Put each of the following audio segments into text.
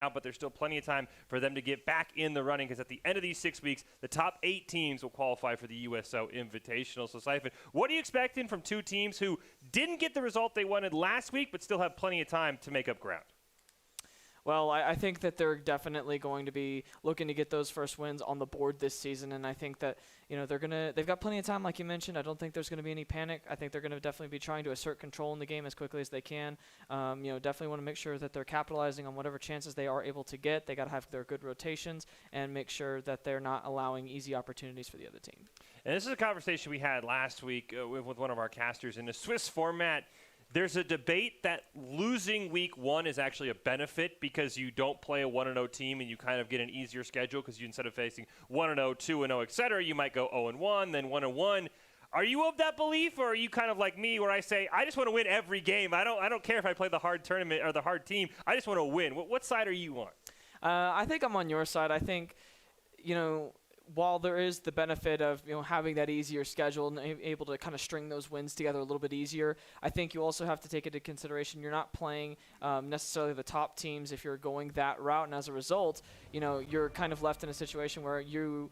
but there's still plenty of time for them to get back in the running because at the end of these 6 weeks, the top 8 teams will qualify for the USO Invitational. So, Siphon, what are you expecting from two teams who didn't get the result they wanted last week but still have plenty of time to make up ground? Well, I think that they're definitely going to be looking to get those first wins on the board this season, and I think that they've got plenty of time, like you mentioned. I don't think there's going to be any panic. I think they're going to definitely be trying to assert control in the game as quickly as they can. Definitely want to make sure that they're capitalizing on whatever chances they are able to get. They got to have their good rotations and make sure that they're not allowing easy opportunities for the other team. And this is a conversation we had last week with one of our casters in the Swiss format. There's a debate that losing week 1 is actually a benefit because you don't play a 1-0 team and you kind of get an easier schedule because you, instead of facing 1-0, 2-0, etc., you might go 0-1, then 1-1. Are you of that belief, or are you kind of like me where I say, I just want to win every game. I don't care if I play the hard tournament or the hard team. I just want to win. What side are you on? I think I'm on your side. I think, while there is the benefit of having that easier schedule and able to kind of string those wins together a little bit easier, I think you also have to take into consideration you're not playing necessarily the top teams if you're going that route, and as a result, you're kind of left in a situation where you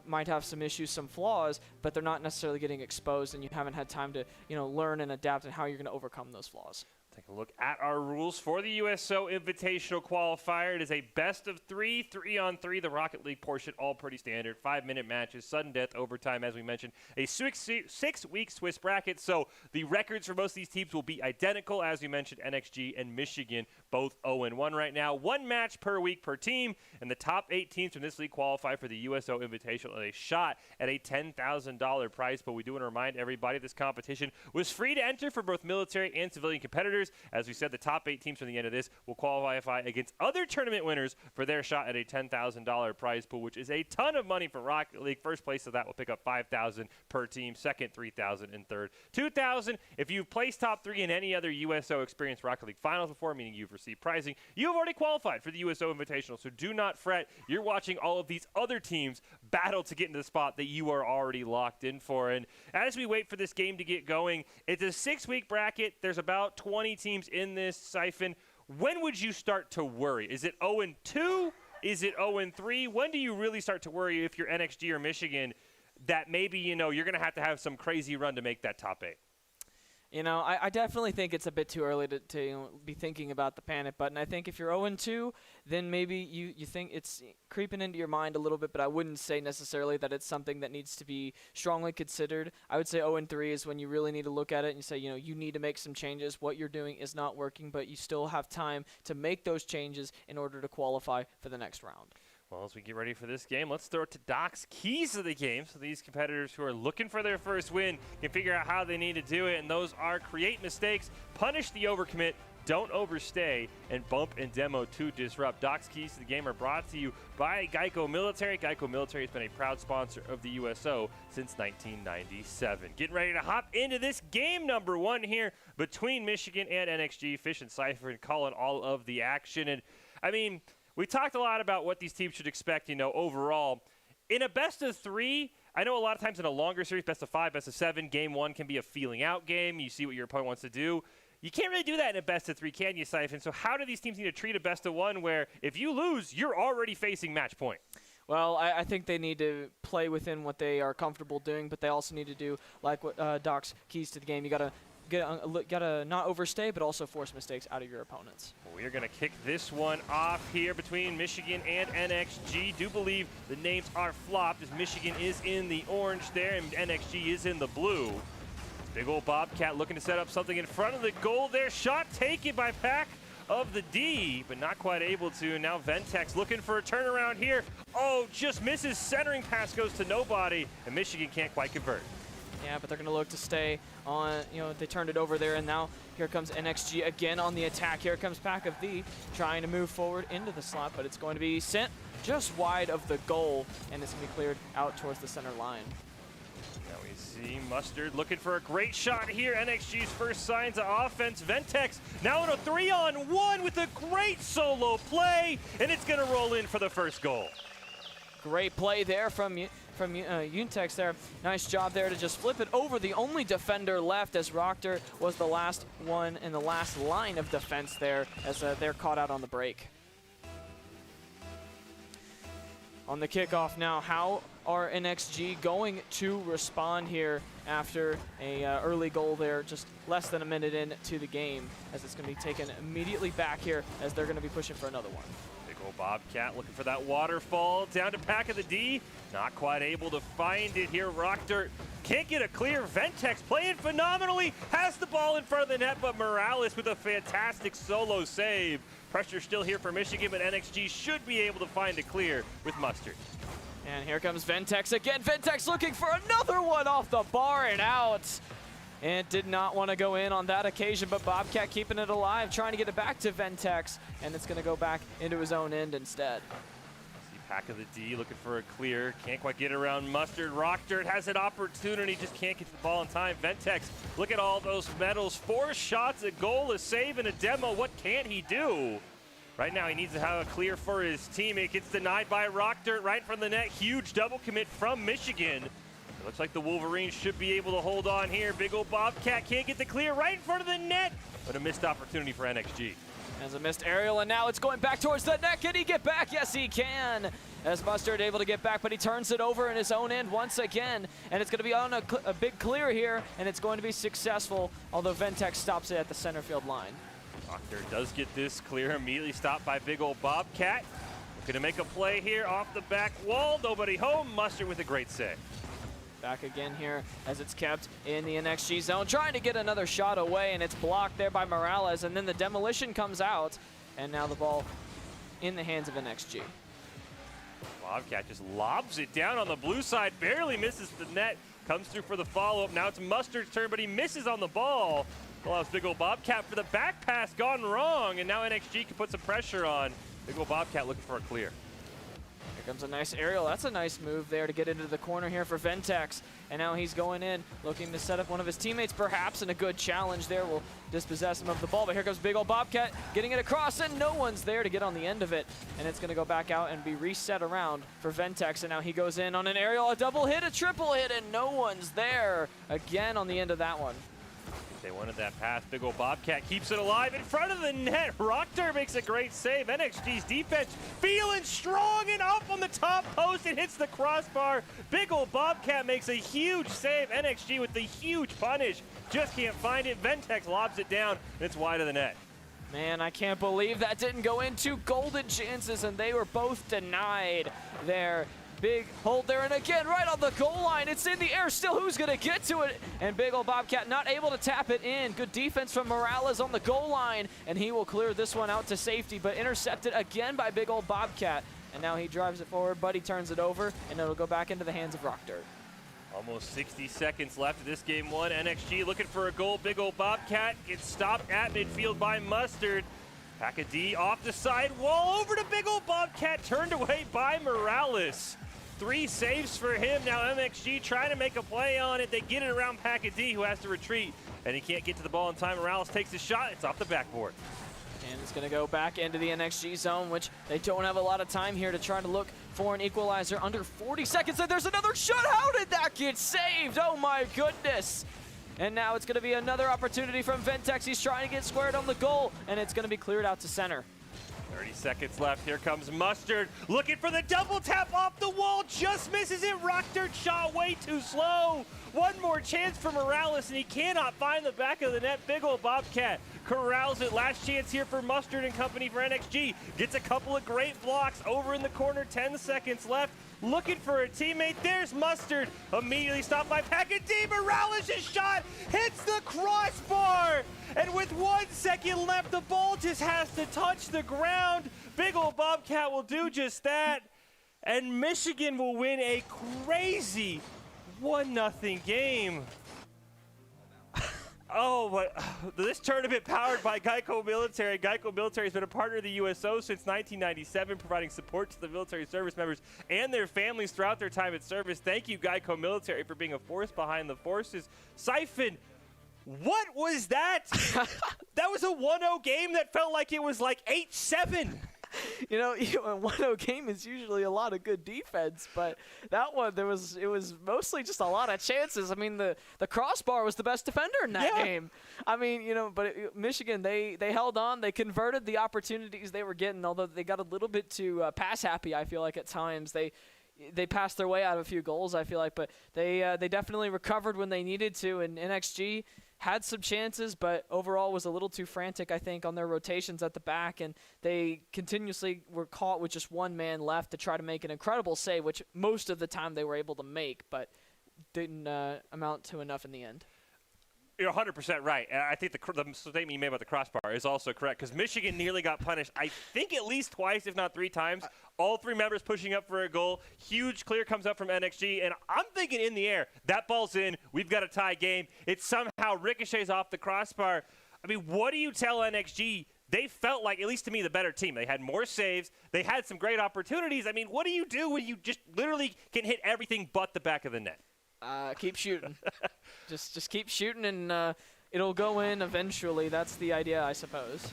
might have some issues, some flaws, but they're not necessarily getting exposed, and you haven't had time to learn and adapt and how you're going to overcome those flaws. Take a look at our rules for the USO Invitational Qualifier. It is a best of 3, 3-on-3, the Rocket League portion, all pretty standard. 5-minute matches, sudden death, overtime, as we mentioned. A 6-week Swiss bracket, so the records for most of these teams will be identical. As we mentioned, NXG and Michigan, both 0-1 right now. 1 match per week per team, and the top 8 teams from this league qualify for the USO Invitational and a shot at a $10,000 prize. But we do want to remind everybody this competition was free to enter for both military and civilian competitors. As we said, the top 8 teams from the end of this will qualify against other tournament winners for their shot at a $10,000 prize pool, which is a ton of money for Rocket League. First place of that will pick up $5,000 per team, second $3,000, and third $2,000. If you've placed top 3 in any other USO Experience Rocket League finals before, meaning you've received pricing, you have already qualified for the USO Invitational, so do not fret. You're watching all of these other teams battle to get into the spot that you are already locked in for. And as we wait for this game to get going, it's a 6-week bracket. There's about 20 teams in this, Siphon. When would you start to worry? Is it 0-2? Is it 0-3? When do you really start to worry if you're NXG or Michigan that maybe, you're going to have some crazy run to make that top 8? I definitely think it's a bit too early to be thinking about the panic button. I think if you're 0-2, then maybe you think it's creeping into your mind a little bit, but I wouldn't say necessarily that it's something that needs to be strongly considered. I would say 0-3 is when you really need to look at it and you say, you need to make some changes. What you're doing is not working, but you still have time to make those changes in order to qualify for the next round. Well, as we get ready for this game, let's throw it to Doc's keys to the game so these competitors who are looking for their first win can figure out how they need to do it, and those are create mistakes, punish the overcommit, don't overstay, and bump and demo to disrupt. Doc's keys to the game are brought to you by Geico Military. Geico Military has been a proud sponsor of the USO since 1997. Getting ready to hop into this game number 1 here between Michigan and NXG. Fish and Cypher calling all of the action. And, we talked a lot about what these teams should expect, overall. In a best of 3, I know a lot of times in a longer series, best of 5, best of 7, game 1 can be a feeling out game. You see what your opponent wants to do. You can't really do that in a best of 3, can you, Siphon? So how do these teams need to treat a best of 1 where if you lose, you're already facing match point? Well, I think they need to play within what they are comfortable doing, but they also need to do like what Doc's keys to the game. You gotta not overstay, but also force mistakes out of your opponents. Well, we are going to kick this one off here between Michigan and NXG. Do believe the names are flopped as Michigan is in the orange there and NXG is in the blue. Big old Bobcat looking to set up something in front of the goal there. Shot taken by Pack of the D, but not quite able to. Now Ventex looking for a turnaround here. Oh, just misses. Centering pass goes to nobody, and Michigan can't quite convert. Yeah, but they're going to look to stay on, they turned it over there, and now here comes NXG again on the attack. Here comes Pack of D trying to move forward into the slot, but it's going to be sent just wide of the goal, and it's going to be cleared out towards the center line. Now we see Mustard looking for a great shot here. NXG's first signs of offense. Ventex now in a 3-on-1 with a great solo play, and it's going to roll in for the first goal. Great play there from Untex there. Nice job there to just flip it over the only defender left, as Rochter was the last one in the last line of defense there as they're caught out on the break. on the kickoff now. How are NXG going to respond here after a early goal there, just less than a minute into the game, as it's going to be taken immediately back here as they're going to be pushing for another one. Big ol' Bobcat looking for that waterfall down to Pack of the D. Not quite able to find it here. Rockdirt can't get a clear. Ventex playing phenomenally, has the ball in front of the net, but Morales with a fantastic solo save. Pressure still here for Michigan, but NXG should be able to find a clear with Mustard. And here comes Ventex again. Ventex looking for another one off the bar and out. And did not want to go in on that occasion, but Bobcat keeping it alive, trying to get it back to Ventex, and it's going to go back into his own end instead. See Pack of the D looking for a clear. Can't quite get around Mustard. Rockdirt has an opportunity, just can't get the ball in time. Ventex, look at all those medals. 4 shots, a goal, a save, and a demo. What can't he do? Right now, he needs to have a clear for his team. It gets denied by Rockdirt right from the net. Huge double commit from Michigan. It looks like the Wolverines should be able to hold on here. Big ol' Bobcat can't get the clear right in front of the net, but a missed opportunity for NXG. As a missed aerial, and now it's going back towards the net. Can he get back? Yes, he can. As Mustard able to get back, but he turns it over in his own end once again, and it's going to be on a big clear here, and it's going to be successful, although Ventex stops it at the center field line. Rockdirt does get this clear, immediately stopped by big ol' Bobcat. Looking to make a play here off the back wall. Nobody home. Mustard with a great save. Back again here as it's kept in the NXG zone, trying to get another shot away, and it's blocked there by Morales, and then the demolition comes out, and now the ball in the hands of NXG. Bobcat just lobs it down on the blue side, barely misses the net, comes through for the follow-up. Now it's Mustard's turn, but he misses on the ball. Allows big ol' Bobcat for the back pass, gone wrong, and now NXG can put some pressure on. Big ol' Bobcat looking for a clear. Here comes a nice aerial. That's a nice move there to get into the corner here for Ventex. And now he's going in, looking to set up one of his teammates perhaps, and a good challenge there will dispossess him of the ball. But here comes big ol' Bobcat getting it across, and no one's there to get on the end of it. And it's going to go back out and be reset around for Ventex. And now he goes in on an aerial, a double hit, a triple hit, and no one's there again on the end of that one. They wanted that pass. Big ol' Bobcat keeps it alive in front of the net. Rockdirt makes a great save. NXG's defense feeling strong and up on the top post. It hits the crossbar. Big ol' Bobcat makes a huge save. NXG with the huge punish. Just can't find it. Ventex lobs it down, and it's wide of the net. Man, I can't believe that didn't go in. 2 golden chances, and they were both denied there. Big hold there, and again, right on the goal line. It's in the air still. Who's going to get to it? And big ol' Bobcat not able to tap it in. Good defense from Morales on the goal line, and he will clear this one out to safety, but intercepted again by big ol' Bobcat. And now he drives it forward, but he turns it over, and it'll go back into the hands of Rockdirt. Almost 60 seconds left of this game 1. NXG looking for a goal. Big ol' Bobcat gets stopped at midfield by Mustard. Pack a D off the side wall over to big ol' Bobcat, turned away by Morales. 3 saves for him. Now MXG trying to make a play on it. They get it around Pack a D, who has to retreat, and he can't get to the ball in time. Morales takes the shot. It's off the backboard. And it's going to go back into the NXG zone, which they don't have a lot of time here to try to look for an equalizer. Under 40 seconds, and there's another shot. How did that get saved? Oh my goodness. And now it's going to be another opportunity from Ventex. He's trying to get squared on the goal, and it's going to be cleared out to center. 30 seconds left. Here comes Mustard. Looking for the double tap off the wall. Just misses it. Rockdirt shot way too slow. One more chance for Morales, and he cannot find the back of the net. Big ol' Bobcat corrals it. Last chance here for Mustard and company for NXG. Gets a couple of great blocks over in the corner. 10 seconds left. Looking for a teammate. There's Mustard. Immediately stopped by Pack a D. Morales' shot hits the crossbar. And with 1 second left, the ball just has to touch the ground. Big ol' Bobcat will do just that. And Michigan will win a crazy 1-0 game. Oh, but this tournament powered by Geico Military. Geico Military has been a partner of the USO since 1997, providing support to the military service members and their families throughout their time at service. Thank you, Geico Military, for being a force behind the forces. Siphon, what was that? That was a 1-0 game that felt like it was like 8-7. You know, a 1-0 game is usually a lot of good defense, but that one it was mostly just a lot of chances. I mean, the crossbar was the best defender in that game. I mean, but Michigan they held on, they converted the opportunities they were getting, although they got a little bit too pass happy. I feel like at times they passed their way out of a few goals, I feel like, but they definitely recovered when they needed to, and NXG had some chances, but overall was a little too frantic, I think, on their rotations at the back, and they continuously were caught with just one man left to try to make an incredible save, which most of the time they were able to make, but didn't amount to enough in the end. You're 100% right. And I think the statement you made about the crossbar is also correct, because Michigan nearly got punished, I think at least twice, if not 3 times. All 3 members pushing up for a goal. Huge clear comes up from NXG, and I'm thinking in the air, that ball's in, we've got a tie game. It somehow ricochets off the crossbar. I mean, what do you tell NXG? They felt like, at least to me, the better team. They had more saves. They had some great opportunities. I mean, what do you do when you just literally can hit everything but the back of the net? Keep shooting. just keep shooting, and it'll go in eventually. That's the idea, I suppose.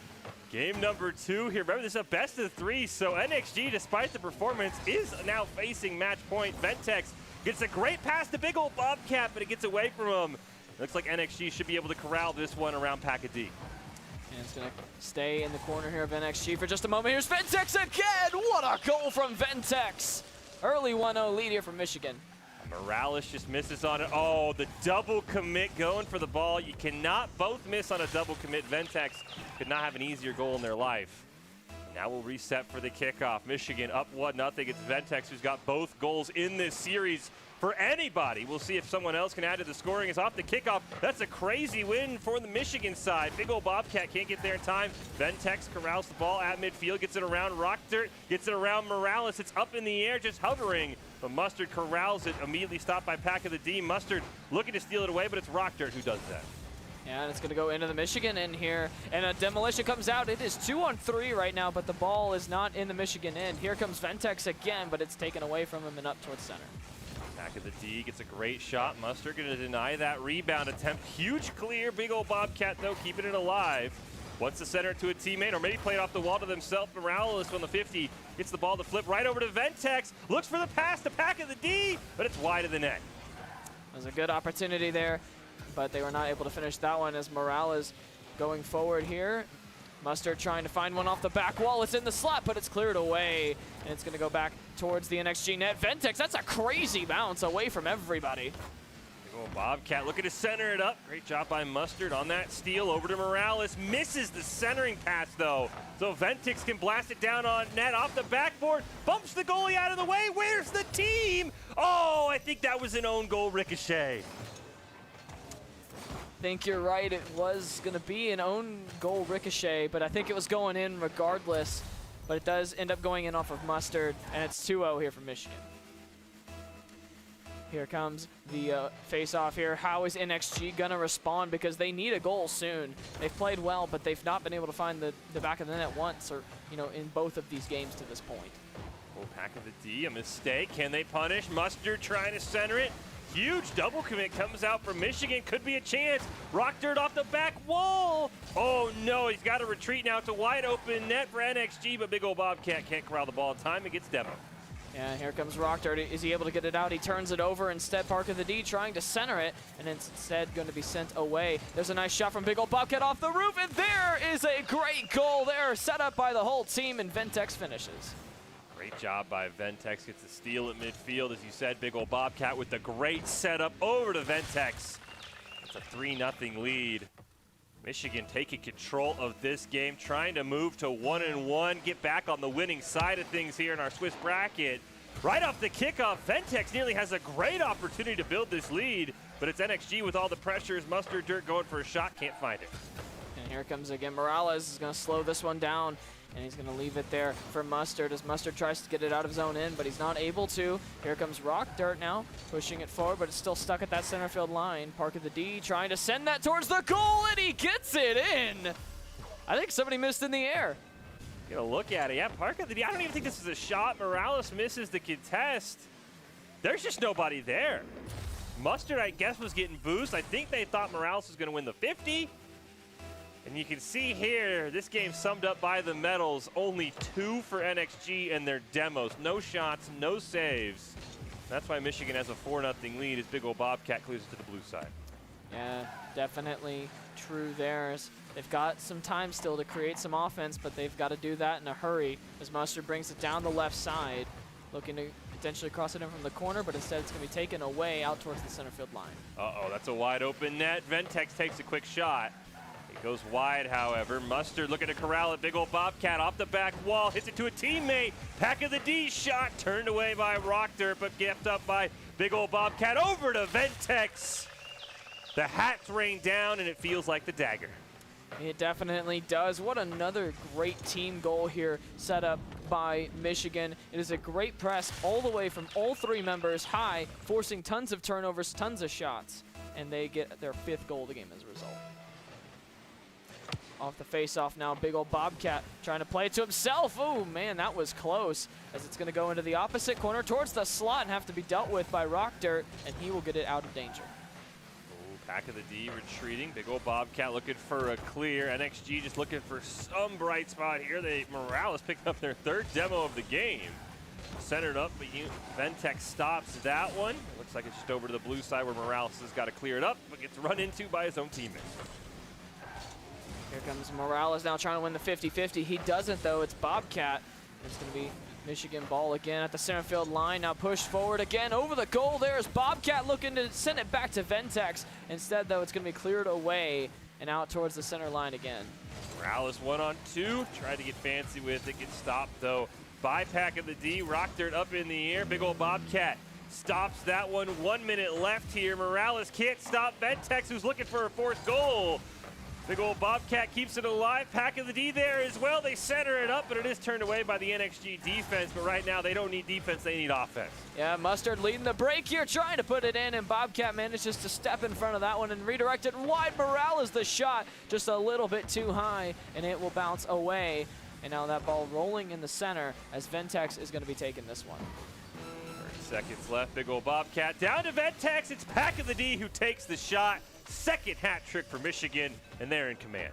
Game number 2 here. Remember, this is a best of 3, so NXG, despite the performance, is now facing match point. Ventex gets a great pass to big old Bobcat, but it gets away from him. Looks like NXG should be able to corral this one around Packet D. And it's going to stay in the corner here of NXG for just a moment. Here's Ventex again! What a goal from Ventex! Early 1-0 lead here from Michigan. Morales just misses on it. Oh, the double commit going for the ball. You cannot both miss on a double commit. Ventex could not have an easier goal in their life. Now we'll reset for the kickoff. Michigan up 1-0. It's Ventex who's got both goals in this series for anybody. We'll see if someone else can add to the scoring. It's off the kickoff. That's a crazy win for the Michigan side. Big old Bobcat can't get there in time. Ventex corrals the ball at midfield, gets it around Rock Dirt, gets it around Morales. It's up in the air, just hovering. But Mustard corrals it, immediately stopped by Pack of the D. Mustard looking to steal it away, but it's Rock Dirt who does that. Yeah, and it's going to go into the Michigan end here. And a demolition comes out. It is 2-on-3 right now, but the ball is not in the Michigan end. Here comes Ventex again, but it's taken away from him and up towards center. Back of the D gets a great shot. Mustard going to deny that rebound attempt. Huge clear. Big old Bobcat, though, keeping it alive. Wants to center it to a teammate, or maybe play it off the wall to themselves. Morales from the 50 gets the ball to flip right over to Ventex. Looks for the pass to Pack of the D, but it's wide of the net. There's a good opportunity there, but they were not able to finish that one as Morales going forward here. Mustard trying to find one off the back wall. It's in the slot, but it's cleared away, and it's going to go back towards the NXG net. Ventex, that's a crazy bounce away from everybody. Oh, Bobcat looking to center it up. Great job by Mustard on that steal over to Morales. Misses the centering pass, though. So Ventex can blast it down on net off the backboard. Bumps the goalie out of the way. Where's the team? Oh, I think that was an own goal ricochet. I think you're right. It was going to be an own goal ricochet, but I think it was going in regardless. But it does end up going in off of Mustard, and it's 2-0 here from Michigan. Here comes the face-off here. How is NXG going to respond? Because they need a goal soon. They've played well, but they've not been able to find the back of the net once, or in both of these games to this point. Oh, Pack of the D, a mistake. Can they punish? Mustard trying to center it. Huge double commit comes out from Michigan. Could be a chance. Rock Dirt off the back wall. Oh, no. He's got to retreat now. It's a wide open net for NXG, but big old Bobcat can't corral the ball in time. It gets demoed. Yeah, here comes Rock Dirt. Is he able to get it out? He turns it over. Instead, Park of the D trying to center it, and instead going to be sent away. There's a nice shot from big old Bobcat off the roof, and there is a great goal there, set up by the whole team, and Ventex finishes. Great job by Ventex. Gets a steal at midfield. As you said, big old Bobcat with the great setup over to Ventex. It's a 3-0 lead. Michigan taking control of this game, trying to move to 1-1, get back on the winning side of things here in our Swiss bracket. Right off the kickoff, Ventex nearly has a great opportunity to build this lead, but it's NXG with all the pressures. Mustard Dirt going for a shot, can't find it. And here comes again Morales. Is going to slow this one down, and he's going to leave it there for Mustard as Mustard tries to get it out of his own end, but he's not able to. Here comes Rock Dirt now, pushing it forward, but it's still stuck at that center field line. Park of the D trying to send that towards the goal, and he gets it in. I think somebody missed in the air. Get a look at it. Yeah, Park of the D. I don't even think this is a shot. Morales misses the contest. There's just nobody there. Mustard, I guess, was getting boost. I think they thought Morales was going to win the 50. And you can see here, this game summed up by the medals, only 2 for NXG and their demos. No shots, no saves. That's why Michigan has a 4-0 lead as big ol' Bobcat clears it to the blue side. Yeah, definitely true there. They've got some time still to create some offense, but they've got to do that in a hurry as Mustard brings it down the left side, looking to potentially cross it in from the corner, but instead it's going to be taken away out towards the center field line. Uh-oh, that's a wide open net. Ventex takes a quick shot. It goes wide, however. Mustard looking to corral it. Big ol' Bobcat off the back wall, hits it to a teammate. Pack of the D shot turned away by Rockdirt, but gift up by big ol' Bobcat over to Ventex. The hats rain down, and it feels like the dagger. It definitely does. What another great team goal here set up by Michigan. It is a great press all the way from all 3 members high, forcing tons of turnovers, tons of shots, and they get their 5th goal of the game as a result. Off the face-off now, big ol' Bobcat trying to play it to himself. Oh, man, that was close, as it's going to go into the opposite corner towards the slot and have to be dealt with by Rockdirt, and he will get it out of danger. Back of the D retreating. Big ol' Bobcat looking for a clear. NXG just looking for some bright spot here. Morales picked up their 3rd demo of the game. Centered up, but Ventex stops that one. It looks like it's just over to the blue side where Morales has got to clear it up, but gets run into by his own teammates. Here comes Morales now trying to win the 50-50. He doesn't, though. It's Bobcat. It's going to be Michigan ball again at the center field line. Now pushed forward again over the goal. There's Bobcat looking to send it back to Ventex. Instead, though, it's going to be cleared away and out towards the center line again. Morales 1-on-2. Tried to get fancy with it. Gets stopped, though, by Pack of the D. Rockdirt up in the air. Big ol' Bobcat stops that one. 1 minute left here. Morales can't stop Ventex, who's looking for a 4th goal. Big ol' Bobcat keeps it alive. Pack of the D there as well. They center it up, but it is turned away by the NXG defense. But right now, they don't need defense, they need offense. Yeah, Mustard leading the break here, trying to put it in, and Bobcat manages to step in front of that one and redirect it wide. Morales the shot, just a little bit too high, and it will bounce away. And now that ball rolling in the center as Ventex is going to be taking this one. 30 seconds left. Big ol' Bobcat down to Ventex. It's Pack of the D who takes the shot. 2nd hat trick for Michigan, and they're in command.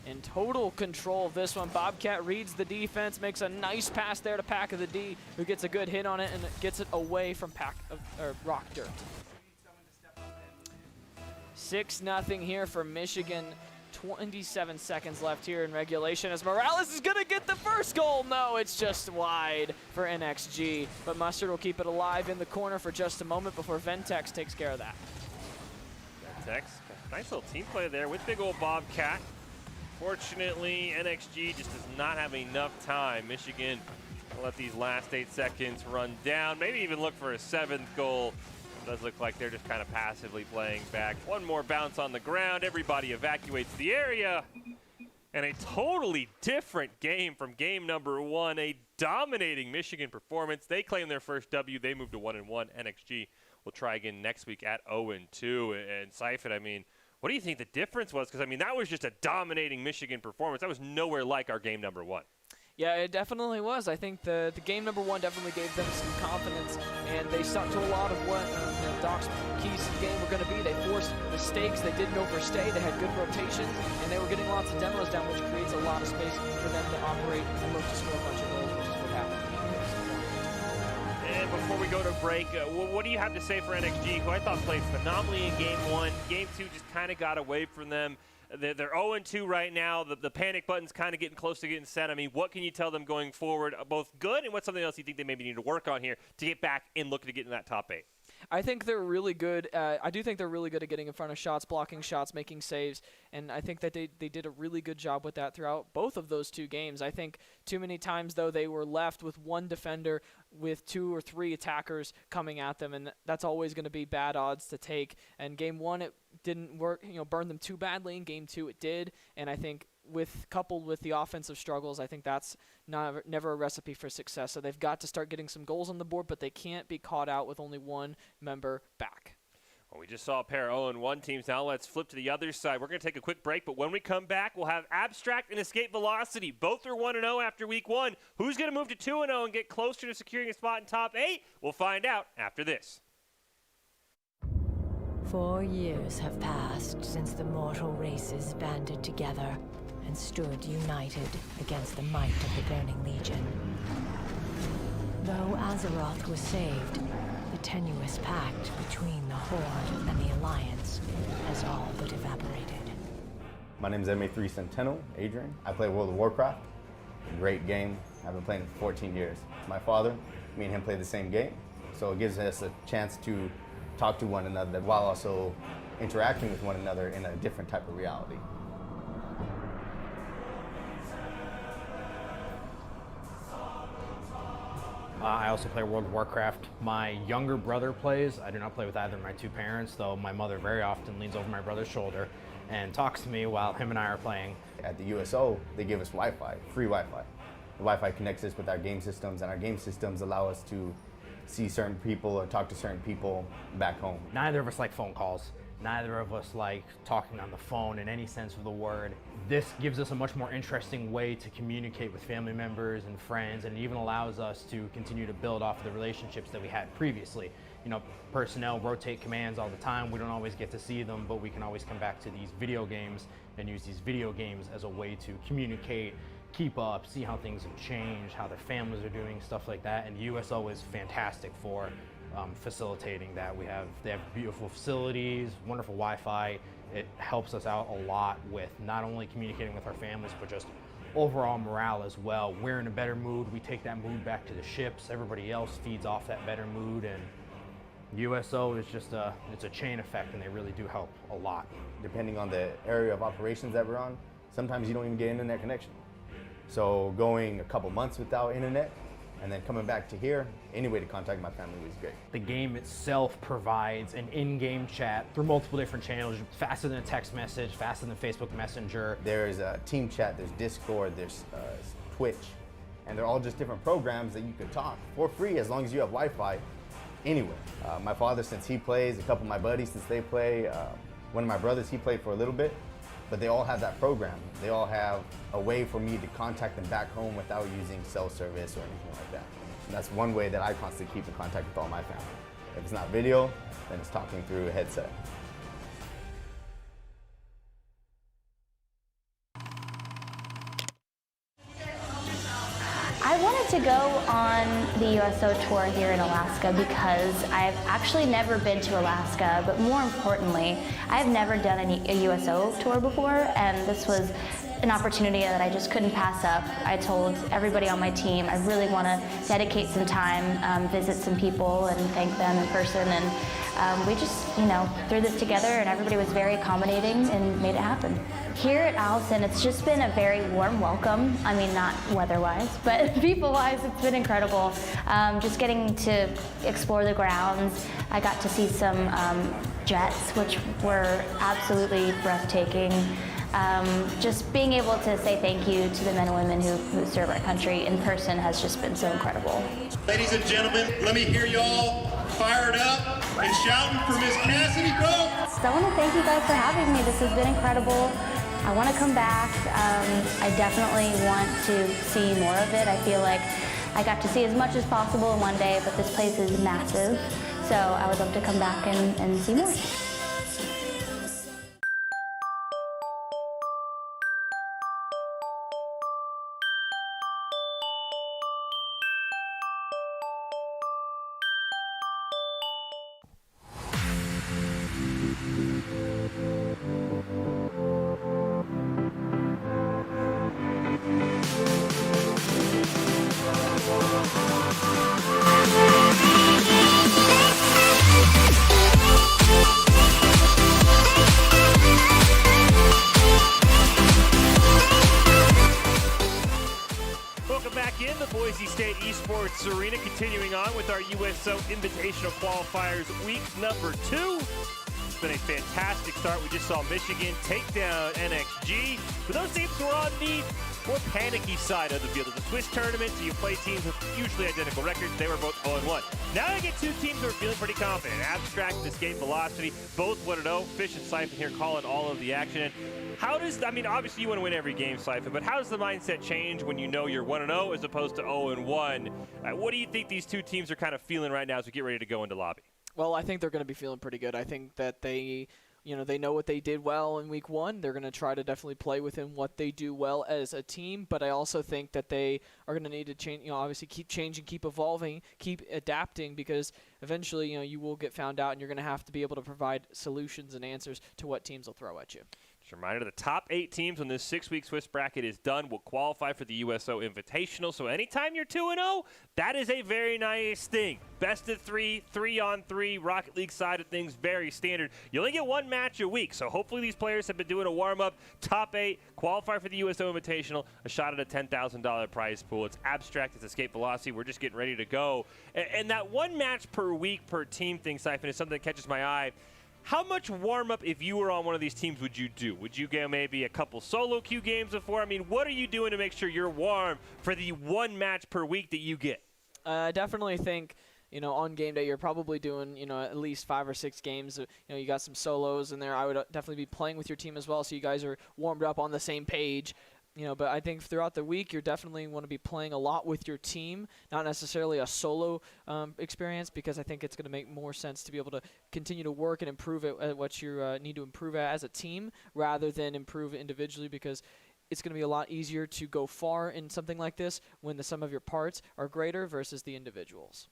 In total control of this one. Bobcat reads the defense, makes a nice pass there to Pack of the D, who gets a good hit on it and gets it away from Rockdirt. 6-0 here for Michigan. 27 seconds left here in regulation as Morales is going to get the 1st goal. No, it's just wide for NXG, but Mustard will keep it alive in the corner for just a moment before Ventex takes care of that. Nice little team play there with big ol' Bobcat. Fortunately, NXG just does not have enough time. Michigan will let these last 8 seconds run down, maybe even look for a 7th goal. It does look like they're just kind of passively playing back. One more bounce on the ground. Everybody evacuates the area. And a totally different game from game number 1. A dominating Michigan performance. They claim their first W. They move to 1-1. NXG will try again next week at 0-2. And Seifert, I mean, what do you think the difference was? Because, I mean, that was just a dominating Michigan performance. That was nowhere like our game number 1. Yeah, it definitely was. I think the game number 1 definitely gave them some confidence, and they stuck to a lot of what Doc's keys to the game were going to be. They forced mistakes. They didn't overstay. They had good rotations, and they were getting lots of demos down, which creates a lot of space for them to operate and look to score a bunch of goals, which is what happened. And before we go to break, what do you have to say for NXG, who I thought played phenomenally in Game 1? Game 2 just kind of got away from them. They're 0-2 right now. The panic button's kind of getting close to getting set. I mean, what can you tell them going forward, both good and what's something else you think they maybe need to work on here to get back and look to get in that top 8? I think they're really good. I do think they're really good at getting in front of shots, blocking shots, making saves, and I think that they did a really good job with that throughout both of those 2 games. I think too many times, though, they were left with 1 defender with 2 or 3 attackers coming at them, and that's always going to be bad odds to take. And Game 1, it didn't work, burned them too badly. In Game 2, it did, and I think coupled with the offensive struggles, I think that's never a recipe for success. So they've got to start getting some goals on the board, but they can't be caught out with only 1 member back. Well, we just saw a pair of 0-1 teams. Now let's flip to the other side. We're going to take a quick break, but when we come back, we'll have Abstract and Escape Velocity. Both are 1-0 after week 1. Who's going to move to 2-0 and get closer to securing a spot in top 8? We'll find out after this. 4 years have passed since the mortal races banded together and stood united against the might of the Burning Legion. Though Azeroth was saved, the tenuous pact between the Horde and the Alliance has all but evaporated. My name is MA3 Centennial, Adrian. I play World of Warcraft. A great game. I've been playing it for 14 years. My father, me and him play the same game, so it gives us a chance to talk to one another while also interacting with one another in a different type of reality. I also play World of Warcraft. My younger brother plays. I do not play with either of my two parents, though my mother very often leans over my brother's shoulder and talks to me while him and I are playing. At the USO, they give us Wi-Fi, free Wi-Fi. The Wi-Fi connects us with our game systems, and our game systems allow us to see certain people or talk to certain people back home. Neither of us like phone calls. Neither of us like talking on the phone in any sense of the word. This gives us a much more interesting way to communicate with family members and friends, and it even allows us to continue to build off of the relationships that we had previously. You know, personnel rotate commands all the time. We don't always get to see them, but we can always come back to these video games and use these video games as a way to communicate, keep up, see how things have changed, how their families are doing, stuff like that. And USO is fantastic for facilitating that. They have beautiful facilities, wonderful Wi-Fi. It helps us out a lot with not only communicating with our families, but just overall morale as well. We're in a better mood. We take that mood back to the ships. Everybody else feeds off that better mood, and USO is just it's a chain effect, and they really do help a lot. Depending on the area of operations that we're on, sometimes you don't even get internet connection. So going a couple months without internet and then coming back to here, any way to contact my family was great. The game itself provides an in-game chat through multiple different channels, faster than a text message, faster than Facebook Messenger. There's a team chat, there's Discord, there's Twitch, and they're all just different programs that you can talk for free as long as you have Wi-Fi anywhere. My father, since he plays, a couple of my buddies, since they play, one of my brothers, he played for a little bit, but they all have that program. They all have a way for me to contact them back home without using cell service or anything like that. And that's one way that I constantly keep in contact with all my family. If it's not video, then it's talking through a headset. I wanted to go on the USO tour here in Alaska because I've actually never been to Alaska, but more importantly, I've never done a USO tour before, and this was an opportunity that I just couldn't pass up. I told everybody on my team I really want to dedicate some time, visit some people and thank them in person, and we just, threw this together, and everybody was very accommodating and made it happen. Here at Allison, it's just been a very warm welcome. I mean, not weather-wise, but people-wise, it's been incredible. Just getting to explore the grounds. I got to see some jets, which were absolutely breathtaking. Just being able to say thank you to the men and women who serve our country in person has just been so incredible. Ladies and gentlemen, let me hear y'all fired up and shouting for Miss Cassidy Cope. So I want to thank you guys for having me. This has been incredible. I want to come back. I definitely want to see more of it. I feel like I got to see as much as possible in one day, but this place is massive. So I would love to come back and see more. Welcome back in the Boise State Esports Arena, continuing on with our USO Invitational Qualifiers week number 2. It's been a fantastic start. We just saw Michigan take down NXG, but those teams were on the more panicky side of the field. It's a Swiss tournament, so you play teams with usually identical records. They were both 0-1. Now I get two teams who are feeling pretty confident. Abstract, Escape Velocity, both 1-0. Fish and Siphon here calling all of the action. And how does, obviously you want to win every game, Siphon, but how does the mindset change when you know you're 1-0 as opposed to 0-1? What do you think these two teams are kind of feeling right now as we get ready to go into lobby? Well, I think they're going to be feeling pretty good. I think that they know what they did well in week 1. They're going to try to definitely play within what they do well as a team, but I also think that they are going to need to change, obviously keep changing, keep evolving, keep adapting, because eventually, you will get found out and you're going to have to be able to provide solutions and answers to what teams will throw at you. Just a reminder, the top 8 teams when this 6-week Swiss bracket is done will qualify for the USO Invitational. So anytime you're 2-0, that is a very nice thing. Best of 3, 3-on-3, Rocket League side of things, very standard. You only get 1 match a week, so hopefully these players have been doing a warm-up. Top 8, qualify for the USO Invitational, a shot at a $10,000 prize pool. It's abstract, it's escape velocity. We're just getting ready to go. And that 1 match per week per team thing, Siphon, is something that catches my eye. How much warm-up, if you were on one of these teams, would you do? Would you get maybe a couple solo queue games before? I mean, what are you doing to make sure you're warm for the 1 match per week that you get? I definitely think, on game day, you're probably doing, at least 5 or 6 games. You got some solos in there. I would definitely be playing with your team as well, so you guys are warmed up on the same page. But I think throughout the week, you definitely want to be playing a lot with your team, not necessarily a solo experience, because I think it's going to make more sense to be able to continue to work and improve at what you need to improve at as a team rather than improve individually, because it's going to be a lot easier to go far in something like this when the sum of your parts are greater versus the individuals.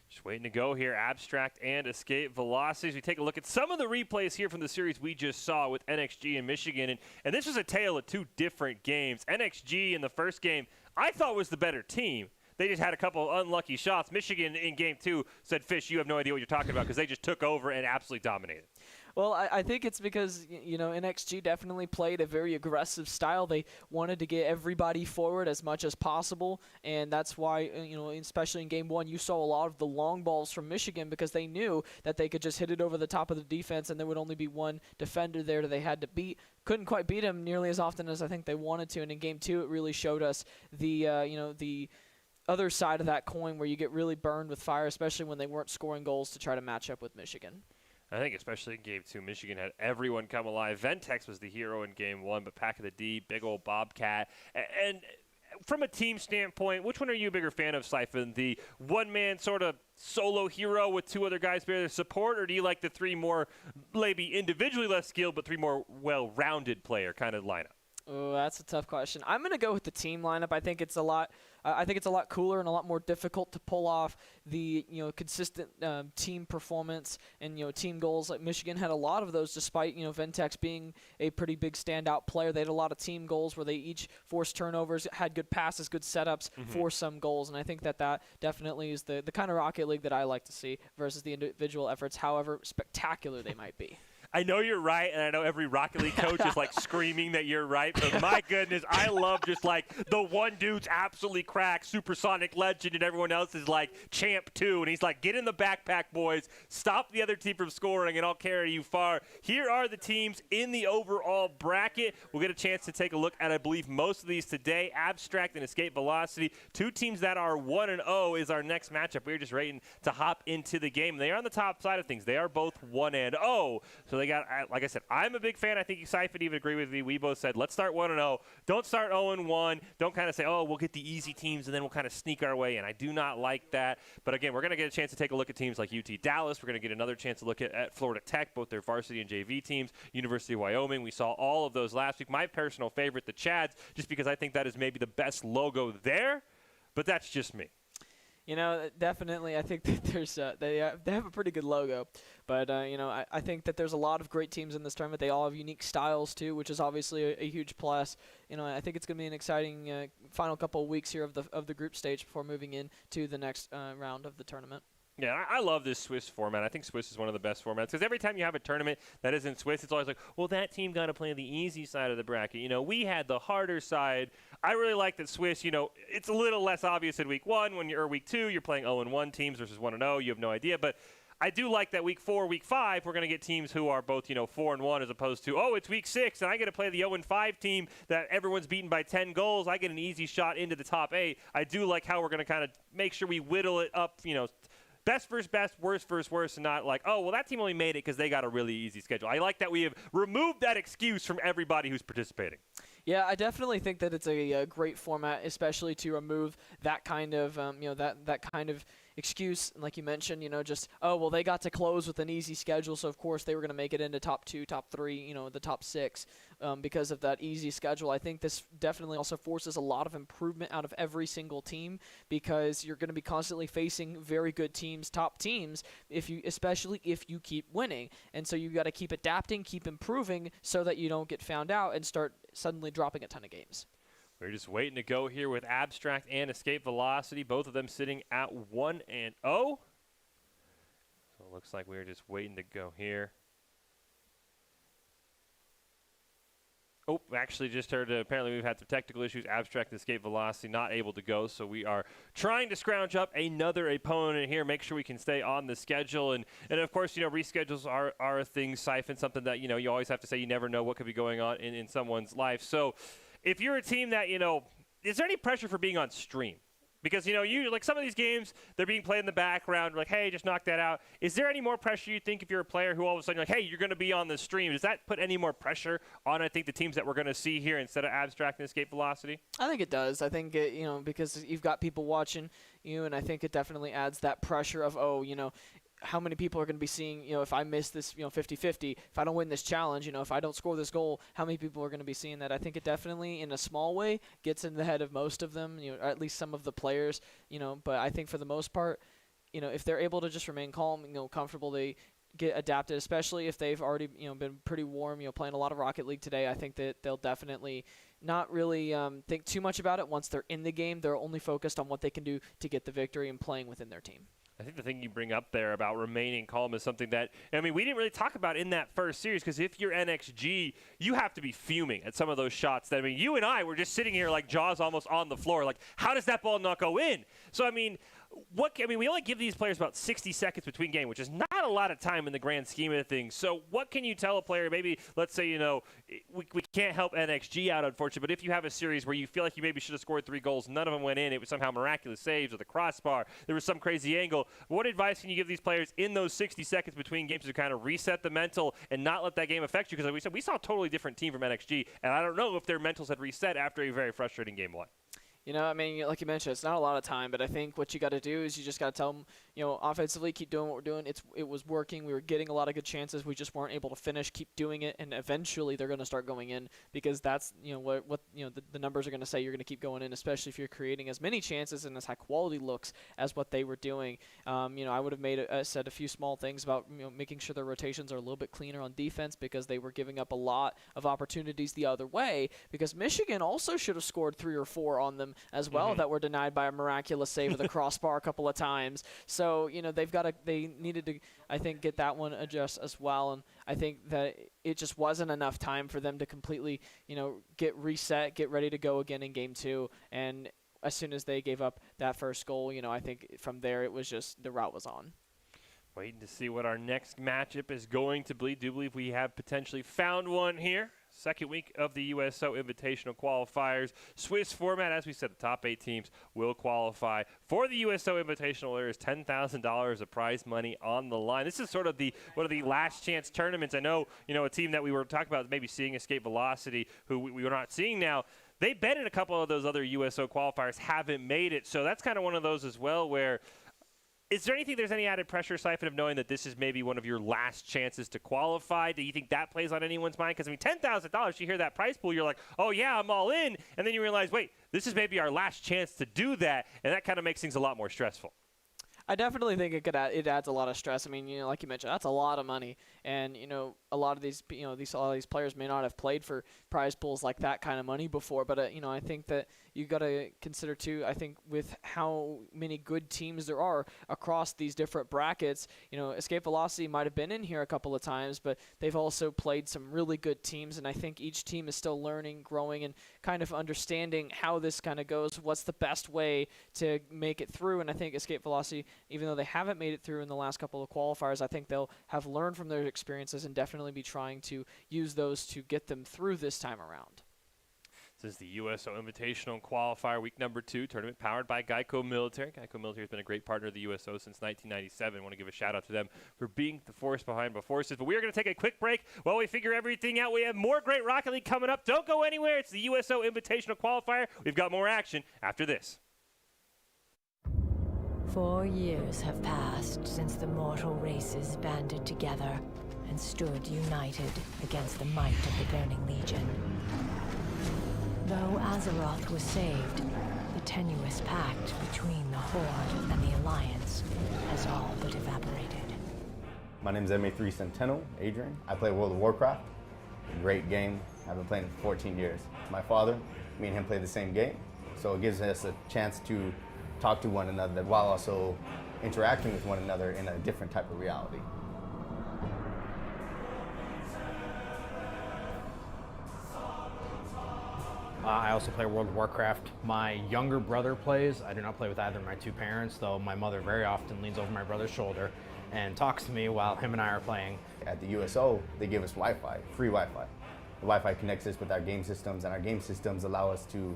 Just waiting to go here, abstract and escape velocities. We take a look at some of the replays here from the series we just saw with NXG and Michigan. And this was a tale of 2 different games. NXG in the first game, I thought was the better team. They just had a couple of unlucky shots. Michigan in game 2 said, Fish, you have no idea what you're talking about, because they just took over and absolutely dominated. Well, I think it's because, NXG definitely played a very aggressive style. They wanted to get everybody forward as much as possible, and that's why, especially in Game 1, you saw a lot of the long balls from Michigan, because they knew that they could just hit it over the top of the defense, and there would only be 1 defender there that they had to beat. Couldn't quite beat him nearly as often as I think they wanted to, and in Game 2, it really showed us the other side of that coin where you get really burned with fire, especially when they weren't scoring goals to try to match up with Michigan. I think especially in Game 2, Michigan had everyone come alive. Ventex was the hero in Game 1, but Pack of the D, big old Bobcat. And from a team standpoint, which one are you a bigger fan of, Siphon? The one-man sort of solo hero with 2 other guys bear their support, or do you like the 3 more maybe individually less skilled but 3 more well-rounded player kind of lineup? Oh, that's a tough question. I'm going to go with the team lineup. I think it's a lot cooler and a lot more difficult to pull off the consistent team performance and team goals. Like Michigan had a lot of those, despite Ventex being a pretty big standout player. They had a lot of team goals where they each forced turnovers, had good passes, good setups, forced some goals, and I think that definitely is the kind of Rocket League that I like to see versus the individual efforts, however spectacular they might be. I know you're right, and I know every Rocket League coach is like screaming that you're right, but my goodness, I love just like the one dude's absolutely cracked, supersonic legend, and everyone else is like champ 2, and he's like, get in the backpack, boys, stop the other team from scoring, and I'll carry you far. Here are the teams in the overall bracket. We'll get a chance to take a look at, I believe, most of these today. Abstract and Escape Velocity, 2 teams that are 1-0 is our next matchup. We're just waiting to hop into the game. They are on the top side of things. They are both 1-0. So they got, like I said, I'm a big fan. I think Siphon even agree with me. We both said, let's start 1-0. Don't start 0-1. Don't kind of say, oh, we'll get the easy teams and then we'll kind of sneak our way in. I do not like that. But again, we're going to get a chance to take a look at teams like UT Dallas. We're going to get another chance to look at Florida Tech, both their varsity and JV teams. University of Wyoming. We saw all of those last week. My personal favorite, the Chads, just because I think that is maybe the best logo there. But that's just me. Definitely, I think that they have a pretty good logo, but I think that there's a lot of great teams in this tournament. They all have unique styles too, which is obviously a huge plus. I think it's going to be an exciting final couple of weeks here of the group stage before moving into the next round of the tournament. Yeah, I love this Swiss format. I think Swiss is one of the best formats because every time you have a tournament that isn't Swiss, it's always like, well, that team got to play the easy side of the bracket. We had the harder side. I really like that Swiss, it's a little less obvious in week 1 or week 2, you're playing 0-1 teams versus 1-0. You have no idea. But I do like that week 4, week 5, we're going to get teams who are both, 4-1 as opposed to, oh, it's week 6 and I get to play the 0-5 team that everyone's beaten by 10 goals. I get an easy shot into the top 8. I do like how we're going to kind of make sure we whittle it up, best versus best, worst versus worst, and not like, oh, well, that team only made it because they got a really easy schedule. I like that we have removed that excuse from everybody who's participating. Yeah, I definitely think that it's a great format, especially to remove that kind of that kind of excuse. And like you mentioned, just well, they got to close with an easy schedule, so of course they were going to make it into top 2, top 3, the top 6 because of that easy schedule. I think this definitely also forces a lot of improvement out of every single team, because you're going to be constantly facing very good teams, top teams, especially if you keep winning. And so you've got to keep adapting, keep improving, so that you don't get found out and start suddenly dropping a ton of games. We're just waiting to go here with Abstract and Escape Velocity, both of them sitting at 1-0. So it looks like we're just waiting to go here. Oh, actually just heard apparently we've had some technical issues. Abstract and Escape Velocity not able to go, so we are trying to scrounge up another opponent here, make sure we can stay on the schedule. And of course, reschedules are a thing, Siphon, something that, you always have to say you never know what could be going on in someone's life. So if you're a team that, is there any pressure for being on stream? Because, you like some of these games, they're being played in the background. Like, hey, just knock that out. Is there any more pressure you think if you're a player who all of a sudden, hey, you're going to be on the stream? Does that put any more pressure on, I think, the teams that we're going to see here instead of Abstract and Escape Velocity? I think it does. I think, because you've got people watching you, and I think it definitely adds that pressure of, how many people are going to be seeing, if I miss this, 50-50, if I don't win this challenge, if I don't score this goal, how many people are going to be seeing that? I think it definitely, in a small way, gets in the head of most of them, or at least some of the players, but I think for the most part, if they're able to just remain calm, comfortable, they get adapted, especially if they've already, been pretty warm, playing a lot of Rocket League today. I think that they'll definitely not really think too much about it. Once they're in the game, they're only focused on what they can do to get the victory and playing within their team. I think the thing you bring up there about remaining calm is something that, we didn't really talk about in that first series, because if you're NXG, you have to be fuming at some of those shots that, you and I were just sitting here like jaws almost on the floor. Like, how does that ball not go in? So, we only give these players about 60 seconds between game, which is not a lot of time in the grand scheme of things. So what can you tell a player? Maybe, let's say, we can't help NXG out, unfortunately, but if you have a series where you feel like you maybe should have scored 3 goals, none of them went in, it was somehow miraculous saves or the crossbar, there was some crazy angle. What advice can you give these players in those 60 seconds between games to kind of reset the mental and not let that game affect you? Because we saw a totally different team from NXG, and I don't know if their mentals had reset after a very frustrating game 1. Like you mentioned, it's not a lot of time, but I think what you got to do is you just got to tell them, offensively, keep doing what we're doing. It was working. We were getting a lot of good chances. We just weren't able to finish. Keep doing it, and eventually they're going to start going in, because that's what the numbers are going to say. You're going to keep going in, especially if you're creating as many chances and as high quality looks as what they were doing. I would have said a few small things about making sure their rotations are a little bit cleaner on defense, because they were giving up a lot of opportunities the other way. Because Michigan also should have scored 3 or 4 on them as well, that were denied by a miraculous save of the crossbar a couple of times. So, they needed to, I think, get that one adjust as well. And I think that it just wasn't enough time for them to completely, get reset, get ready to go again in game 2. And as soon as they gave up that first goal, I think from there it was just the route was on. Waiting to see what our next matchup is going to be. Do believe we have potentially found one here. Second week of the USO Invitational Qualifiers. Swiss format, as we said, the top 8 teams will qualify. For the USO Invitational, there is $10,000 of prize money on the line. This is sort of one of the last chance tournaments. I know, a team that we were talking about maybe seeing Escape Velocity, who we are not seeing now. They bet in a couple of those other USO qualifiers, haven't made it. So that's kind of one of those as well where, is there anything, there's any added pressure, Siphon, of knowing that this is maybe one of your last chances to qualify? Do you think that plays on anyone's mind? Because, $10,000, you hear that prize pool, you're like, oh, yeah, I'm all in. And then you realize, wait, this is maybe our last chance to do that. And that kind of makes things a lot more stressful. I definitely think it adds a lot of stress. Like you mentioned, that's a lot of money, and a lot of these players may not have played for prize pools like that kind of money before. But I think that you got to consider too. I think with how many good teams there are across these different brackets, Escape Velocity might have been in here a couple of times, but they've also played some really good teams, and I think each team is still learning, growing, and kind of understanding how this kind of goes. What's the best way to make it through? And I think Escape Velocity, even though they haven't made it through in the last couple of qualifiers, I think they'll have learned from their experiences and definitely be trying to use those to get them through this time around. This is the USO Invitational Qualifier, week number 2, tournament powered by Geico Military. Geico Military has been a great partner of the USO since 1997. I want to give a shout out to them for being the force behind the forces. But we are going to take a quick break while we figure everything out. We have more great Rocket League coming up. Don't go anywhere. It's the USO Invitational Qualifier. We've got more action after this. 4 years have passed since the mortal races banded together and stood united against the might of the Burning Legion. Though Azeroth was saved, the tenuous pact between the Horde and the Alliance has all but evaporated. My name is MA3 Centennial, Adrian. I play World of Warcraft. Great game. I've been playing it for 14 years. My father, me and him play the same game, so it gives us a chance to talk to one another while also interacting with one another in a different type of reality. I also play World of Warcraft. My younger brother plays. I do not play with either of my two parents, though my mother very often leans over my brother's shoulder and talks to me while him and I are playing. At the USO, they give us Wi-Fi, free Wi-Fi. The Wi-Fi connects us with our game systems, and our game systems allow us to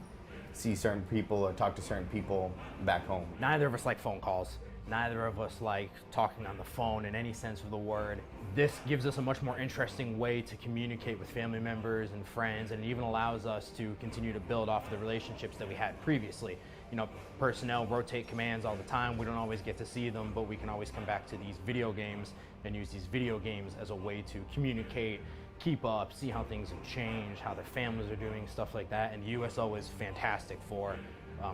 see certain people or talk to certain people back home. Neither of us like phone calls. Neither of us like talking on the phone in any sense of the word. This gives us a much more interesting way to communicate with family members and friends, and it even allows us to continue to build off the relationships that we had previously. You know, personnel rotate commands all the time. We don't always get to see them, but we can always come back to these video games and use these video games as a way to communicate, keep up, see how things have changed, how their families are doing, stuff like that. And USO is fantastic for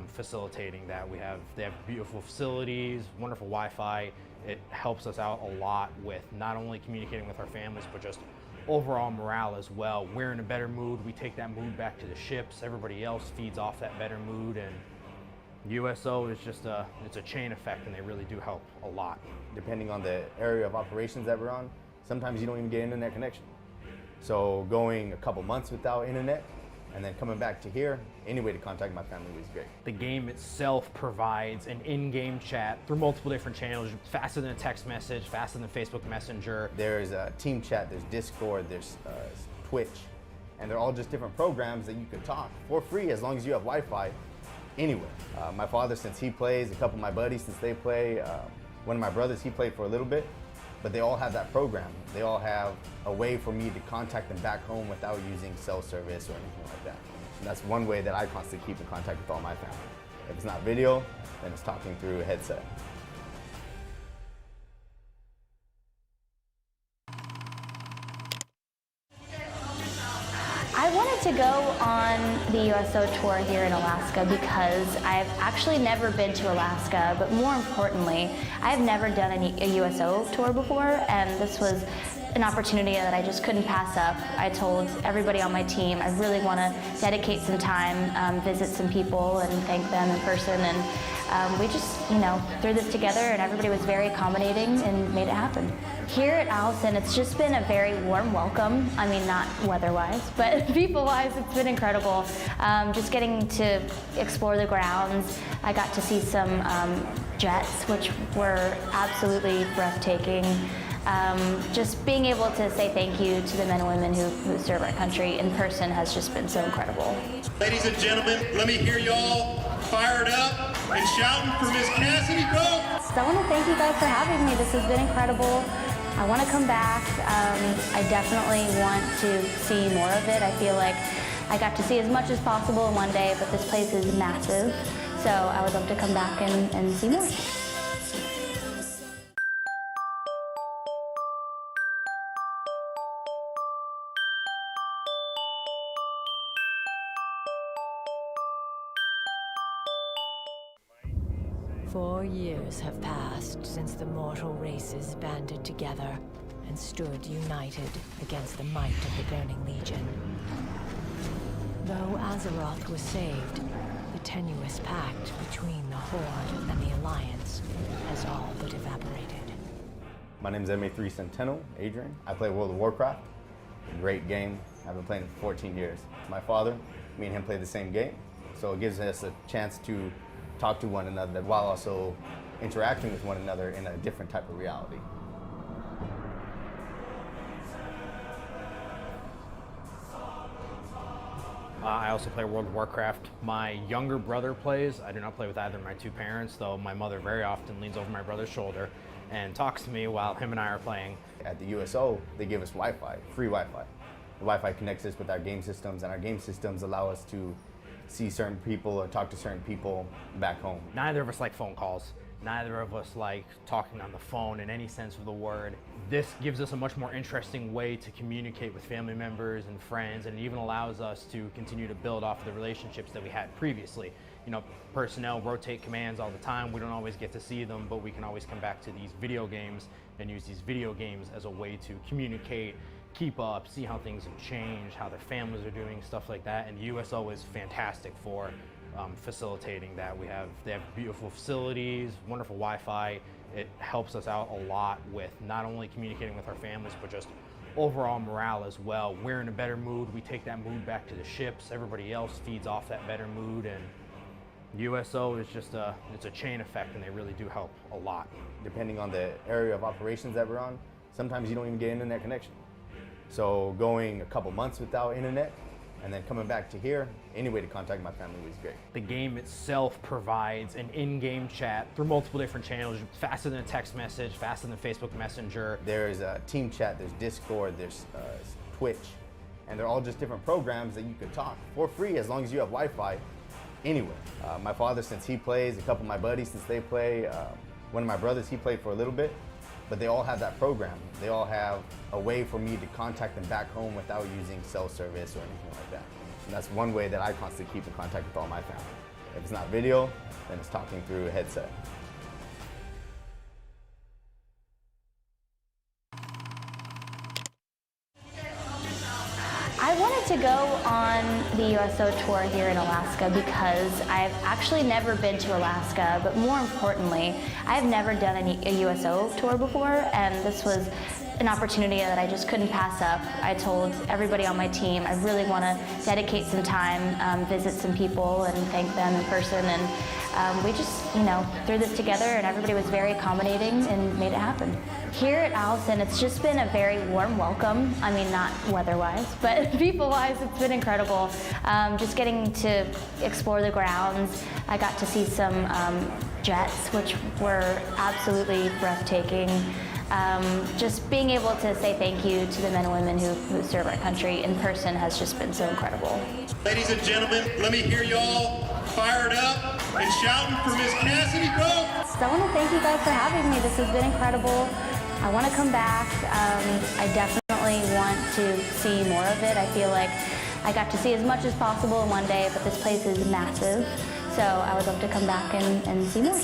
facilitating that. They have beautiful facilities, wonderful Wi-Fi. It helps us out a lot with not only communicating with our families, but just overall morale as well. We're in a better mood. We take that mood back to the ships. Everybody else feeds off that better mood, and USO is just it's a chain effect, and they really do help a lot. Depending on the area of operations that we're on, sometimes you don't even get internet connection. So going a couple months without internet and then coming back to here, any way to contact my family was great. The game itself provides an in-game chat through multiple different channels, faster than a text message, faster than Facebook Messenger. There's a team chat, there's Discord, there's Twitch, and they're all just different programs that you can talk for free as long as you have Wi-Fi anywhere. My father, since he plays, a couple of my buddies, since they play, one of my brothers, he played for a little bit, but they all have that program. They all have a way for me to contact them back home without using cell service or anything like that. And that's one way that I constantly keep in contact with all my family. If it's not video, then it's talking through a headset. I wanted to go on the USO tour here in Alaska because I've actually never been to Alaska, but more importantly, I've never done a USO tour before, and this was an opportunity that I just couldn't pass up. I told everybody on my team I really want to dedicate some time, visit some people and thank them in person, and we just, threw this together, and everybody was very accommodating and made it happen. Here at Allison, it's just been a very warm welcome. I mean, not weather-wise, but people-wise, it's been incredible. Just getting to explore the grounds. I got to see some jets, which were absolutely breathtaking. Just being able to say thank you to the men and women who serve our country in person has just been so incredible. Ladies and gentlemen, let me hear y'all fired up and shouting for Miss Cassidy. Go! So I want to thank you guys for having me. This has been incredible. I want to come back. I definitely want to see more of it. I feel like I got to see as much as possible in one day, but this place is massive. So I would love to come back and see more. "4 years have passed since the mortal races banded together and stood united against the might of the Burning Legion. Though Azeroth was saved, the tenuous pact between the Horde and the Alliance has all but evaporated. My name is MA3 Centennial, Adrian. I play World of Warcraft. Great game. I've been playing it for 14 years. My father, me and him play the same game, so it gives us a chance to talk to one another while also interacting with one another in a different type of reality. I also play World of Warcraft. My younger brother plays. I do not play with either of my two parents, though my mother very often leans over my brother's shoulder and talks to me while him and I are playing. At the USO, they give us Wi-Fi, free Wi-Fi. The Wi-Fi connects us with our game systems, and our game systems allow us to see certain people or talk to certain people back home. Neither of us like phone calls. Neither of us like talking on the phone in any sense of the word. This gives us a much more interesting way to communicate with family members and friends, and it even allows us to continue to build off the relationships that we had previously. You know, personnel rotate commands all the time. We don't always get to see them, but we can always come back to these video games and use these video games as a way to communicate, keep up, see how things have changed, how their families are doing, stuff like that. And the USO is fantastic for facilitating that. They have beautiful facilities, wonderful Wi-Fi. It helps us out a lot with not only communicating with our families, but just overall morale as well. We're in a better mood. We take that mood back to the ships. Everybody else feeds off that better mood, and USO is just it's a chain effect, and they really do help a lot. Depending on the area of operations that we're on, sometimes you don't even get internet connection. So going a couple months without internet and then coming back to here, any way to contact my family was great. The game itself provides an in-game chat through multiple different channels, faster than a text message, faster than Facebook Messenger. There's a team chat, there's Discord, there's Twitch, and they're all just different programs that you could talk for free as long as you have Wi-Fi anywhere. My father, since he plays, a couple of my buddies, since they play, one of my brothers, he played for a little bit, but they all have that program. They all have a way for me to contact them back home without using cell service or anything like that. And that's one way that I constantly keep in contact with all my family. If it's not video, then it's talking through a headset. I wanted to go on the USO tour here in Alaska because I've actually never been to Alaska, but more importantly, I've never done a USO tour before, and this was an opportunity that I just couldn't pass up. I told everybody on my team I really want to dedicate some time, visit some people and thank them in person, and we just, threw this together, and everybody was very accommodating and made it happen. Here at Allison, it's just been a very warm welcome. I mean, not weather-wise, but people-wise, it's been incredible. Just getting to explore the grounds. I got to see some jets, which were absolutely breathtaking. Just being able to say thank you to the men and women who serve our country in person has just been so incredible. Ladies and gentlemen, let me hear y'all fired up and shouting for Miss Cassidy Grove. So I want to thank you guys for having me. This has been incredible. I want to come back. I definitely want to see more of it. I feel like I got to see as much as possible in one day, but this place is massive. So I would love to come back and see more.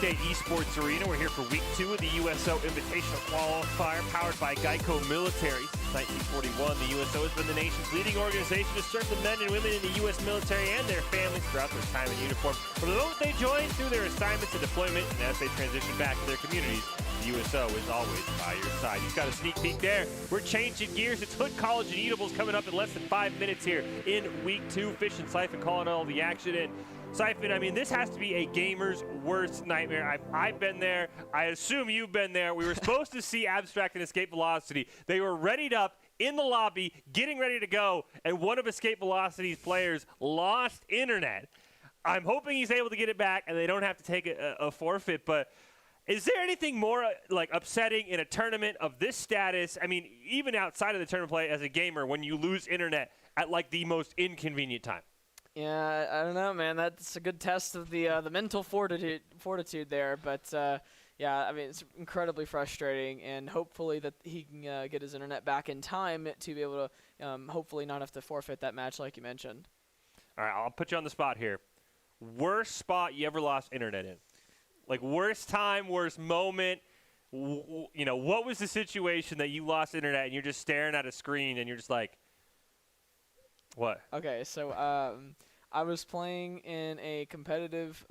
Esports Arena. We're here for week 2 of the USO Invitational Qualifier, powered by Geico Military. Since 1941, the USO has been the nation's leading organization to serve the men and women in the U.S. military and their families throughout their time in uniform. From the moment they join through their assignments and deployment, and as they transition back to their communities, the USO is always by your side. You've got a sneak peek there. We're changing gears. It's Hood College and Eatables coming up in less than 5 minutes here in week 2. Fish and Siphon calling all the action in. Siphon, I mean, this has to be a gamer's worst nightmare. I've been there. I assume you've been there. We were supposed to see Abstract and Escape Velocity. They were readied up in the lobby, getting ready to go, and one of Escape Velocity's players lost internet. I'm hoping he's able to get it back and they don't have to take a forfeit, but is there anything more upsetting in a tournament of this status? I mean, even outside of the tournament play as a gamer, when you lose internet at the most inconvenient time? Yeah, I don't know, man. That's a good test of the mental fortitude there. But yeah, I mean, it's incredibly frustrating, and hopefully that he can get his internet back in time to be able to hopefully not have to forfeit that match like you mentioned. All right, I'll put you on the spot here. Worst spot you ever lost internet in? Like, worst time, worst moment. What was the situation that you lost internet and you're just staring at a screen and you're just like, what? Okay, so I was playing in a competitive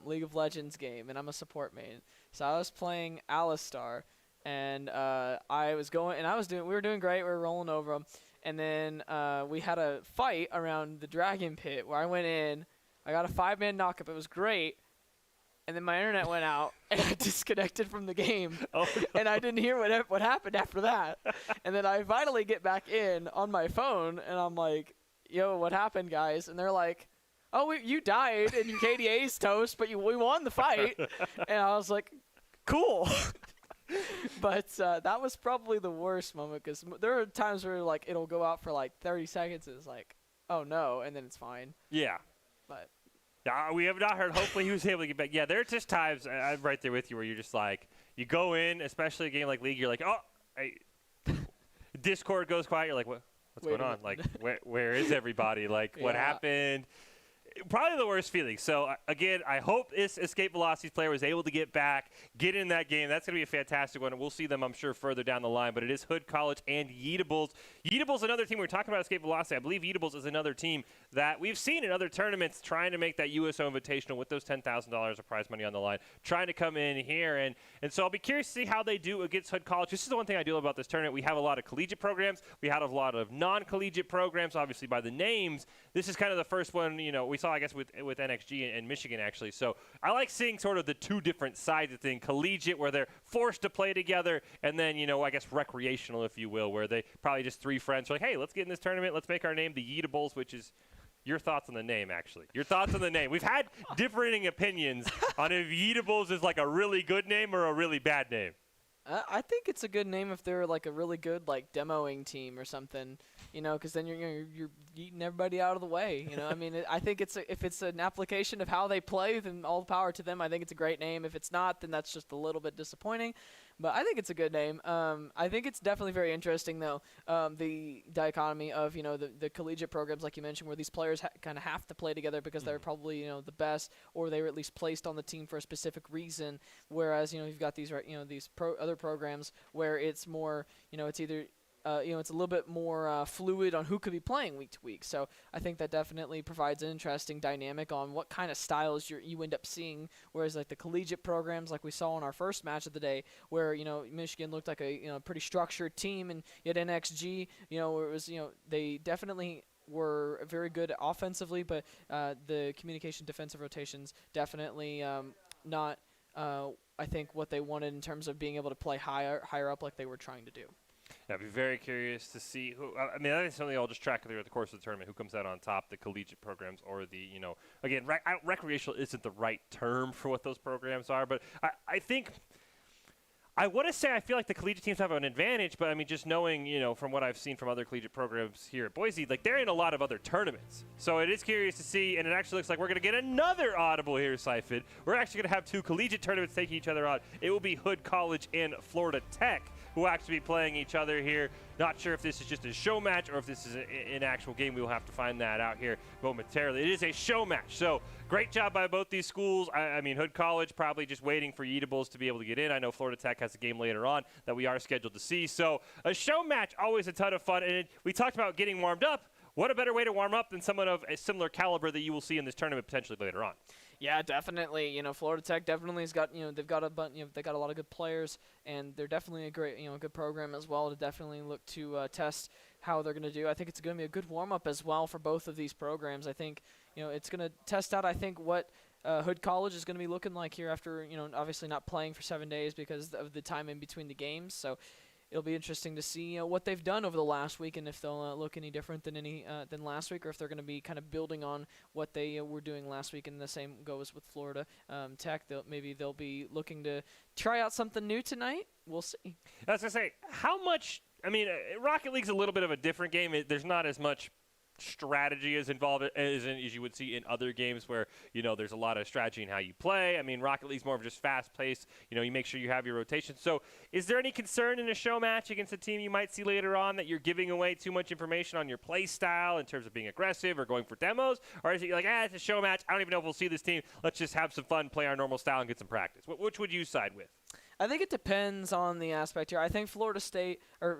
League of Legends game, and I'm a support main. So I was playing Alistar, and we were doing great. We were rolling over them, and then we had a fight around the Dragon Pit where I went in. I got a 5-man knockup. It was great. And then my internet went out, and I disconnected from the game. Oh, no. And I didn't hear what happened after that. And then I finally get back in on my phone, and I'm like, yo, what happened, guys? And they're like, oh, you died, and your KDA's toast, but we won the fight. And I was like, cool. But that was probably the worst moment, because there are times where like it'll go out for like 30 seconds, and it's like, oh, no, and then it's fine. Yeah. But we have not heard. Hopefully he was able to get back. Yeah, there are just times, I'm right there with you, where you're just like, you go in, especially a game like League, you're like, Discord goes quiet. You're like, what's going on? Like, where is everybody? Like, what happened? Probably the worst feeling. So, again, I hope this Escape Velocities player was able to get back, get in that game. That's going to be a fantastic one, and we'll see them, I'm sure, further down the line. But it is Hood College and Yeatables. Yeatables, another team. We were talking about Escape Velocity. I believe Yeatables is another team that we've seen in other tournaments trying to make that USO Invitational with those $10,000 of prize money on the line, trying to come in here. And so I'll be curious to see how they do against Hood College. This is the one thing I do love about this tournament. We have a lot of collegiate programs. We had a lot of non-collegiate programs, obviously, by the names. This is kind of the first one, we saw, I guess, with NXG and Michigan, actually. So I like seeing sort of the two different sides of things. Collegiate, where they're forced to play together, and then, I guess recreational, if you will, where they probably just three friends are like, hey, let's get in this tournament. Let's make our name the Yeatables, which is your thoughts on the name, actually. Your thoughts on the name. We've had differing opinions on if Yeatables is like a really good name or a really bad name. I think it's a good name if they're like a really good like demoing team or something, because then you're eating everybody out of the way. I mean, I think if it's an application of how they play, then all the power to them. I think it's a great name. If it's not, then that's just a little bit disappointing. But I think it's a good name. I think it's definitely very interesting, though, the dichotomy of, the collegiate programs, like you mentioned, where these players kind of have to play together because they're probably, the best, or they were at least placed on the team for a specific reason. Whereas, you've got these, these other programs where it's more, it's either it's a little bit more fluid on who could be playing week to week. So I think that definitely provides an interesting dynamic on what kind of styles you end up seeing. Whereas like the collegiate programs, like we saw in our first match of the day, where Michigan looked like a pretty structured team, and yet NXG, where it was they definitely were very good offensively, but the communication defensive rotations definitely not I think what they wanted in terms of being able to play higher up like they were trying to do. Yeah, I'd be very curious to see who. I mean, I think something I'll just track throughout the course of the tournament, who comes out on top, the collegiate programs or the, again, recreational isn't the right term for what those programs are, but I think. I want to say I feel like the collegiate teams have an advantage, but I mean, just knowing, from what I've seen from other collegiate programs here at Boise, like they're in a lot of other tournaments. So it is curious to see, and it actually looks like we're going to get another audible here, Seifert. We're actually going to have two collegiate tournaments taking each other on. It will be Hood College and Florida Tech, who will actually be playing each other here. Not sure if this is just a show match or if this is an actual game. We will have to find that out here momentarily. It is a show match. So great job by both these schools. I mean, Hood College probably just waiting for Yeatables to be able to get in. I know Florida Tech has a game later on that we are scheduled to see. So a show match, always a ton of fun. And we talked about getting warmed up. What a better way to warm up than someone of a similar caliber that you will see in this tournament potentially later on. Yeah, definitely. Florida Tech definitely has got, they've got they got a lot of good players, and they're definitely a great, good program as well to definitely look to test how they're going to do. I think it's going to be a good warm up as well for both of these programs. I think, it's going to test out, I think, what Hood College is going to be looking like here after, obviously not playing for 7 days because of the time in between the games. So it'll be interesting to see what they've done over the last week, and if they'll look any different than last week, or if they're going to be kind of building on what they were doing last week. And the same goes with Florida Tech. Maybe they'll be looking to try out something new tonight. We'll see. I was going to say, how much – I mean, Rocket League's a little bit of a different game. There's not as much strategy as involved as you would see in other games where, there's a lot of strategy in how you play. I mean, Rocket League's more of just fast-paced. You make sure you have your rotation. So is there any concern in a show match against a team you might see later on that you're giving away too much information on your play style in terms of being aggressive or going for demos? Or is it like, it's a show match. I don't even know if we'll see this team. Let's just have some fun, play our normal style, and get some practice. Which would you side with? I think it depends on the aspect here. I think Florida Tech, they're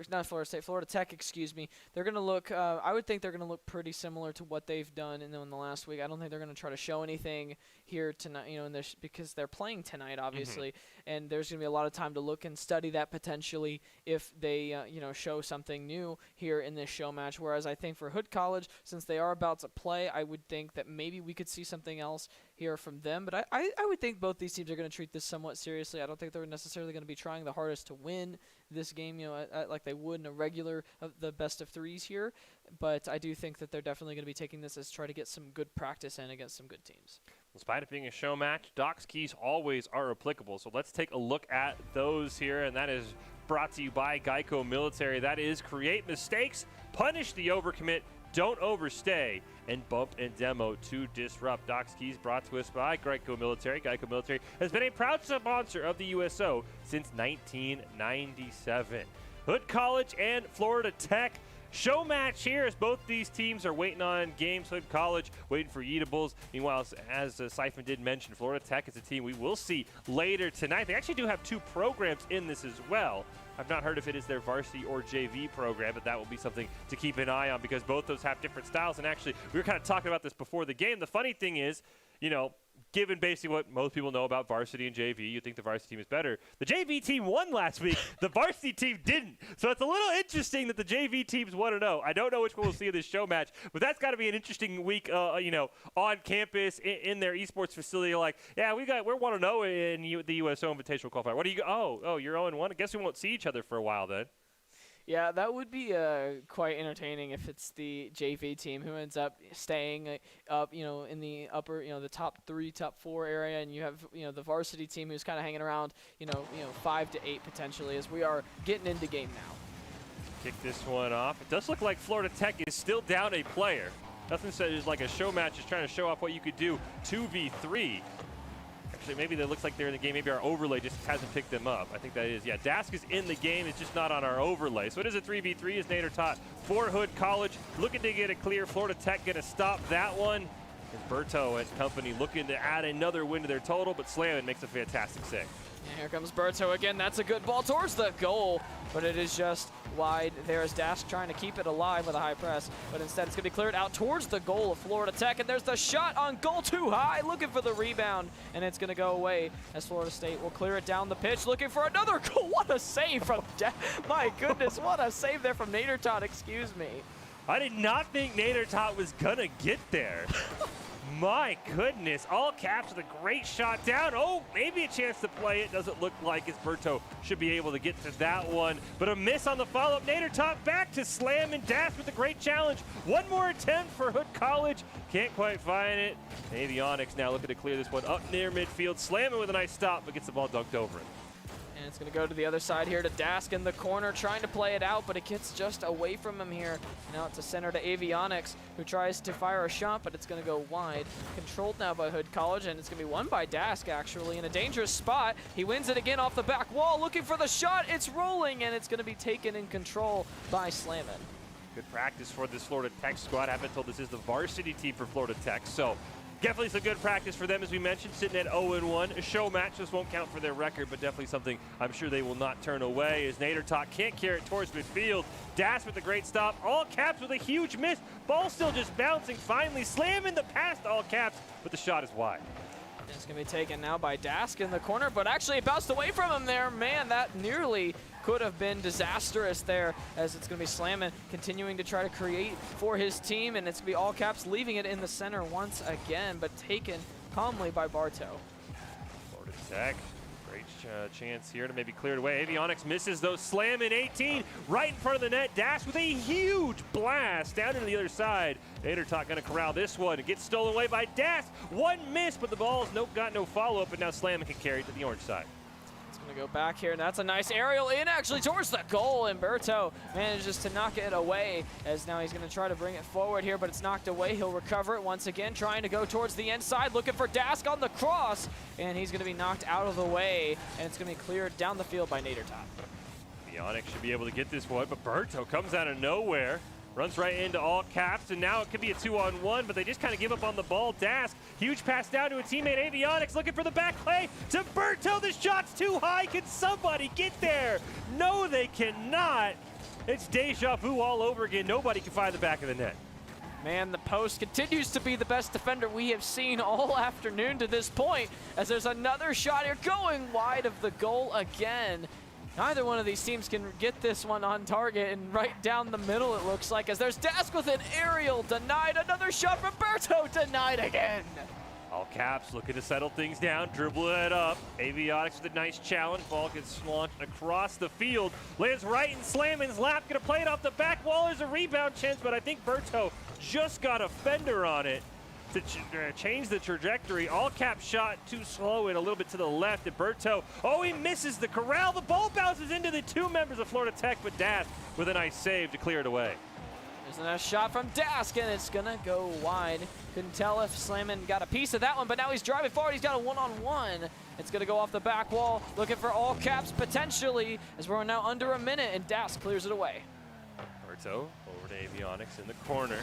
going to look, I would think they're going to look pretty similar to what they've done in the last week. I don't think they're going to try to show anything here tonight, because they're playing tonight, obviously, and there's going to be a lot of time to look and study that potentially if they, show something new here in this show match. Whereas I think for Hood College, since they are about to play, I would think that maybe we could see something else here from them. But I would think both these teams are going to treat this somewhat seriously. I don't think they're necessarily going to be trying the hardest to win this game, like they would in a regular the best of threes here. But I do think that they're definitely going to be taking this as try to get some good practice in against some good teams. Despite it being a show match, Doc's keys always are applicable. So let's take a look at those here, and that is brought to you by Geico Military. That is create mistakes, punish the overcommit, don't overstay, and bump and demo to disrupt. Doc's keys brought to us by Geico Military. Geico Military has been a proud sponsor of the USO since 1997. Hood College and Florida Tech. Show match here as both these teams are waiting on games. Hood College waiting for eatables. Meanwhile, as Siphon did mention, Florida Tech is a team we will see later tonight. They actually do have two programs in this as well. I've not heard if it is their varsity or JV program, but that will be something to keep an eye on because both those have different styles. And actually, we were kind of talking about this before the game. The funny thing is, given basically what most people know about varsity and JV, you think the varsity team is better. The JV team won last week. The varsity team didn't. So it's a little interesting that the JV teams 1-0. I don't know which one we'll see in this show match, but that's got to be an interesting week, on campus in their esports facility. Like, yeah, we're 1-0 in the USO Invitational Qualifier. What do you? You're 0-1. I guess we won't see each other for a while then. Yeah, that would be quite entertaining if it's the JV team who ends up staying up, in the upper, the top 3, top 4 area, and you have, the varsity team who's kind of hanging around, 5 to 8 potentially, as we are getting into game now. Kick this one off. It does look like Florida Tech is still down a player. Nothing says like a show match is trying to show off what you could do 2v3. Actually, maybe that looks like they're in the game. Maybe our overlay just hasn't picked them up. I think that is. Yeah, Dask is in the game. It's just not on our overlay. So it is a 3v3 as Nader taught for Hood College. Looking to get it clear. Florida Tech going to stop that one. And Berto and company looking to add another win to their total, but Slammin makes a fantastic save. And here comes Berto again. That's a good ball towards the goal, but it is just wide. There's Dask trying to keep it alive with a high press, but instead it's going to be cleared out towards the goal of Florida Tech, and there's the shot on goal too high, looking for the rebound, and it's going to go away as Florida State will clear it down the pitch, looking for another goal. What a save from my goodness, what a save there from Nader Tot, excuse me. I did not think Nader Tot was going to get there. My goodness, all caps with a great shot down. Oh, maybe a chance to play it. Doesn't look like it. Berto should be able to get to that one. But a miss on the follow-up. Nader Tot back to slam and dash with a great challenge. One more attempt for Hood College. Can't quite find it. Avionics now looking to clear this one up near midfield. Slamming with a nice stop, but gets the ball dunked over it. And it's going to go to the other side here to Dask in the corner, trying to play it out, but it gets just away from him here. Now it's a center to Avionics, who tries to fire a shot, but it's going to go wide. Controlled now by Hood College, and it's going to be won by Dask, actually, in a dangerous spot. He wins it again off the back wall, looking for the shot. It's rolling, and it's going to be taken in control by Slammin. Good practice for this Florida Tech squad. I've been told this is the varsity team for Florida Tech, so definitely some good practice for them, as we mentioned, sitting at 0-1. A show match, this won't count for their record, but definitely something I'm sure they will not turn away, as Nader Tot can't carry it towards midfield. Dash with a great stop. All caps with a huge miss. Ball still just bouncing. Finally slamming the pass to all caps, but the shot is wide. It's going to be taken now by Dask in the corner, but actually it bounced away from him there. Man, that nearly could have been disastrous there, as it's going to be Slammin continuing to try to create for his team, and it's going to be all caps leaving it in the center once again, but taken calmly by Bartow. Florida Tech, great chance here to maybe clear it away. Avionics misses those. Slammin 18 right in front of the net. Dash with a huge blast down into the other side. Nader Tot going to corral this one. It gets stolen away by Dash. One miss, but the ball's got no follow-up, and now Slammin can carry it to the orange side. Gonna go back here, and that's a nice aerial in actually towards the goal, and Berto manages to knock it away, as now he's gonna try to bring it forward here, but it's knocked away. He'll recover it once again, trying to go towards the inside, looking for Dask on the cross, and he's gonna be knocked out of the way, and it's gonna be cleared down the field by Nadertot. Onyx should be able to get this one, but Berto comes out of nowhere, runs right into all caps, and now it could be a 2-on-1, but they just kind of give up on the ball. Dask, huge pass down to a teammate, Avionics looking for the back play to Berto. The shot's too high. Can somebody get there? No, they cannot. It's deja vu all over again. Nobody can find the back of the net. Man, the post continues to be the best defender we have seen all afternoon to this point, as there's another shot here going wide of the goal again. Neither one of these teams can get this one on target, and right down the middle it looks like, as there's Dask with an aerial denied. Another shot from Berto denied again. All caps looking to settle things down, dribble it up. Avionics with a nice challenge. Ball gets launched across the field. Lands right in Slammin's lap. Gonna play it off the back wall. There's a rebound chance, but I think Berto just got a fender on it to change the trajectory. All cap shot too slow and a little bit to the left. And Berto, oh, he misses the corral. The ball bounces into the two members of Florida Tech, but Dask with a nice save to clear it away. There's a nice shot from Dask, and it's gonna go wide. Couldn't tell if Slammin got a piece of that one, but now he's driving forward. He's got a one-on-one. It's gonna go off the back wall, looking for all caps potentially, as we're now under a minute, and Dask clears it away. Berto over to Avionics in the corner.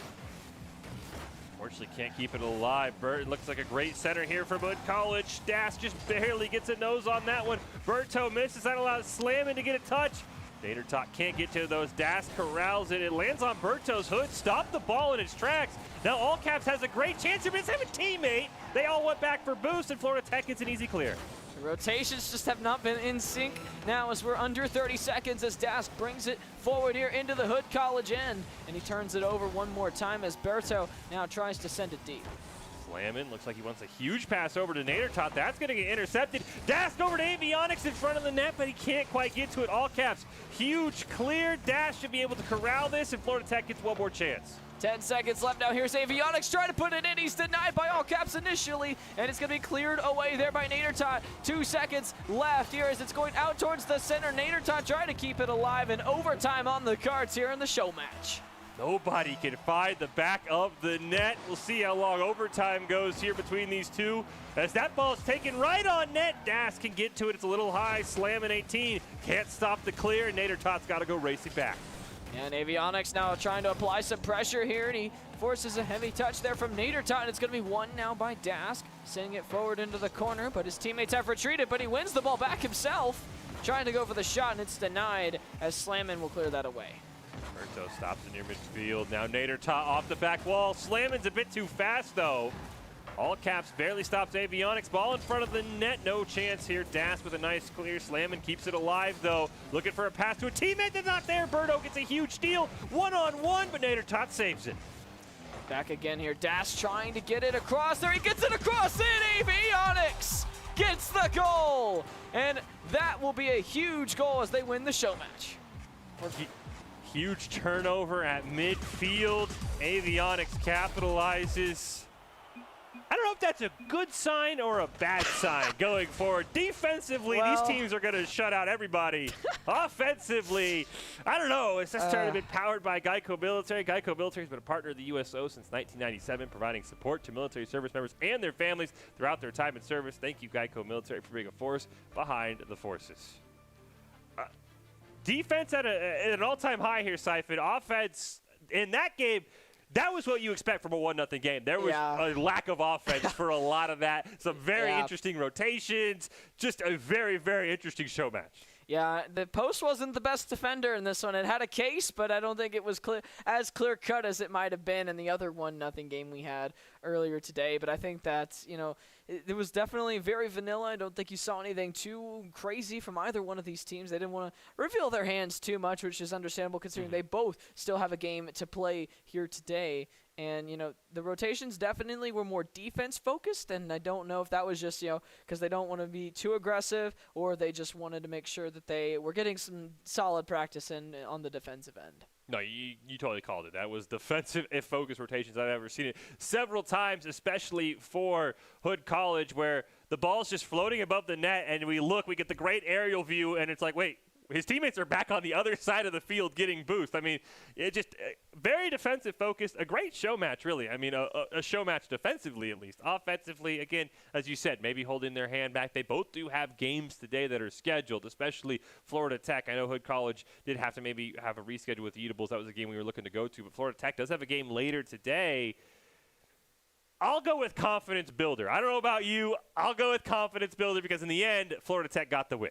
Unfortunately, can't keep it alive. Bert looks like a great center here for Hood College. Dask just barely gets a nose on that one. Berto misses. That allows Slammin to get a touch. Nadertot can't get to those. Dask corrals it. It lands on Berto's hood. Stop the ball in its tracks. Now All Caps has a great chance here, but it's have a teammate. They all went back for boost, and Florida Tech gets an easy clear. The rotations just have not been in sync now, as we're under 30 seconds, as Dask brings it forward here into the Hood College end, and he turns it over one more time as Berto now tries to send it deep. Slammin looks like he wants a huge pass over to Nadertot. That's going to get intercepted. Dask over to Avionics in front of the net, but he can't quite get to it. All caps, huge clear. Dash should be able to corral this, and Florida Tech gets one more chance. 10 seconds left now. Here's Avionics trying to put it in. He's denied by All Caps initially, and it's going to be cleared away there by Nadertot. 2 seconds left here as it's going out towards the center. Nadertot trying to keep it alive, and overtime on the cards here in the show match. Nobody can find the back of the net. We'll see how long overtime goes here between these two. As that ball is taken right on net, Dask can get to it. It's a little high. Slammin 18 can't stop the clear. Nadertot's got to go racing back. And Avionics now trying to apply some pressure here, and he forces a heavy touch there from Nadertot, and it's going to be one now by Dask, sending it forward into the corner, but his teammates have retreated, but he wins the ball back himself, trying to go for the shot, and it's denied as Slammin will clear that away. Berto stops it near midfield. Now Nadertot off the back wall. Slammin's a bit too fast, though. All Caps barely stops Avionics. Ball in front of the net. No chance here. Dask with a nice clear. Slammin keeps it alive, though. Looking for a pass to a teammate that's not there. Berto gets a huge steal. One-on-one, but Nadertot saves it. Back again here. Dask trying to get it across there. He gets it across in. Avionics gets the goal. And that will be a huge goal as they win the show match. Huge turnover at midfield. Avionics capitalizes. I don't know if that's a good sign or a bad sign going forward. Defensively, these teams are going to shut out everybody. Offensively, I don't know. It's this tournament powered by Geico Military. Geico Military has been a partner of the USO since 1997, providing support to military service members and their families throughout their time in service. Thank you, Geico Military, for being a force behind the forces. Defense at an all-time high here, Siphon. Offense in that game, that was what you expect from a 1-0 game. There was a lack of offense for a lot of that. Some very interesting rotations. Just a very, very interesting show match. Yeah, the post wasn't the best defender in this one. It had a case, but I don't think it was as clear-cut as it might have been in the other 1-0 game we had earlier today. But I think that, you know, it was definitely very vanilla. I don't think you saw anything too crazy from either one of these teams. They didn't want to reveal their hands too much, which is understandable considering they both still have a game to play here today. And, you know, the rotations definitely were more defense-focused, and I don't know if that was just, you know, because they don't want to be too aggressive or they just wanted to make sure that they were getting some solid practice in on the defensive end. No, you totally called it. That was defensive if focused rotations I've ever seen it several times, especially for Hood College, where the ball's just floating above the net, and we get the great aerial view, and it's like, wait, his teammates are back on the other side of the field getting boost. I mean, it just very defensive focused, a great show match, really. I mean, a show match defensively at least. Offensively, again, as you said, maybe holding their hand back. They both do have games today that are scheduled, especially Florida Tech. I know Hood College did have to maybe have a reschedule with the Eatables. That was a game we were looking to go to, but Florida Tech does have a game later today. I'll go with confidence builder. I don't know about you. I'll go with confidence builder because in the end, Florida Tech got the win.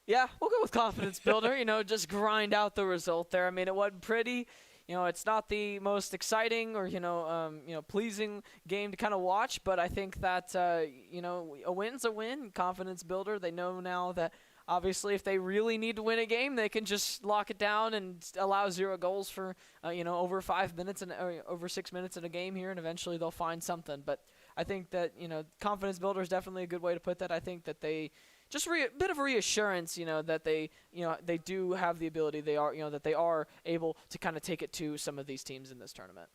Yeah, we'll go with confidence builder. Just grind out the result there. I mean, it wasn't pretty. It's not the most exciting or pleasing game to kind of watch, but I think that a win's a win. Confidence builder. They know now that obviously if they really need to win a game, they can just lock it down and allow 0 goals for over 5 minutes and over 6 minutes in a game here, and eventually they'll find something. But I think that confidence builder is definitely a good way to put that. I think that they. Just a bit of reassurance, that they do have the ability. They are, that they are able to kind of take it to some of these teams in this tournament.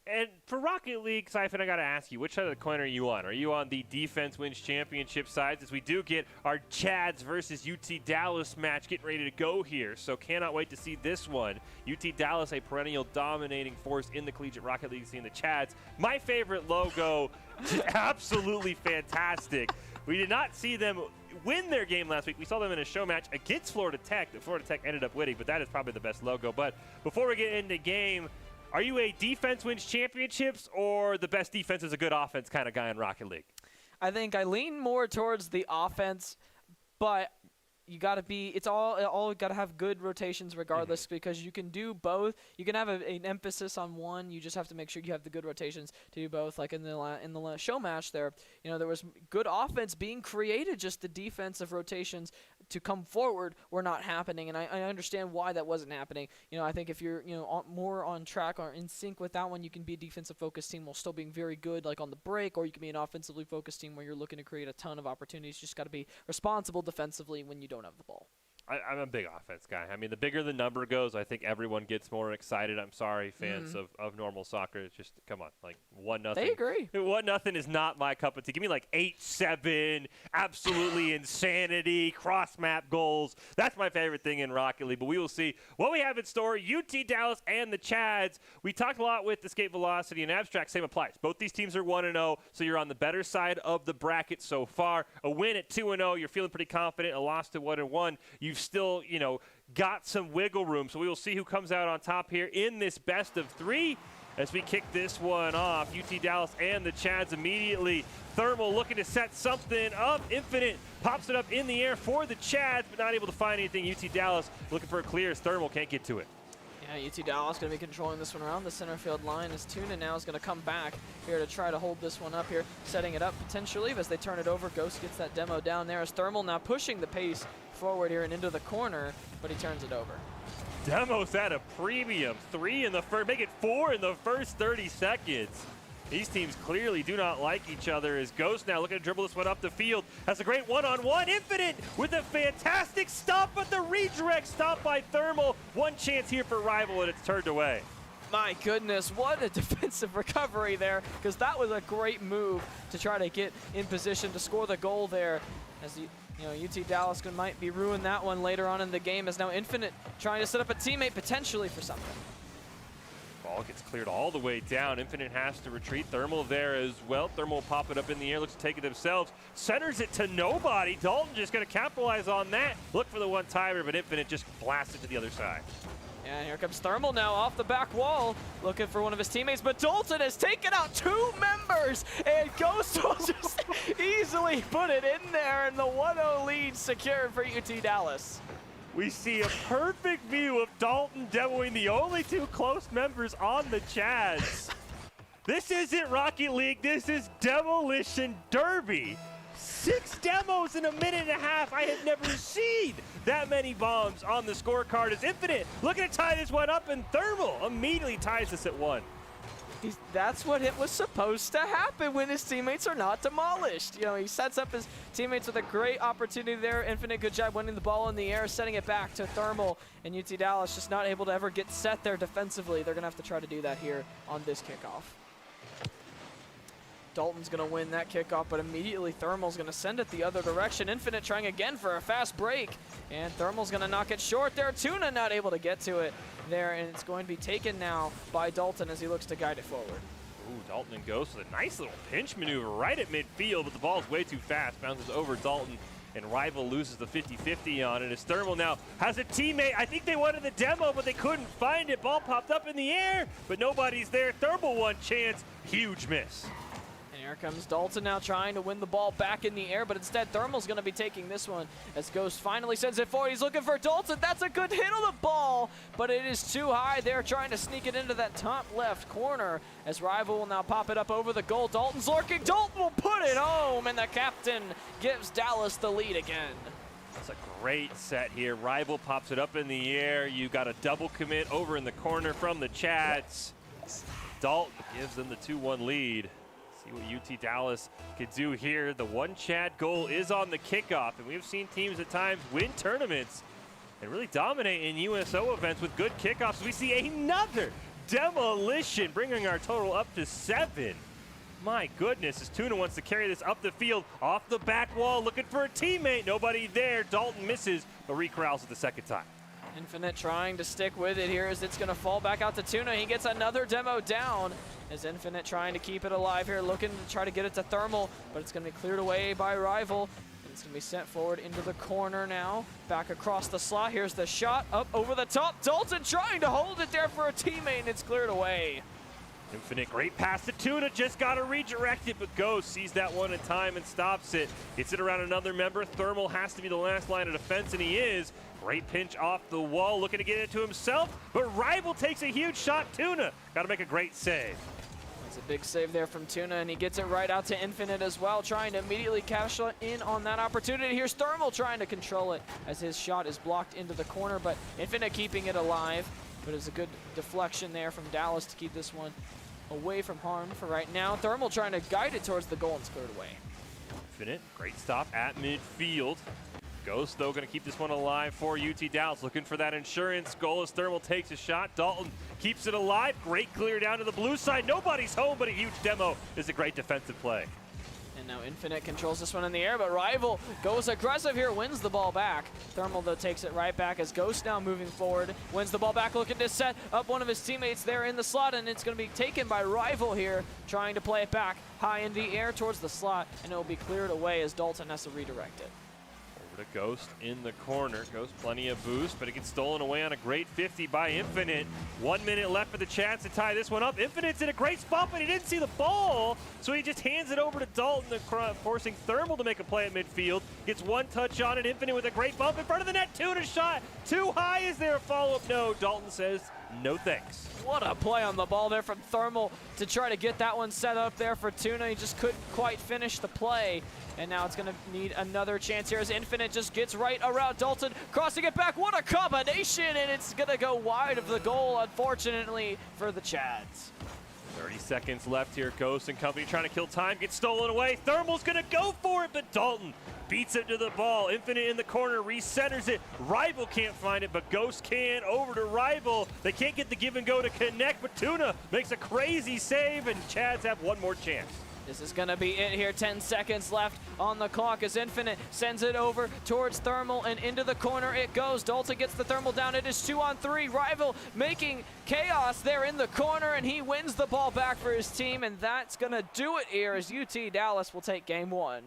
And for Rocket League, Siphon, I got to ask you, which side of the coin are you on? Are you on the defense wins championship sides? As we do get our Chads versus UT Dallas match getting ready to go here. So cannot wait to see this one. UT Dallas, a perennial dominating force in the collegiate Rocket League scene. The Chads, my favorite logo, just absolutely fantastic. We did not see them win their game last week. We saw them in a show match against Florida Tech that Florida Tech ended up winning, but that is probably the best logo. But before we get into game, are you a defense wins championships or the best defense is a good offense kind of guy in Rocket League? I think I lean more towards the offense, but you got to be – it's all got to have good rotations regardless because you can do both. You can have an emphasis on one. You just have to make sure you have the good rotations to do both. Like in the show match there, there was good offense being created, just the defensive rotations to come forward were not happening, and I understand why that wasn't happening. I think if you're more on track or in sync with that one, you can be a defensive focused team while still being very good like on the break, or you can be an offensively focused team where you're looking to create a ton of opportunities. You just got to be responsible defensively when you don't have the ball. I'm a big offense guy. I mean, the bigger the number goes, I think everyone gets more excited. I'm sorry, fans of normal soccer. It's just, come on, like 1-0. They agree. 1-0 is not my cup of tea. Give me like 8-7, absolutely insanity, cross-map goals. That's my favorite thing in Rocket League. But we will see what we have in store. UT Dallas and the Chads. We talked a lot with Escape Velocity and Abstract. Same applies. Both these teams are 1-0, so you're on the better side of the bracket so far. A win at 2-0, you're feeling pretty confident. A loss to 1-1, you've still, got some wiggle room. So we will see who comes out on top here in this best of 3 as we kick this one off. UT Dallas and the Chads immediately. Thermal looking to set something up. Infinite pops it up in the air for the Chads, but not able to find anything. UT Dallas looking for a clear as Thermal can't get to it. Yeah, UT Dallas going to be controlling this one around the center field line as Tuna now is going to come back here to try to hold this one up here, setting it up potentially as they turn it over. Ghost gets that demo down there as Thermal now pushing the pace forward here and into the corner, but he turns it over. Demo's at a premium. 3 in the first, make it 4 in the first 30 seconds. These teams clearly do not like each other as Ghost now looking to dribble this one up the field. Has a great one-on-one. Infinite with a fantastic stop, but the redirect stop by Thermal. One chance here for Rival, and it's turned away. My goodness, what a defensive recovery there, because that was a great move to try to get in position to score the goal there. As UT Dallas might be ruin that one later on in the game, as now Infinite trying to set up a teammate potentially for something. Ball gets cleared all the way down. Infinite has to retreat. Thermal there as well. Thermal will pop it up in the air, looks to take it themselves. Centers it to nobody. Dalton just going to capitalize on that. Look for the one-timer, but Infinite just blasts it to the other side. And here comes Thermal now off the back wall, looking for one of his teammates, but Dalton has taken out 2 members, and Ghost will just easily put it in there, and the 1-0 lead secured for UT Dallas. We see a perfect view of Dalton demoing the only 2 close members on the Chads. This isn't Rocket League, this is Demolition Derby. 6 demos in a minute and a half. I have never seen that many bombs on the scorecard as Infinite looking to tie this one up, and Thermal immediately ties us at 1. That's what it was supposed to happen when his teammates are not demolished. He sets up his teammates with a great opportunity there. Infinite, good job winning the ball in the air, setting it back to Thermal, and UT Dallas just not able to ever get set there defensively. They're going to have to try to do that here on this kickoff. Dalton's going to win that kickoff, but immediately Thermal's going to send it the other direction. Infinite trying again for a fast break, and Thermal's going to knock it short there. Tuna not able to get to it there, and it's going to be taken now by Dalton as he looks to guide it forward. Ooh, Dalton and Ghost with a nice little pinch maneuver right at midfield, but the ball's way too fast. Bounces over Dalton, and Rival loses the 50-50 on it. As Thermal now has a teammate. I think they wanted the demo, but they couldn't find it. Ball popped up in the air, but nobody's there. Thermal one chance, huge miss. And here comes Dalton now trying to win the ball back in the air, but instead Thermal's going to be taking this one as Ghost finally sends it forward. He's looking for Dalton. That's a good hit on the ball, but it is too high. They're trying to sneak it into that top left corner as Rival will now pop it up over the goal. Dalton's lurking. Dalton will put it home, and the captain gives Dallas the lead again. That's a great set here. Rival pops it up in the air. You got a double commit over in the corner from the Chads. Dalton gives them the 2-1 lead. See what UT Dallas could do here. The one Chad goal is on the kickoff, and we've seen teams at times win tournaments and really dominate in USO events with good kickoffs. We see another demolition, bringing our total up to 7. My goodness, as Tuna wants to carry this up the field, off the back wall, looking for a teammate. Nobody there. Dalton misses, but recrolls it the second time. Infinite trying to stick with it here as it's going to fall back out to Tuna. He gets another demo down as Infinite trying to keep it alive here, looking to try to get it to Thermal, but it's going to be cleared away by Rival. And it's going to be sent forward into the corner now. Back across the slot. Here's the shot up over the top. Dalton trying to hold it there for a teammate, and it's cleared away. Infinite, great pass to Tuna, just got to redirect it, but Ghost sees that one in time and stops it. Gets it around another member. Thermal has to be the last line of defense, and he is. Great pinch off the wall, looking to get it to himself, but Rival takes a huge shot. Tuna got to make a great save. That's a big save there from Tuna, and he gets it right out to Infinite as well, trying to immediately cash in on that opportunity. Here's Thermal trying to control it as his shot is blocked into the corner, but Infinite keeping it alive. But it's a good deflection there from Dallas to keep this one away from harm for right now. Thermal trying to guide it towards the goal and cleared away. Infinite, great stop at midfield. Ghost, though, going to keep this one alive for UT Dallas. Looking for that insurance goal as Thermal takes a shot. Dalton keeps it alive. Great clear down to the blue side. Nobody's home, but a huge demo is a great defensive play. And now Infinite controls this one in the air, but Rival goes aggressive here, wins the ball back. Thermal, though, takes it right back as Ghost now moving forward, wins the ball back, looking to set up one of his teammates there in the slot, and it's going to be taken by Rival here, trying to play it back high in the air towards the slot, and it will be cleared away as Dalton has to redirect it. Over to Ghost in the corner. Ghost plenty of boost, but it gets stolen away on a great 50 by Infinite. 1 minute left for the chance to tie this one up. Infinite's in a great spot, but he didn't see the ball, so he just hands it over to Dalton, forcing Thermal to make a play at midfield. Gets one touch on it. Infinite with a great bump in front of the net. Tuna shot. Too high. Is there a follow-up? No. Dalton says no thanks. What a play on the ball there from Thermal to try to get that one set up there for Tuna. He just couldn't quite finish the play. And now it's going to need another chance here as Infinite just gets right around Dalton, crossing it back. What a combination, and it's going to go wide of the goal, unfortunately, for the Chads. 30 seconds left here. Ghost and company trying to kill time. Gets stolen away. Thermal's going to go for it, but Dalton beats it to the ball. Infinite in the corner, recenters it. Rival can't find it, but Ghost can. Over to Rival. They can't get the give and go to connect, but Tuna makes a crazy save, and Chads have one more chance. This is going to be it here. 10 seconds left on the clock as Infinite sends it over towards Thermal, and into the corner it goes. Dalton gets the Thermal down. It is 2-on-3. Rival making chaos there in the corner, and he wins the ball back for his team, and that's going to do it here as UT Dallas will take game one.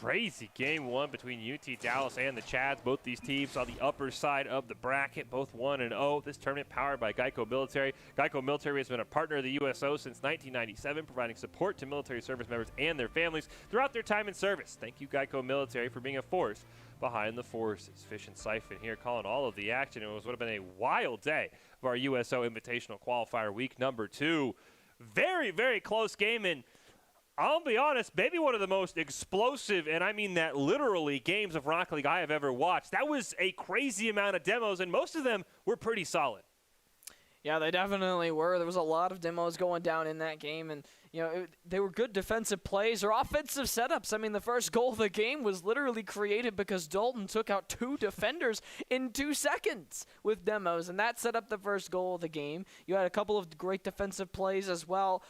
Crazy game one between UT Dallas and the Chads. Both these teams on the upper side of the bracket, both 1-0. This tournament powered by Geico Military. Geico Military has been a partner of the USO since 1997, providing support to military service members and their families throughout their time in service. Thank you, Geico Military, for being a force behind the forces. Fish and Siphon here calling all of the action. It was would have been a wild day of our USO Invitational Qualifier week number 2. Very, very close game, and I'll be honest, maybe one of the most explosive, and I mean that literally, games of Rocket League I have ever watched. That was a crazy amount of demos, and most of them were pretty solid. Yeah, they definitely were. There was a lot of demos going down in that game, and they were good defensive plays or offensive setups. I mean, the first goal of the game was literally created because Dalton took out 2 defenders in 2 seconds with demos, and that set up the first goal of the game. You had a couple of great defensive plays as well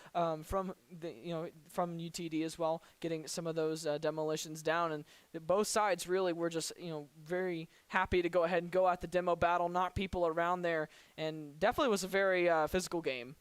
from UTD as well, getting some of those demolitions down, and both sides really were just very happy to go ahead and go at the demo battle, knock people around there, and definitely was a very physical game.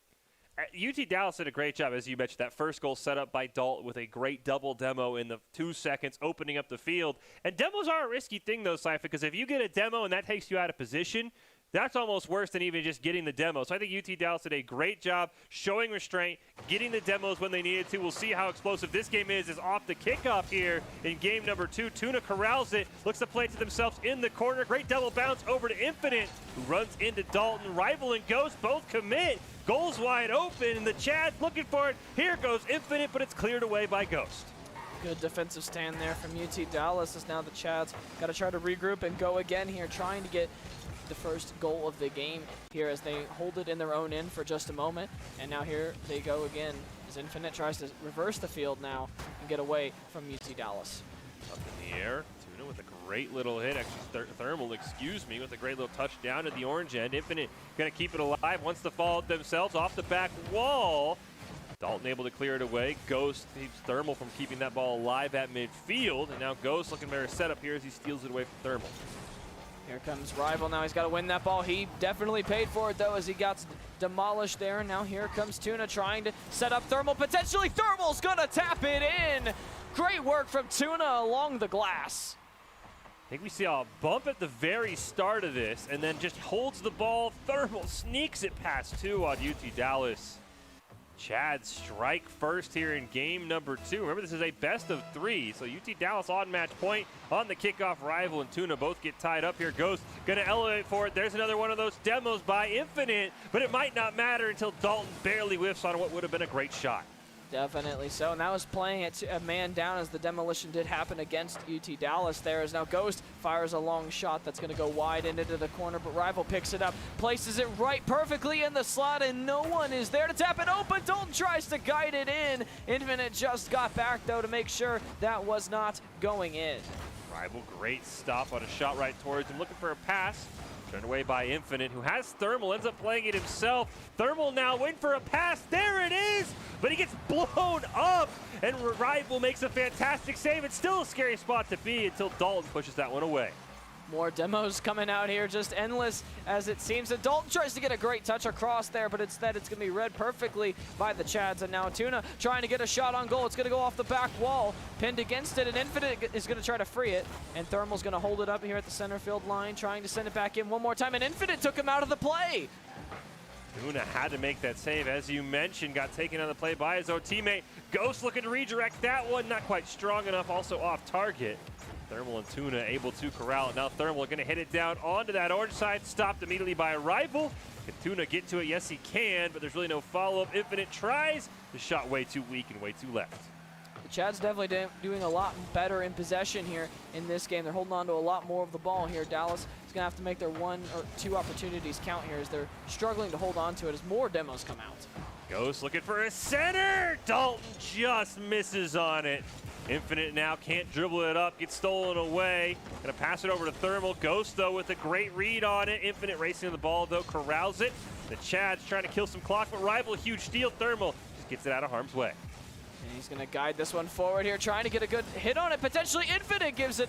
UT Dallas did a great job, as you mentioned. That first goal set up by Dalton with a great double demo in the 2 seconds, opening up the field. And demos are a risky thing, though, Cypher, because if you get a demo and that takes you out of position, that's almost worse than even just getting the demo. So I think UT Dallas did a great job showing restraint, getting the demos when they needed to. We'll see how explosive this game is off the kickoff here in game number 2. Tuna corrals it, looks to play it to themselves in the corner. Great double bounce over to Infinite, who runs into Dalton. Rival and Ghost both commit. Goals wide open, and the Chad looking for it. Here goes Infinite, but it's cleared away by Ghost. Good defensive stand there from UT Dallas, as now the Chads got to try to regroup and go again here, trying to get the first goal of the game here as they hold it in their own end for just a moment. And now here they go again as Infinite tries to reverse the field now and get away from UT Dallas. Up in the air, Tuna with a great little hit. Actually, Thermal, with a great little touchdown at the orange end. Infinite going to keep it alive, wants to follow it themselves off the back wall. Dalton able to clear it away. Ghost keeps Thermal from keeping that ball alive at midfield. And now Ghost looking for a setup here as he steals it away from Thermal. Here comes Rival. Now he's got to win that ball. He definitely paid for it, though, as he got demolished there. And now here comes Tuna trying to set up Thermal. Potentially Thermal's going to tap it in. Great work from Tuna along the glass. I think we see a bump at the very start of this and then just holds the ball. Thermal sneaks it past 2 on UT Dallas. Chad strike first here in game number 2. Remember, this is a best of 3, so UT Dallas on match point on the kickoff. Rival and Tuna both get tied up here. Ghost gonna elevate for it. There's another one of those demos by Infinite, but it might not matter until Dalton barely whiffs on what would have been a great shot. Definitely so, and that was playing it a man down as the demolition did happen against UT Dallas there, as now Ghost fires a long shot that's going to go wide into the corner, but Rival picks it up, places it right perfectly in the slot, and no one is there to tap it open. Dalton tries to guide it in. Infinite just got back, though, to make sure that was not going in. Rival, great stop on a shot right towards him, looking for a pass. Turned away by Infinite, who has Thermal, ends up playing it himself. Thermal now waiting for a pass. There it is, but he gets blown up, and Rival makes a fantastic save. It's still a scary spot to be until Dalton pushes that one away. More demos coming out here, just endless as it seems. And Dalton tries to get a great touch across there, but instead it's going to be read perfectly by the Chads. And now Tuna trying to get a shot on goal. It's going to go off the back wall, pinned against it, and Infinite is going to try to free it. And Thermal's going to hold it up here at the center field line, trying to send it back in one more time, and Infinite took him out of the play. Tuna had to make that save, as you mentioned, got taken out of the play by his own teammate. Ghost looking to redirect that one, not quite strong enough, also off target. Thermal and Tuna able to corral it. Now Thermal going to hit it down onto that orange side, stopped immediately by a Rival. Can Tuna get to it? Yes, he can, but there's really no follow-up. Infinite tries. The shot way too weak and way too left. The Chad's definitely doing a lot better in possession here in this game. They're holding on to a lot more of the ball here. Dallas is going to have to make their 1 or 2 opportunities count here as they're struggling to hold on to it as more demos come out. Ghost looking for a center. Dalton just misses on it. Infinite now can't dribble it up, gets stolen away. Gonna pass it over to Thermal. Ghost, though, with a great read on it. Infinite racing to the ball, though, corrals it. The Chad's trying to kill some clock, but Rival, huge steal. Thermal just gets it out of harm's way. And he's going to guide this one forward here, trying to get a good hit on it. Potentially Infinite gives it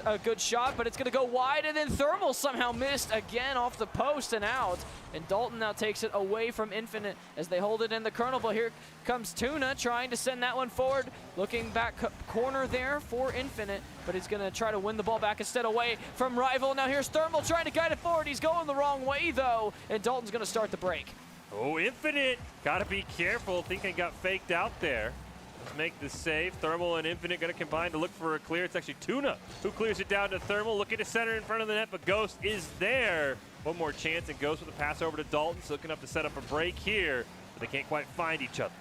a good shot, but it's going to go wide, and then Thermal somehow missed again off the post and out. And Dalton now takes it away from Infinite as they hold it in the kernel. But here comes Tuna trying to send that one forward. Looking back corner there for Infinite, but he's going to try to win the ball back instead away from Rival. Now here's Thermal trying to guide it forward. He's going the wrong way, though, and Dalton's going to start the break. Oh, Infinite. Got to be careful. Thinking got faked out there. Let's make the save. Thermal and Infinite going to combine to look for a clear. It's actually Tuna who clears it down to Thermal. Looking to center in front of the net, but Ghost is there. One more chance, and Ghost with a pass over to Dalton. So looking up to set up a break here, but they can't quite find each other.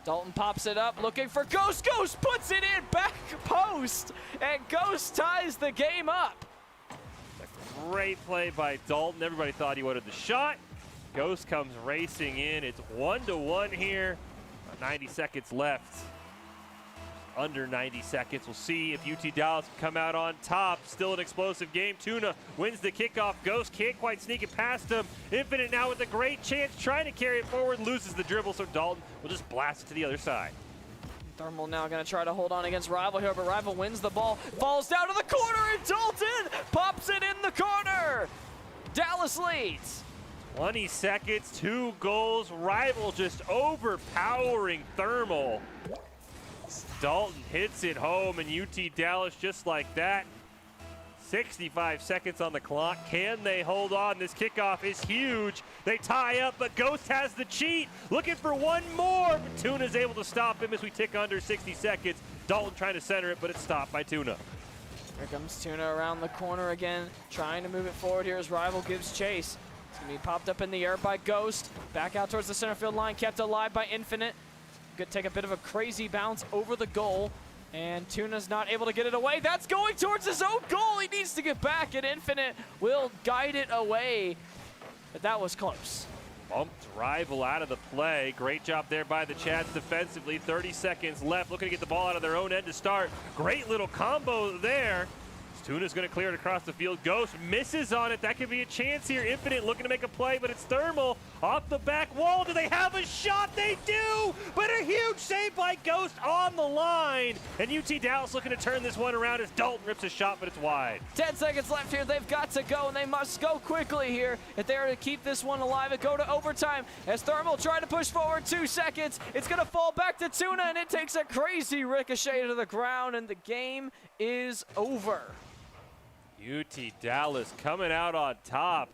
Dalton pops it up, looking for Ghost. Ghost puts it in, back post, and Ghost ties the game up. A great play by Dalton. Everybody thought he wanted the shot. Ghost comes racing in. It's 1-1 here. 90 seconds left. Under 90 seconds. We'll see if UT Dallas can come out on top. Still an explosive game. Tuna wins the kickoff. Ghost can't quite sneak it past him. Infinite now with a great chance, trying to carry it forward, loses the dribble, so Dalton will just blast it to the other side. Thermal now going to try to hold on against Rival here, but Rival wins the ball, falls down to the corner, and Dalton pops it in the corner. Dallas leads. 20 seconds, 2 goals. Rival just overpowering Thermal. Dalton hits it home, and UT Dallas just like that. 65 seconds on the clock. Can they hold on? This kickoff is huge. They tie up, but Ghost has the cheat. Looking for one more, but Tuna's able to stop him as we tick under 60 seconds. Dalton trying to center it, but it's stopped by Tuna. Here comes Tuna around the corner again, trying to move it forward here as Rival gives chase. It's going to be popped up in the air by Ghost. Back out towards the center field line, kept alive by Infinite. Could take a bit of a crazy bounce over the goal, and Tuna's not able to get it away. That's going towards his own goal. He needs to get back, and Infinite will guide it away, but that was close. Bumped Rival out of the play. Great job there by the Chads defensively. 30 seconds left, looking to get the ball out of their own end to start. Great little combo there. Tuna's going to clear it across the field. Ghost misses on it. That could be a chance here. Infinite looking to make a play, but it's Thermal off the back wall. Do they have a shot? They do! But a huge save by Ghost on the line. And UT Dallas looking to turn this one around as Dalton rips a shot, but it's wide. 10 seconds left here. They've got to go, and they must go quickly here if they're to keep this one alive and go to overtime. As Thermal trying to push forward 2 seconds, it's going to fall back to Tuna, and it takes a crazy ricochet to the ground, and the game is over. UT Dallas coming out on top.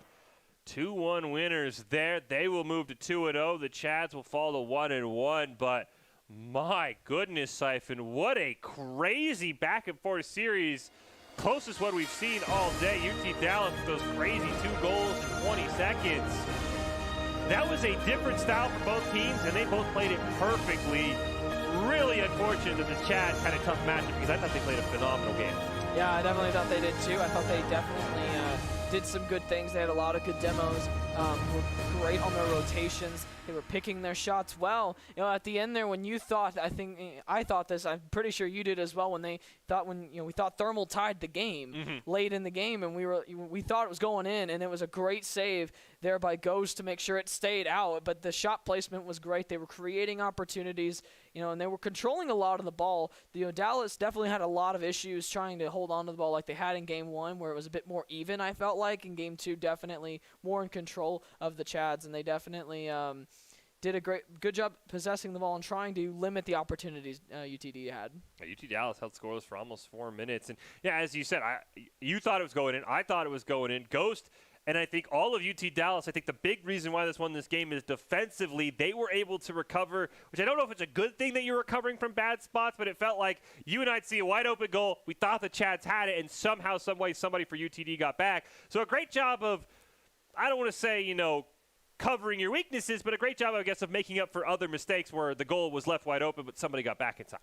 2-1 winners there. They will move to 2-0. The Chads will fall to 1-1. But my goodness, Siphon, what a crazy back and forth series. Closest what we've seen all day. UT Dallas with those crazy 2 goals in 20 seconds. That was a different style for both teams, and they both played it perfectly. Really unfortunate that the Chads had a tough matchup because I thought they played a phenomenal game. Yeah, I definitely thought they did too. I thought they definitely did some good things. They had a lot of good demos. Were great on their rotations. They were picking their shots well. You know, at the end there, when you thought, I thought this. I'm pretty sure you did as well. When we thought Thermal tied the game late in the game, and we thought it was going in, and it was a great save there by Ghost to make sure it stayed out. But the shot placement was great. They were creating opportunities, and they were controlling a lot of the ball. Dallas definitely had a lot of issues trying to hold on to the ball like they had in Game 1, where it was a bit more even, I felt like. In Game 2, definitely more in control of the Chads, and they definitely did a good job possessing the ball and trying to limit the opportunities UTD had. UT Dallas held scoreless for almost 4 minutes. And, yeah, as you said, you thought it was going in. I thought it was going in. Ghost, and I think all of UT Dallas, I think the big reason why this won this game is defensively. They were able to recover, which I don't know if it's a good thing that you're recovering from bad spots, but it felt like you and I'd see a wide open goal. We thought the Chads had it, and somehow, some way, somebody for UTD got back. So a great job of, I don't want to say, covering your weaknesses, but a great job, I guess, of making up for other mistakes where the goal was left wide open, but somebody got back in time.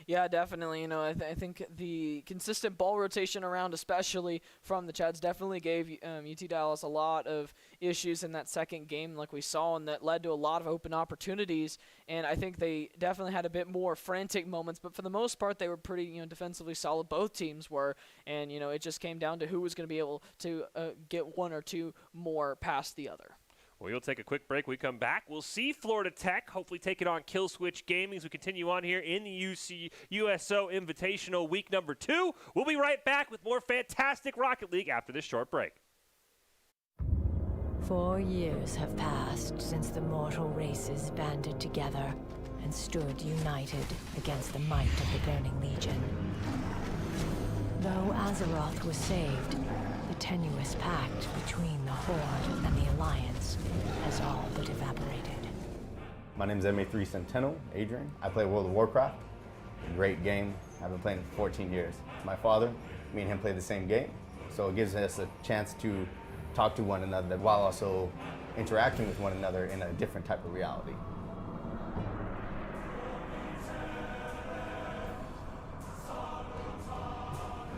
Yeah, definitely. I think the consistent ball rotation around, especially from the Chads, definitely gave UT Dallas a lot of issues in that second game, like we saw, and that led to a lot of open opportunities. And I think they definitely had a bit more frantic moments, but for the most part, they were pretty, defensively solid. Both teams were, and it just came down to who was going to be able to get 1 or 2 more past the other. We'll take a quick break. We come back. We'll see Florida Tech hopefully take it on Kill Switch Gaming as we continue on here in the USO Invitational week number 2. We'll be right back with more fantastic Rocket League after this short break. 4 years have passed since the mortal races banded together and stood united against the might of the Burning Legion. Though Azeroth was saved, the tenuous pact between the Horde and the Alliance has all but evaporated. My name is MA3 Sentinel, Adrian. I play World of Warcraft. A great game. I've been playing it for 14 years. My father, me and him play the same game, so it gives us a chance to talk to one another while also interacting with one another in a different type of reality.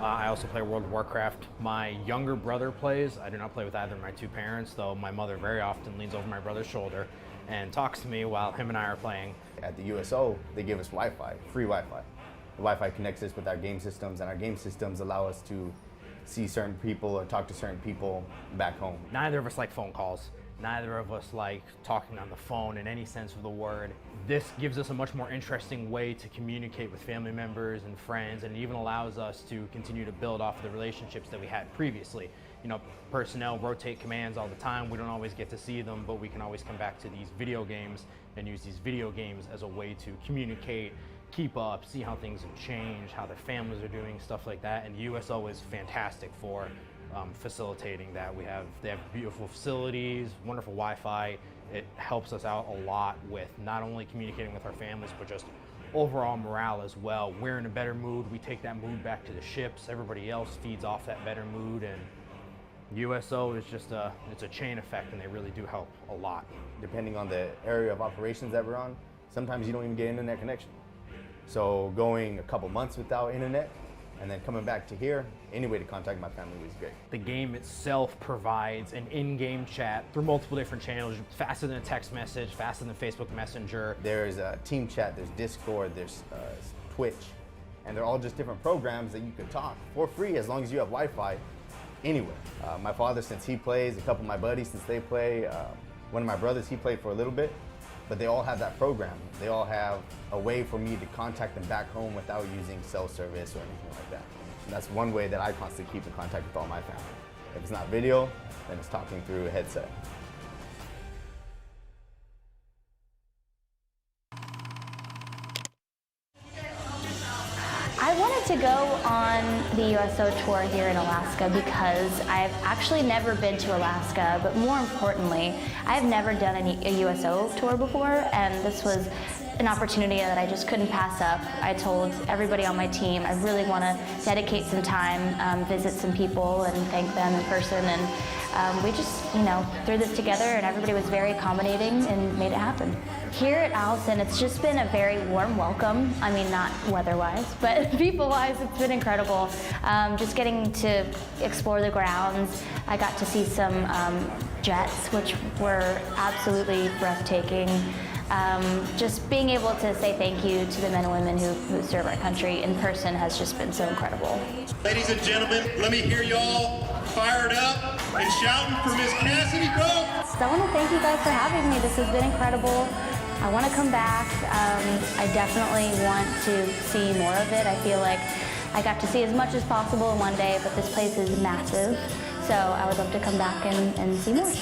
I also play World of Warcraft. My younger brother plays. I do not play with either of my two parents, though my mother very often leans over my brother's shoulder and talks to me while him and I are playing. At the USO, they give us Wi-Fi, free Wi-Fi. The Wi-Fi connects us with our game systems, and our game systems allow us to see certain people or talk to certain people back home. Neither of us like phone calls. Neither of us like talking on the phone in any sense of the word. This gives us a much more interesting way to communicate with family members and friends, and it even allows us to continue to build off of the relationships that we had previously. You know, personnel rotate commands all the time. We don't always get to see them, but we can always come back to these video games and use these video games as a way to communicate, keep up, see how things have changed, how their families are doing, stuff like that. And the USO is fantastic for facilitating that. They have beautiful facilities, wonderful Wi-Fi. It helps us out a lot with not only communicating with our families, but just overall morale as well. We're in a better mood. We take that mood back to the ships. Everybody else feeds off that better mood, and USO is just it's a chain effect, and they really do help a lot. Depending on the area of operations that we're on, sometimes you don't even get internet connection. So going a couple months without internet and then coming back to here, any way to contact my family was great. The game itself provides an in-game chat through multiple different channels, faster than a text message, faster than Facebook Messenger. There's a team chat, there's Discord, there's Twitch, and they're all just different programs that you can talk for free as long as you have Wi-Fi anywhere. My father, since he plays, a couple of my buddies, since they play, one of my brothers, he played for a little bit, but they all have that program. They all have a way for me to contact them back home without using cell service or anything like that. And that's one way that I constantly keep in contact with all my family. If it's not video, then it's talking through a headset. I wanted to go on the USO tour here in Alaska because I've actually never been to Alaska, but more importantly, I've never done a USO tour before, and this was an opportunity that I just couldn't pass up. I told everybody on my team I really want to dedicate some time, visit some people and thank them in person, and we just, threw this together, and everybody was very accommodating and made it happen. Here at Allison, it's just been a very warm welcome. I mean, not weather-wise, but people-wise, it's been incredible. Just getting to explore the grounds. I got to see some jets, which were absolutely breathtaking. Just being able to say thank you to the men and women who serve our country in person has just been so incredible. Ladies and gentlemen, let me hear y'all fired up and shouting for Miss Cassidy Cook. So I want to thank you guys for having me. This has been incredible. I want to come back. I definitely want to see more of it. I feel like I got to see as much as possible in one day, but this place is massive. So I would love to come back and see more.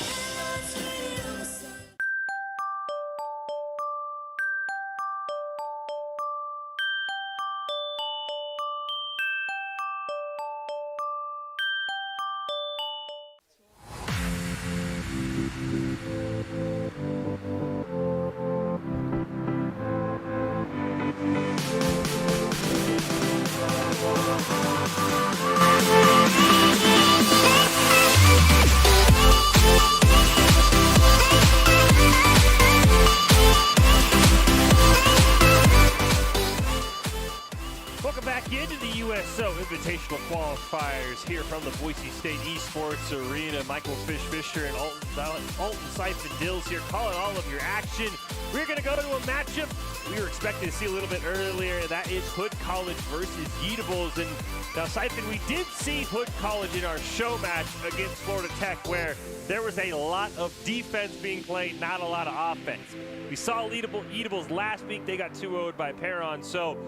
Welcome back into the USO Invitational Qualifiers here from the Boise State Esports Arena. Michael Fisher and Alton Siphon-Dills here calling all of your action. We're going to go to a matchup we were expecting to see a little bit earlier. That is Hood College versus Yeatables. And now, Siphon, we did see Hood College in our show match against Florida Tech, where there was a lot of defense being played, not a lot of offense. We saw Yeatables last week. They got 2-0'd by Perron. So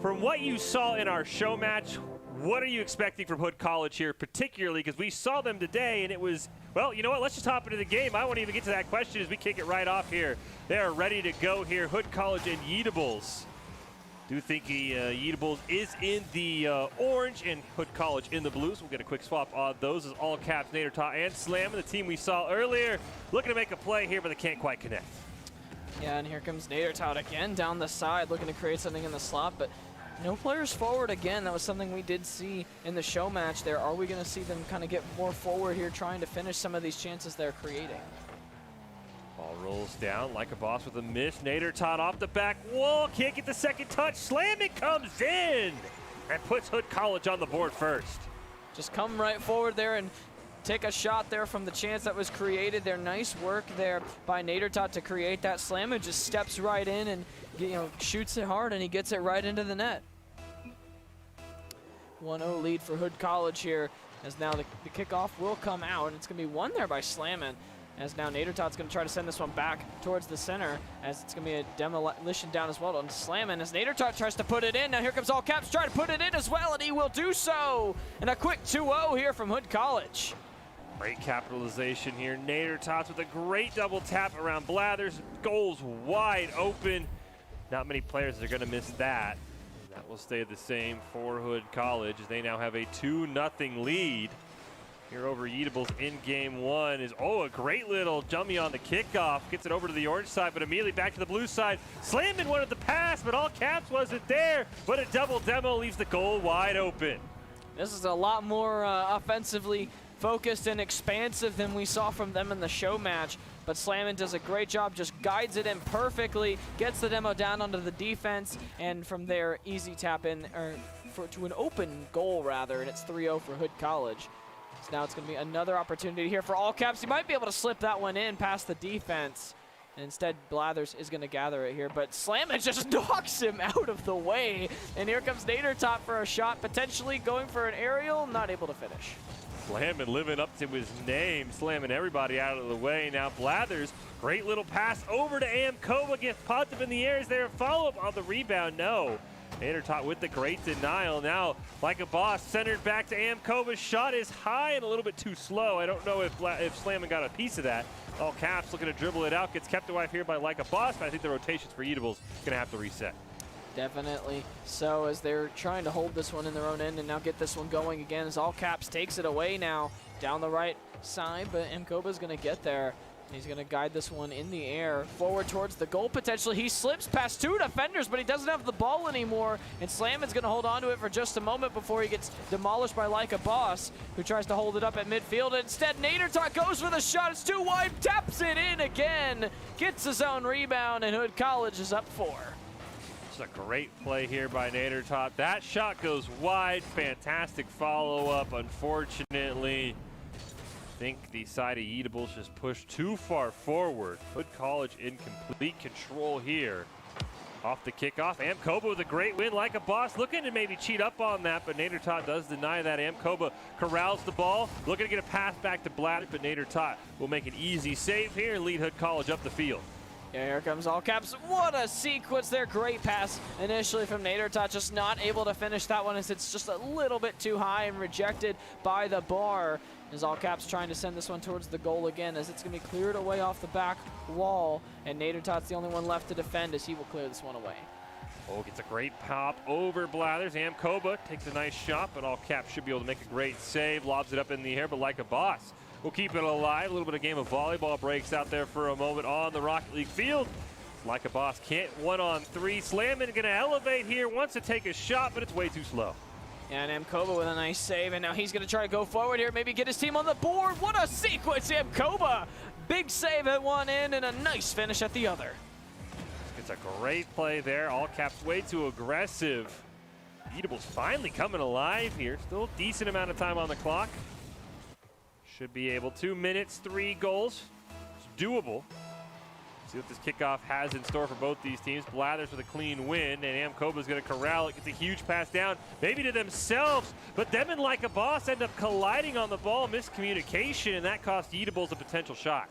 from what you saw in our show match, what are you expecting from Hood College here, particularly because we saw them today and it was, well, you know what, let's just hop into the game. I won't even get to that question as we kick it right off here. They are ready to go here, Hood College and Yeatables. Do think Yeatables is in the orange and Hood College in the blues. We'll get a quick swap on those as all caps, Nader Tot and Slam, the team we saw earlier, looking to make a play here, but they can't quite connect. Yeah, and here comes Nader Tot again down the side, looking to create something in the slot, but no players forward again. That was something we did see in the show match there. Are we going to see them kind of get more forward here, trying to finish some of these chances they're creating? Ball rolls down like a boss with a miss. Nader Tot off the back wall. Can't get the second touch. Slam, it comes in. and puts Hood College on the board first. Just come right forward there and take a shot there from the chance that was created there. Nice work there by Nadertot to create that slam, and just steps right in and shoots it hard, and he gets it right into the net. 1-0 lead for Hood College here, as now the kickoff will come out. It's going to be won there by Slammin', as now Nadertot's going to try to send this one back towards the center, as it's going to be a demolition down as well on Slammin', as Nadertot tries to put it in. Now here comes All Caps trying to put it in as well, and he will do so. And a quick 2-0 here from Hood College. Great capitalization here. Nadertots with a great double tap around Blathers. Goals wide open. Not many players are going to miss that. That will stay the same for Hood College, as they now have a 2-0 lead here over Yeatables in game one. A great little dummy on the kickoff. Gets it over to the orange side, but immediately back to the blue side. Slammin' wanted the pass, but All Caps wasn't there. But a double demo leaves the goal wide open. This is a lot more offensively focused and expansive than we saw from them in the show match. But Slammin' does a great job, just guides it in perfectly, gets the demo down onto the defense, and from there, easy tap in, to an open goal rather, and it's 3-0 for Hood College. So now it's going to be another opportunity here for All Caps. He might be able to slip that one in past the defense. And instead, Blathers is going to gather it here. But Slammin' just knocks him out of the way. And here comes Nadertot for a shot, potentially going for an aerial, not able to finish. Slammin' living up to his name, slamming everybody out of the way. Now Blathers, great little pass over to Amkoba, gets popped up in the air. Is there a follow-up on the rebound? No. Nadertot with the great denial. Now, like a boss, centered back to Amkoba's shot is high and a little bit too slow. I don't know if Slammin' got a piece of that. All Caps looking to dribble it out, gets kept alive here by like a boss, but I think the rotations for Yeatables gonna have to reset. Definitely so, as they're trying to hold this one in their own end and now get this one going again, as All Caps takes it away now down the right side, but Amkoba's going to get there. He's going to guide this one in the air forward towards the goal potentially. He slips past two defenders, but he doesn't have the ball anymore, and Slammin's going to hold on to it for just a moment before he gets demolished by like a boss, who tries to hold it up at midfield. Instead, Nadertot goes for the shot. It's too wide, taps it in again, gets his own rebound, and Hood College is up 4. A great play here by Nadertot. That shot goes wide. Fantastic follow-up. Unfortunately, I think the side of Yeatables just pushed too far forward. Hood College in complete control here. Off the kickoff, Amkoba with a great win like a boss. Looking to maybe cheat up on that, but Nadertot does deny that. Amkoba corrals the ball. Looking to get a pass back to Blatter, but Nadertot will make an easy save here and lead Hood College up the field. Yeah, here comes All Caps. What a sequence there. Great pass initially from Nadertot. Just not able to finish that one, as it's just a little bit too high and rejected by the bar. As All Caps trying to send this one towards the goal again, as it's going to be cleared away off the back wall. And Nadertot's the only one left to defend, as he will clear this one away. Gets a great pop over Blathers. Amkoba takes a nice shot, but All Caps should be able to make a great save. Lobs it up in the air, but like a boss, we'll keep it alive. A little bit of game of volleyball breaks out there for a moment on the Rocket League field. Like a boss can't 1-on-3. Slammin' gonna elevate here, wants to take a shot, but it's way too slow. And Amkoba with a nice save, and now he's gonna try to go forward here, maybe get his team on the board. What a sequence, Amkoba! Big save at one end and a nice finish at the other. It's a great play there. All Caps way too aggressive. Yeatables finally coming alive here. Still a decent amount of time on the clock. Should be able. 2 minutes, 3 goals. It's doable. See what this kickoff has in store for both these teams. Blathers with a clean win, and Amkoba's going to corral it. Gets a huge pass down, maybe to themselves, but them and like a boss end up colliding on the ball. Miscommunication, and that cost Yeatables a potential shot.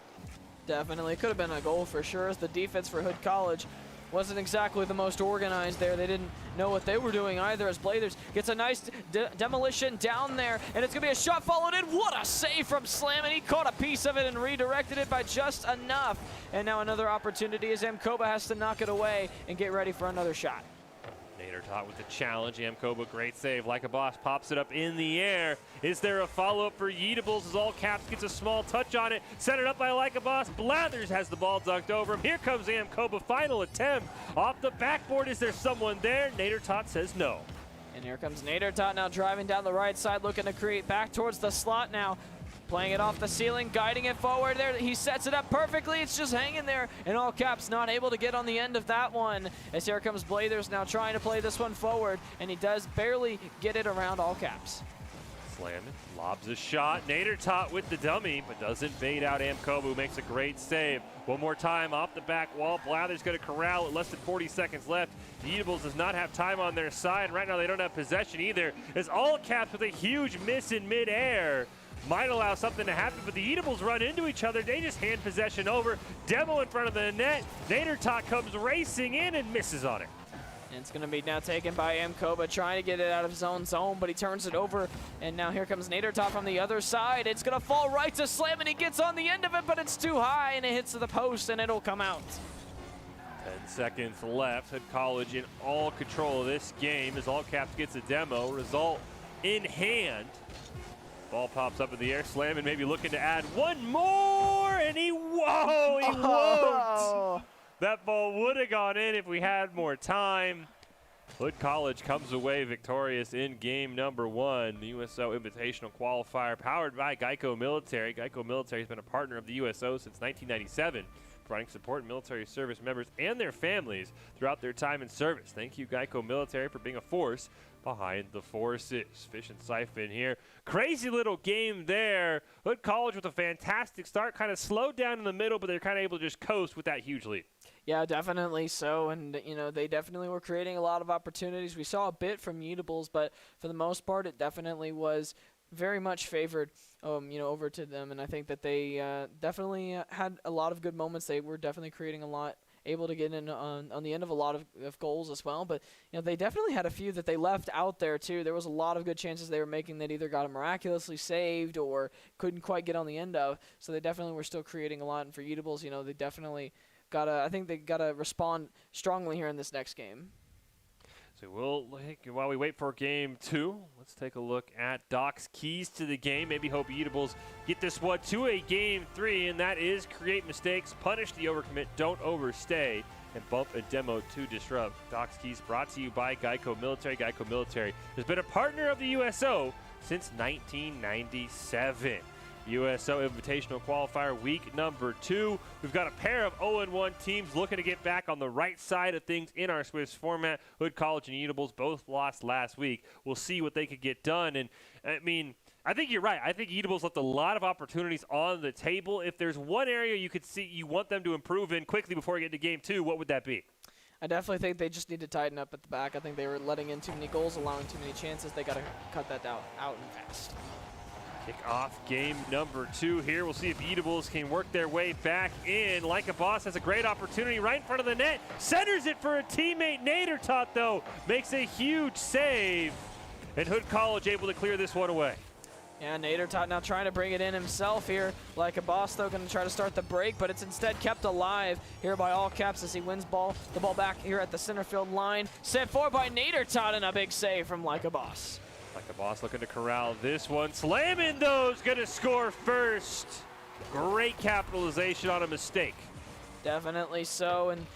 Definitely could have been a goal for sure, as the defense for Hood College wasn't exactly the most organized there. They didn't know what they were doing either, as Blathers gets a nice demolition down there, and it's going to be a shot followed in. What a save from Slammin'. He caught a piece of it and redirected it by just enough. And now another opportunity as Amkoba has to knock it away and get ready for another shot. Nadertot with the challenge. Amkoba, great save. Like a boss pops it up in the air. Is there a follow-up for Yeatables as All Caps gets a small touch on it? Set it up by Like a Boss. Blathers has the ball dunked over him. Here comes Amkoba, final attempt. Off the backboard, is there someone there? Nadertot says no. And here comes Nadertot now driving down the right side, looking to create back towards the slot now. Playing it off the ceiling, guiding it forward there. He sets it up perfectly. It's just hanging there. And All Caps not able to get on the end of that one. As here comes Blathers now trying to play this one forward. And he does barely get it around All Caps. Slam it, lobs a shot. Nader Tot with the dummy, but doesn't bait out Amkoba, who makes a great save. One more time off the back wall. Blather's going to corral with less than 40 seconds left. The Eatables does not have time on their side. Right now they don't have possession either. As All Caps with a huge miss in midair might allow something to happen, but the Eatables run into each other. They just hand possession over. Demo in front of the net. Nader Tot comes racing in and misses on it. And it's going to be now taken by Amkoba, trying to get it out of his own zone, but he turns it over. And now here comes Nader Tot from the other side. It's going to fall right to Slam, and he gets on the end of it, but it's too high, and it hits the post, and it'll come out. 10 seconds left. Hood College in all control of this game as All Caps gets a demo. Result in hand. Ball pops up in the air. Slam, and maybe looking to add one more, and he won't. That ball would have gone in if we had more time. Hood College comes away victorious in game number 1. The USO Invitational Qualifier powered by Geico Military. Geico Military has been a partner of the USO since 1997, providing support to military service members and their families throughout their time in service. Thank you, Geico Military, for being a force behind the forces. Fish and Siphon here. Crazy little game there. Hood College with a fantastic start, kind of slowed down in the middle, but they're kind of able to just coast with that huge lead. Yeah, definitely so, and they definitely were creating a lot of opportunities. We saw a bit from Eatables, but for the most part, it definitely was very much favored, over to them, and I think that they definitely had a lot of good moments. They were definitely creating a lot, able to get in on the end of a lot of goals as well, but they definitely had a few that they left out there too. There was a lot of good chances they were making that either got miraculously saved or couldn't quite get on the end of, so they definitely were still creating a lot, and for Eatables, they definitely I think they gotta respond strongly here in this next game. So while we wait for game 2, let's take a look at Doc's keys to the game. Maybe hope Eatables get this one to a game 3, and that is create mistakes, punish the overcommit, don't overstay, and bump a demo to disrupt. Doc's keys brought to you by Geico Military. Geico Military has been a partner of the USO since 1997. USO Invitational Qualifier week number 2. We've got a pair of 0-1 teams looking to get back on the right side of things in our Swiss format. Hood College and Eatables both lost last week. We'll see what they could get done. And, I think you're right. I think Eatables left a lot of opportunities on the table. If there's one area you could see you want them to improve in quickly before we get to game 2, what would that be? I definitely think they just need to tighten up at the back. I think they were letting in too many goals, allowing too many chances. They got to cut that out and fast. Kick off game number 2 here. We'll see if Eatables can work their way back in. Like a Boss has a great opportunity right in front of the net. Centers it for a teammate. Nader Tot, though, makes a huge save. And Hood College able to clear this one away. Yeah, Nader Tot now trying to bring it in himself here. Like a Boss, though, going to try to start the break, but it's instead kept alive here by All Caps as he wins the ball back here at the center field line. Set forward by Nader Tot, and a big save from Like a Boss. Like a Boss looking to corral this one. Slamming those, going to score first. Great capitalization on a mistake. Definitely so, and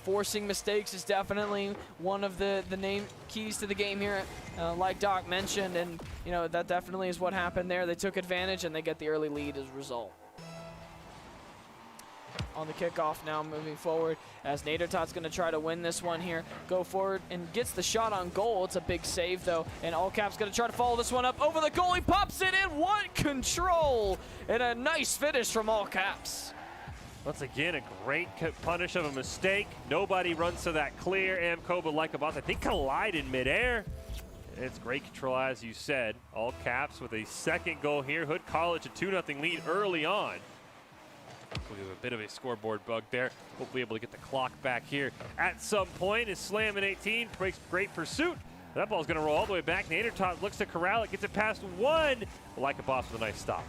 forcing mistakes is definitely one of the keys to the game here, like Doc mentioned, and that definitely is what happened there. They took advantage and they get the early lead as a result. On the kickoff now, moving forward, as Nader Tot's going to try to win this one here. Go forward and gets the shot on goal. It's a big save, though, and All Caps going to try to follow this one up over the goal. He pops it in. What control! And a nice finish from All Caps. Once again, a great punish of a mistake. Nobody runs to that clear. Amkoba, Like a Boss, I think collide in midair. It's great control, as you said. All Caps with a second goal here. Hood College a 2-0 lead early on. We have a bit of a scoreboard bug there. Hopefully able to get the clock back here at some point. Is Slam in 18, makes great pursuit. That ball's going to roll all the way back. Nader Tot looks to corral it, gets it past one. Like a Boss with a nice stop.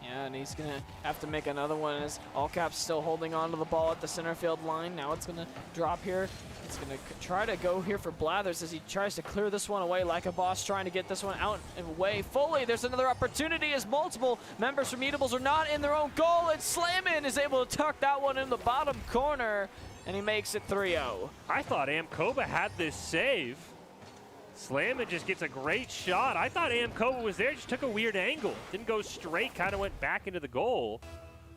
Yeah, and he's going to have to make another one as All Caps still holding on to the ball at the center field line. Now it's going to drop here. He's going to try to go here for Blathers as he tries to clear this one away. Like a Boss trying to get this one out and away fully. There's another opportunity as multiple members from Eatables are not in their own goal, and Slammin is able to tuck that one in the bottom corner, and he makes it 3-0. I thought Amkoba had this save. Slammin just gets a great shot. I thought Amkoba was there, just took a weird angle. Didn't go straight, kind of went back into the goal.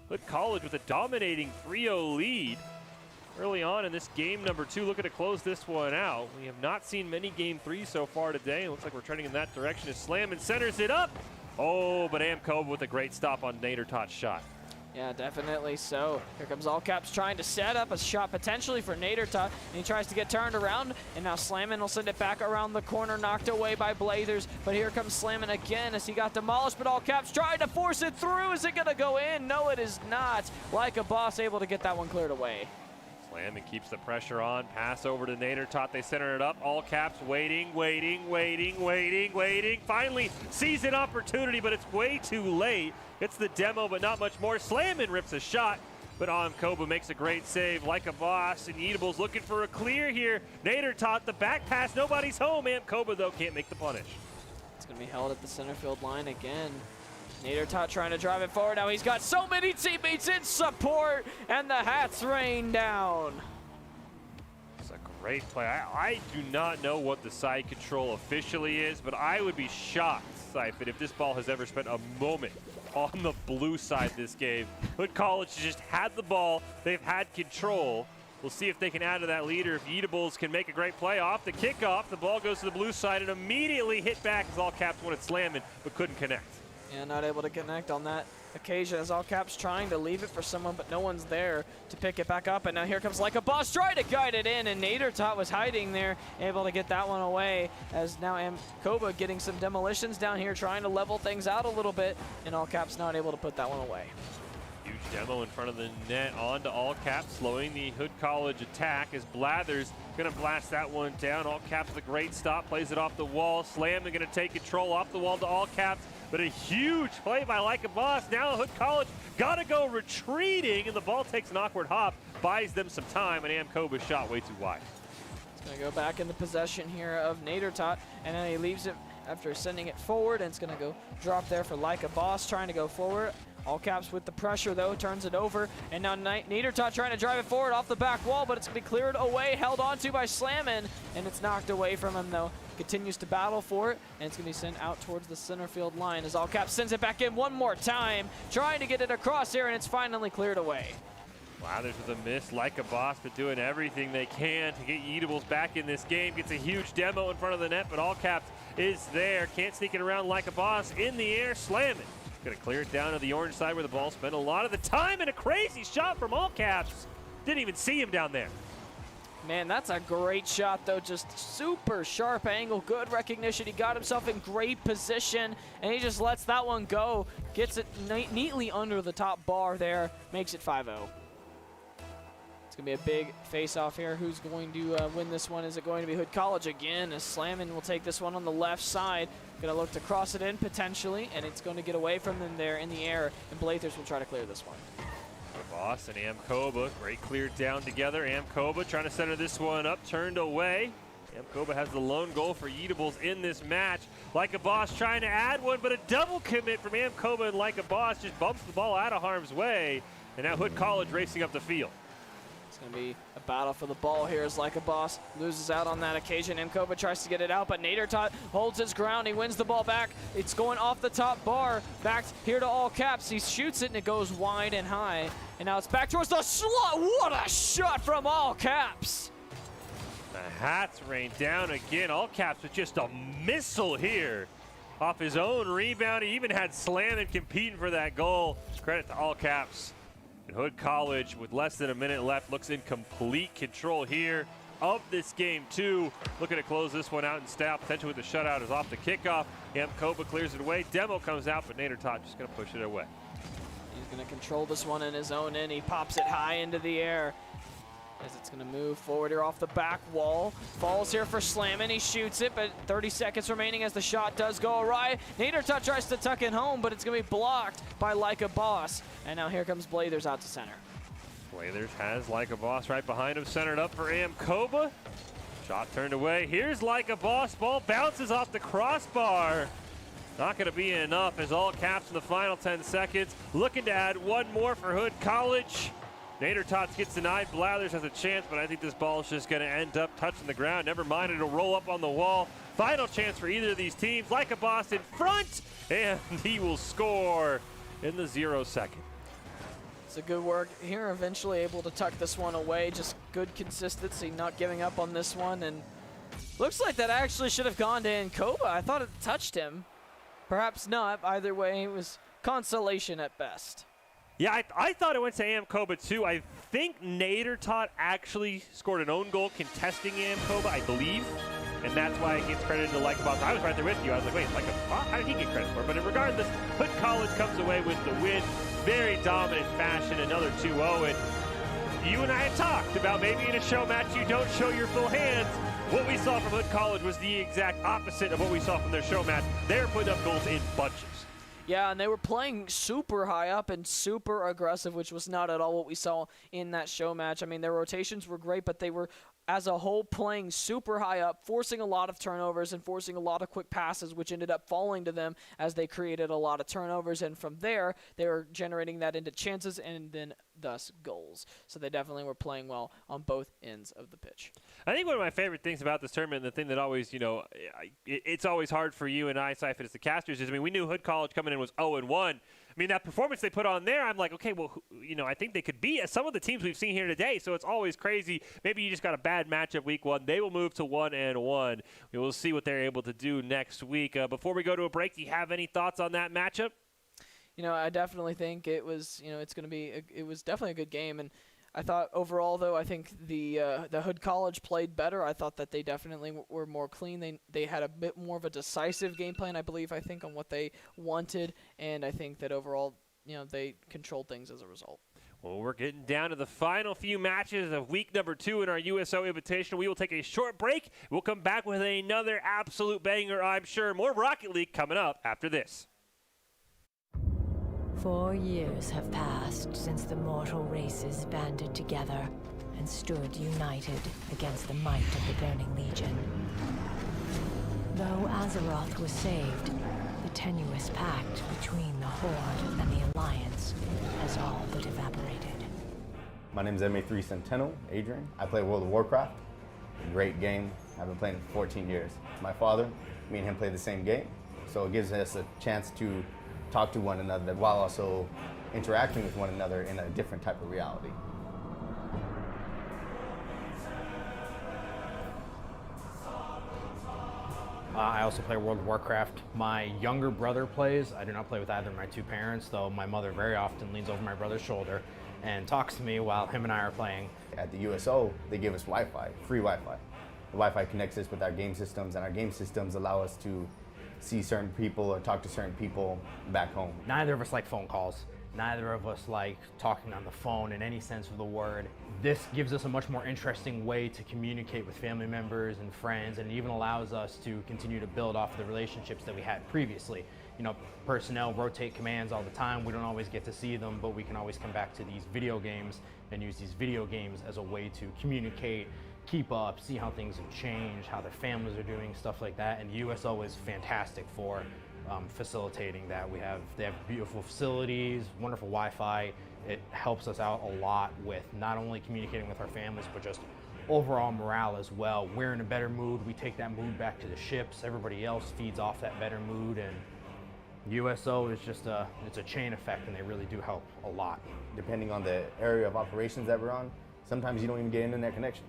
Hood College with a dominating 3-0 lead early on in this game number 2. Looking to close this one out. We have not seen many game 3s so far today. It looks like we're trending in that direction as Slammin centers it up. Oh, but Amkoba with a great stop on Nader Tot's shot. Yeah, definitely so. Here comes All Caps trying to set up a shot potentially for Nader Tot, and he tries to get turned around, and now Slammin will send it back around the corner, knocked away by Blathers, but here comes Slammin again as he got demolished, but All Caps trying to force it through. Is it gonna go in? No, it is not. Like a boss, able to get that one cleared away. Slammin keeps the pressure on. Pass over to Nader Tot. They center it up. All Caps waiting. Finally sees an opportunity, but it's way too late. It's the demo, but not much more. Slammin rips a shot, but Amkoba makes a great save. Like a boss, and Eatables looking for a clear here. Nader Tot, the back pass. Nobody's home. Amkoba, though, can't make the punish. It's going to be held at the center field line again. Nader Tot trying to drive it forward. Now he's got so many teammates in support, and the hats rain down. It's a great play. I do not know what the side control officially is, but I would be shocked, Siphon, if this ball has ever spent a moment on the blue side this game. Hood College just had the ball. They've had control. We'll see if they can add to that lead, or if Eatables can make a great play off the kickoff. The ball goes to the blue side and immediately hit back as All Caps wanted Slammin', but couldn't connect. Yeah, not able to connect on that occasion as All Caps trying to leave it for someone, but no one's there to pick it back up. And now here comes Like a Boss, trying to guide it in, and Nader Tot was hiding there, able to get that one away, as now Amkoba getting some demolitions down here, trying to level things out a little bit, and All Caps not able to put that one away. Huge demo in front of the net, on to All Caps, slowing the Hood College attack as Blathers gonna blast that one down. All Caps with a great stop, plays it off the wall. Slammin' gonna take control off the wall to All Caps, but a huge play by Like a Boss. Now Hood College gotta go retreating, and the ball takes an awkward hop, buys them some time, and Amkoba's shot way too wide. It's gonna go back into possession here of Nader Tot, and then he leaves it after sending it forward, and it's gonna go drop there for Like a Boss, trying to go forward. All Caps with the pressure, though, turns it over, and now Nader Tot trying to drive it forward off the back wall, but it's going to be cleared away, held onto by Slammin', and it's knocked away from him, though. Continues to battle for it, and it's going to be sent out towards the center field line as All Caps sends it back in one more time, trying to get it across here, and it's finally cleared away. Blathers with a miss, Like a Boss, but doing everything they can to get Eatables back in this game. Gets a huge demo in front of the net, but All Caps is there. Can't sneak it around. Like a Boss in the air, Slammin'. Gonna clear it down to the orange side where the ball spent a lot of the time, and a crazy shot from All Caps. Didn't even see him down there. Man, that's a great shot, though. Just super sharp angle, good recognition. He got himself in great position, and he just lets that one go. Gets it neatly under the top bar there, makes it 5-0. It's going to be a big face-off here. Who's going to win this one? Is it going to be Hood College again? As Slammin' will take this one on the left side. Going to look to cross it in potentially, and it's going to get away from them there in the air, and Blathers will try to clear this one. Boss and Amkoba, great clear down together. Amkoba trying to center this one up, turned away. Amkoba has the lone goal for Eatables in this match. Like a Boss trying to add one, but a double commit from Amkoba, and Like a Boss just bumps the ball out of harm's way. And now Hood College racing up the field. It's going to be a battle for the ball here as Like a Boss loses out on that occasion. Amkoba tries to get it out, but Nader Tot holds his ground. He wins the ball back. It's going off the top bar. Back here to All Caps. He shoots it, and it goes wide and high. And now it's back towards the slot. What a shot from All Caps. The hats rain down again. All Caps with just a missile here. Off his own rebound. He even had Slammin' competing for that goal. Credit to All Caps. And Hood College, with less than a minute left, looks in complete control here of this game, too. Looking to close this one out in style. Potentially with the shutout is off the kickoff. Amkoba clears it away. Demo comes out, but Nader Tot just going to push it away. He's going to control this one in his own end. He pops it high into the air as it's going to move forward here off the back wall. Falls here for Slammin'. He shoots it, but 30 seconds remaining as the shot does go awry. Nader Tot tries to tuck it home, but it's going to be blocked by Like a Boss. And now here comes Blathers out to center. Blathers has Like a Boss right behind him, centered up for Amkoba. Shot turned away. Here's Like a Boss. Ball bounces off the crossbar. Not going to be enough as All Caps in the final 10 seconds. Looking to add one more for Hood College. Nader Tots gets denied. Blathers has a chance, but I think this ball is just going to end up touching the ground. Never mind, it'll roll up on the wall. Final chance for either of these teams. Like a Boss in front, and he will score in the 0 second. It's a good work here. Eventually able to tuck this one away. Just good consistency, not giving up on this one. And looks like that actually should have gone to Nkoba. I thought it touched him. Perhaps not. Either way, it was consolation at best. Yeah, I thought it went to Amkoba too. I think Nader Tot actually scored an own goal contesting Amkoba, I believe. And that's why it gets credited to Lycabot. I was right there with you. I was like, wait, Lycabot? How did he get credit for it? But regardless, Hood College comes away with the win. Very dominant fashion, another 2-0. And you and I had talked about maybe in a show match you don't show your full hands. What we saw from Hood College was the exact opposite of what we saw from their show match. They're putting up goals in bunches. Yeah, and they were playing super high up and super aggressive, which was not at all what we saw in that show match. I mean, their rotations were great, but they were, as a whole, playing super high up, forcing a lot of turnovers and forcing a lot of quick passes, which ended up falling to them as they created a lot of turnovers. And from there, they were generating that into chances and then thus goals. So they definitely were playing well on both ends of the pitch. I think one of my favorite things about this tournament, and the thing that always, it's always hard for you and I, Syphon, as the casters, is, we knew Hood College coming in was 0-1. I mean, that performance they put on there, I'm like, okay, well, I think they could beat some of the teams we've seen here today, so it's always crazy. Maybe you just got a bad matchup week 1. They will move to 1-1. We will see what they're able to do next week. Before we go to a break, do you have any thoughts on that matchup? I definitely think it was, it's going to be, it was definitely a good game. And I thought overall, though, I think the Hood College played better. I thought that they definitely were more clean. They had a bit more of a decisive game plan, I think, on what they wanted. And I think that overall, they controlled things as a result. Well, we're getting down to the final few matches of week number 2 in our USO Invitational. We will take a short break. We'll come back with another absolute banger, I'm sure. More Rocket League coming up after this. 4 years have passed since the mortal races banded together and stood united against the might of the Burning Legion. Though Azeroth was saved, the tenuous pact between the Horde and the Alliance has all but evaporated. My name is MA3 Sentinel, Adrian. I play World of Warcraft. A great game. I've been playing it for 14 years. My father, me and him play the same game, so it gives us a chance to talk to one another while also interacting with one another in a different type of reality. I also play World of Warcraft. My younger brother plays. I do not play with either of my two parents, though my mother very often leans over my brother's shoulder and talks to me while him and I are playing. At the USO, they give us Wi-Fi, free Wi-Fi. The Wi-Fi connects us with our game systems, and our game systems allow us to see certain people or talk to certain people back home. Neither of us like phone calls. Neither of us like talking on the phone in any sense of the word. This gives us a much more interesting way to communicate with family members and friends, and it even allows us to continue to build off the relationships that we had previously. Personnel rotate commands all the time. We don't always get to see them, but we can always come back to these video games and use these video games as a way to communicate, keep up, see how things have changed, how their families are doing, stuff like that. And USO is fantastic for facilitating that. They have beautiful facilities, wonderful Wi-Fi. It helps us out a lot with not only communicating with our families, but just overall morale as well. We're in a better mood. We take that mood back to the ships. Everybody else feeds off that better mood, and USO is just it's a chain effect, and they really do help a lot. Depending on the area of operations that we're on, sometimes you don't even get internet connection.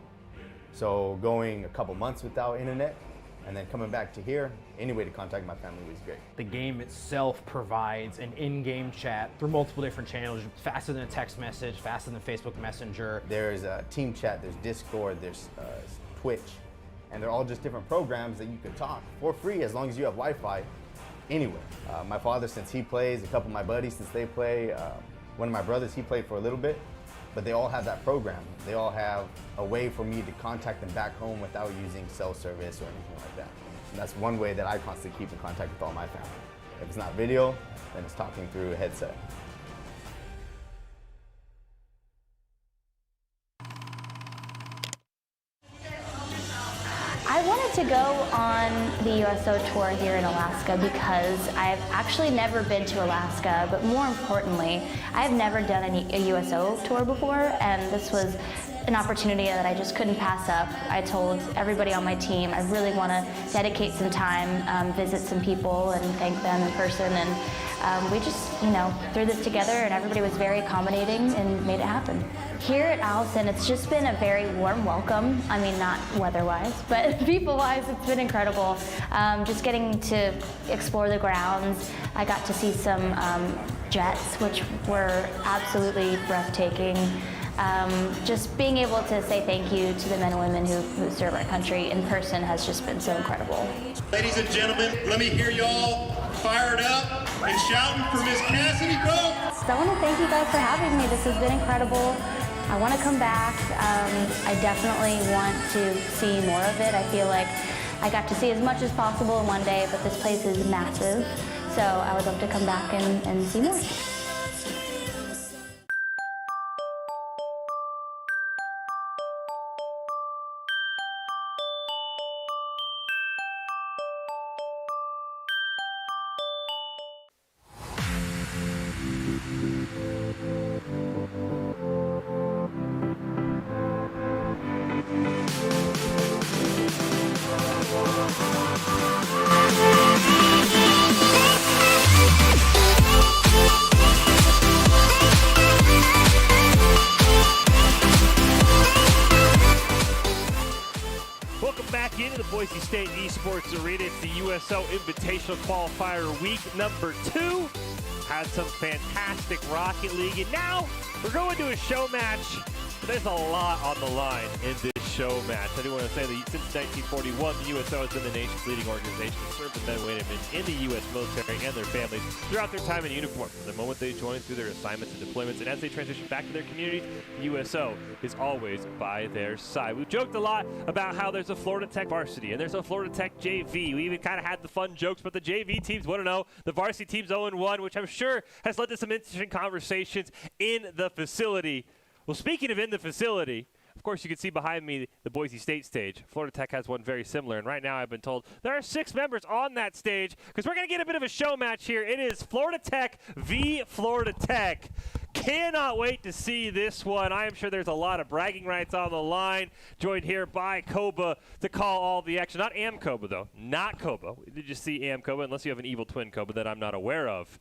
So going a couple months without internet and then coming back to here, any way to contact my family was great. The game itself provides an in-game chat through multiple different channels, faster than a text message, faster than Facebook Messenger. There's a team chat, there's Discord, there's Twitch, and they're all just different programs that you can talk for free as long as you have Wi-Fi anywhere. My father, since he plays, a couple of my buddies, since they play, one of my brothers, he played for a little bit, but they all have that program. They all have a way for me to contact them back home without using cell service or anything like that. And that's one way that I constantly keep in contact with all my family. If it's not video, then it's talking through a headset. I wanted to go on the USO tour here in Alaska because I've actually never been to Alaska, but more importantly, I've never done a USO tour before, and this was an opportunity that I just couldn't pass up. I told everybody on my team I really want to dedicate some time, visit some people and thank them in person, and we just, threw this together, and everybody was very accommodating and made it happen. Here at Allison, it's just been a very warm welcome. I mean, not weather-wise, but people-wise, it's been incredible. Just getting to explore the grounds. I got to see some jets, which were absolutely breathtaking. Just being able to say thank you to the men and women who serve our country in person has just been so incredible. Ladies and gentlemen, let me hear y'all fired up and shouting for Miss Cassidy Cope. So I want to thank you guys for having me. This has been incredible. I want to come back. I definitely want to see more of it. I feel like I got to see as much as possible in one day, but this place is massive. So I would love to come back and see more. Welcome back into the Boise State Esports Arena. It's the USO Invitational Qualifier week number 2. Had some fantastic Rocket League, and now we're going to a show match. There's a lot on the line in this show match. I do want to say that since 1941, the USO has been the nation's leading organization to serve the men and women in the U.S. military and their families throughout their time in uniform. From the moment they join through their assignments and deployments, and as they transition back to their communities, the USO is always by their side. We've joked a lot about how there's a Florida Tech varsity and there's a Florida Tech JV. We even kind of had the fun jokes, but the JV teams 1-0, the varsity team's 0-1, which I'm sure has led to some interesting conversations in the facility. Well, speaking of in the facility, of course, you can see behind me the Boise State stage. Florida Tech has one very similar, and right now I've been told there are 6 members on that stage because we're going to get a bit of a show match here. It is Florida Tech v. Florida Tech. Cannot wait to see this one. I am sure there's a lot of bragging rights on the line. Joined here by Koba to call all the action. Not Am Koba, though. Not Koba. We did just see Am Koba, unless you have an evil twin Koba that I'm not aware of.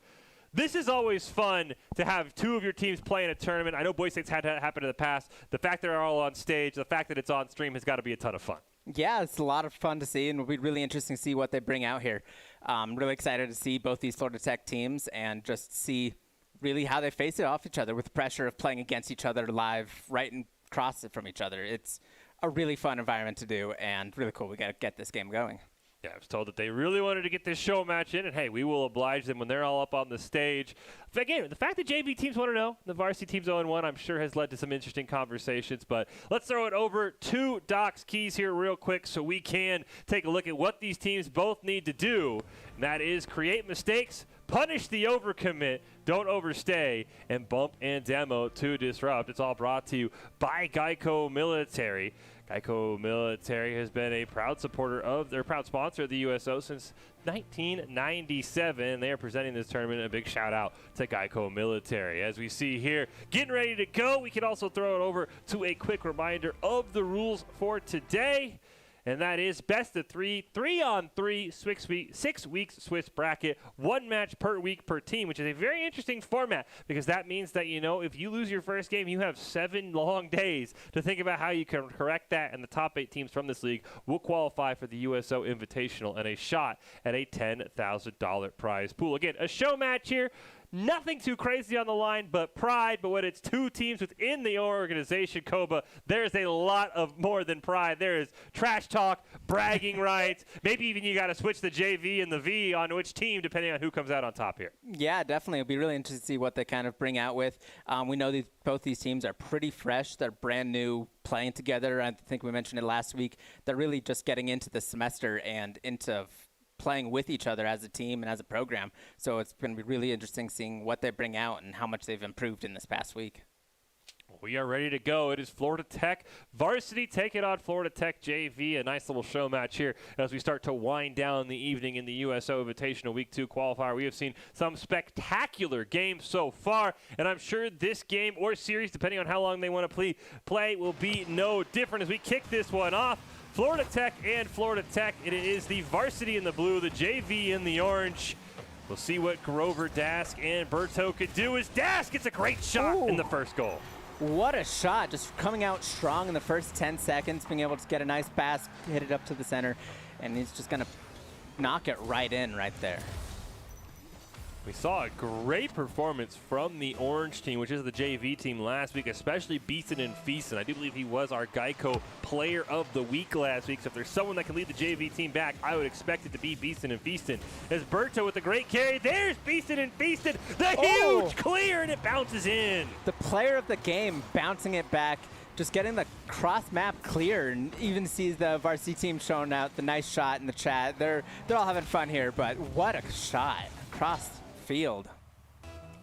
This is always fun to have 2 of your teams play in a tournament. I know Boise State's had that happen in the past. The fact that they're all on stage, the fact that it's on stream has got to be a ton of fun. Yeah, it's a lot of fun to see, and it'll be really interesting to see what they bring out here. I'm really excited to see both these Florida Tech teams and just see really how they face it off each other with the pressure of playing against each other live right across it from each other. It's a really fun environment to do, and really cool. We got to get this game going. Yeah, I was told that they really wanted to get this show match in, and hey, we will oblige them when they're all up on the stage. But again, the fact that JV teams 1-0, the varsity teams 0-1, I'm sure has led to some interesting conversations. But let's throw it over to Doc's Keys here real quick so we can take a look at what these teams both need to do. And that is create mistakes, punish the overcommit, don't overstay, and bump and demo to disrupt. It's all brought to you by Geico Military. Geico Military has been a proud supporter of their proud sponsor of the USO since 1997. They are presenting this tournament. A big shout out to Geico Military. As we see here, getting ready to go. We can also throw it over to a quick reminder of the rules for today. And that is best of 3, 3-on-3, 6 weeks Swiss bracket, 1 match per week per team, which is a very interesting format because that means that, if you lose your first game, you have 7 long days to think about how you can correct that, and the top 8 teams from this league will qualify for the USO Invitational and a shot at a $10,000 prize pool. Again, a show match here. Nothing too crazy on the line but pride, but when it's 2 teams within the organization, Koba, there's a lot of more than pride. There is trash talk, bragging rights, maybe even you got to switch the JV and the V on which team depending on who comes out on top here. Yeah, definitely. It'll be really interesting to see what they kind of bring out with. We know both these teams are pretty fresh. They're brand new playing together. I think we mentioned it last week. They're really just getting into the semester and into playing with each other as a team and as a program. So it's going to be really interesting seeing what they bring out and how much they've improved in this past week. We are ready to go. It is Florida Tech varsity taking on Florida Tech JV. A nice little show match here as we start to wind down the evening in the USO Invitational Week 2 qualifier. We have seen some spectacular games so far, and I'm sure this game or series, depending on how long they want to play, will be no different as we kick this one off. Florida Tech and Florida Tech. It is the varsity in the blue, the JV in the orange. We'll see what Grover, Dask, and Berto could do as Dask gets a great shot in the first goal. What a shot, just coming out strong in the first 10 seconds, being able to get a nice pass, hit it up to the center, and he's just gonna knock it right in right there. We saw a great performance from the orange team, which is the JV team last week, especially Beeson and Feaston. I do believe he was our Geico player of the week last week, so if there's someone that can lead the JV team back, I would expect it to be Beeson and Feaston. As Berto with a great carry, there's Beeson and Feaston, the huge clear, and it bounces in. The player of the game bouncing it back, just getting the cross-map clear, and even sees the varsity team showing out the nice shot in the chat. They're all having fun here, but what a shot across field.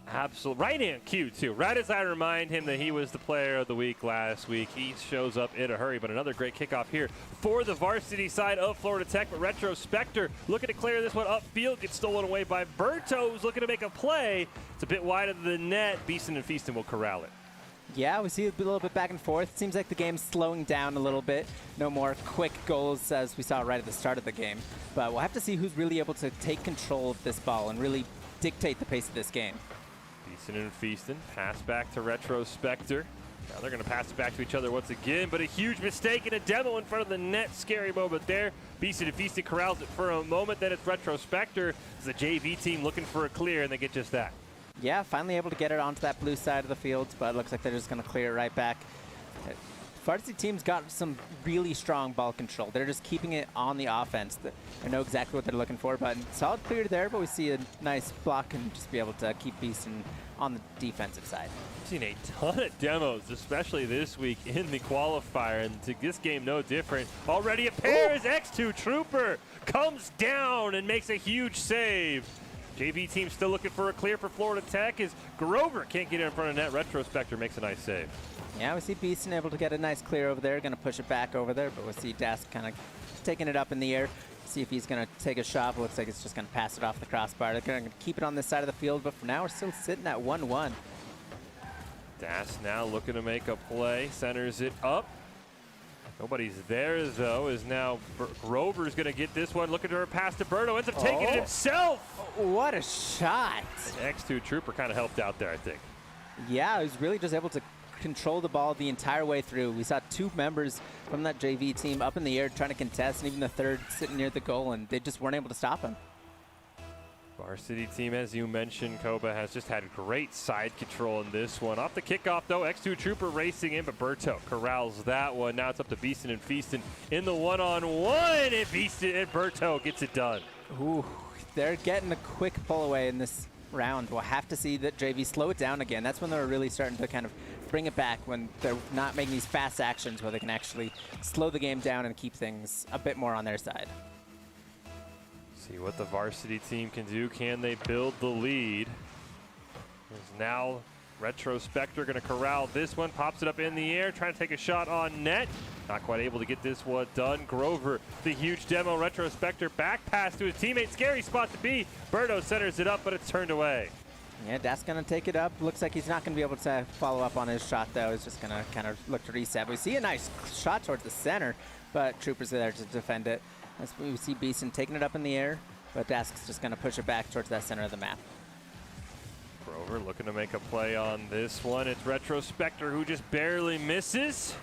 Absolutely. Right in cue, too. Right as I remind him that he was the player of the week last week, he shows up in a hurry. But another great kickoff here for the varsity side of Florida Tech. But Retro Spectre looking to clear this one upfield, gets stolen away by Berto, who's looking to make a play. It's a bit wide of the net. Beeson and Feaston will corral it. Yeah, we see a little bit back and forth. Seems like the game's slowing down a little bit. No more quick goals as we saw right at the start of the game. But we'll have to see who's really able to take control of this ball and really dictate the pace of this game. Beeson and Feaston pass back to Retro Spectre. Now they're going to pass it back to each other once again, but a huge mistake and a demo in front of the net. Scary moment there. Beeson and Feaston corrals it for a moment. Then it's Retro Spectre. It's the JV team looking for a clear, and they get just that. Yeah, finally able to get it onto that blue side of the field, but it looks like they're just going to clear it right back. Varsity team's got some really strong ball control. They're just keeping it on the offense. They know exactly what they're looking for, but solid clear there, but we see a nice block and just be able to keep Beeson on the defensive side. I've seen a ton of demos, especially this week in the qualifier, and to this game no different. Already a pair as X2 Trooper comes down and makes a huge save. JV team still looking for a clear for Florida Tech as Grover can't get in front of net. Retro Spectre makes a nice save. Yeah, we see Beeson able to get a nice clear over there. Going to push it back over there, but we'll see Dask kind of taking it up in the air. See if he's going to take a shot. Looks like it's just going to pass it off the crossbar. They're going to keep it on this side of the field, but for now we're still sitting at 1-1. Dask now looking to make a play. Centers it up. Nobody's there, though, is now Grover's going to get this one. Looking to her pass to Berto. Ends up taking it himself. What a shot. X2 Trooper kind of helped out there, I think. Yeah, he was really just able to control the ball the entire way through. We saw two members from that JV team up in the air trying to contest, and even the third sitting near the goal, and they just weren't able to stop him. Varsity team, as you mentioned, Koba, has just had great side control in this one. Off the kickoff, though, X2 Trooper racing in, but Berto corrals that one. Now it's up to Beeson and Feaston in the one-on-one, and Beeson and Berto gets it done. Ooh, they're getting a quick pull away in this round. We'll have to see that JV slow it down again. That's when they're really starting to kind of bring it back, when they're not making these fast actions where they can actually slow the game down and keep things a bit more on their side. See what the varsity team can do. Can they build the lead? There's now Retro Spectre going to corral this one. Pops it up in the air, trying to take a shot on net. Not quite able to get this one done. Grover, the huge demo. Retro Spectre back pass to his teammate. Scary spot to be. Berto centers it up, but it's turned away. Yeah, Dask's going to take it up. Looks like he's not going to be able to follow up on his shot, though. He's just going to kind of look to reset. We see a nice shot towards the center, but Trooper's there to defend it. As we see Beeson taking it up in the air, but Dask's just going to push it back towards that center of the map. Grover looking to make a play on this one. It's Retro Spectre who just barely misses.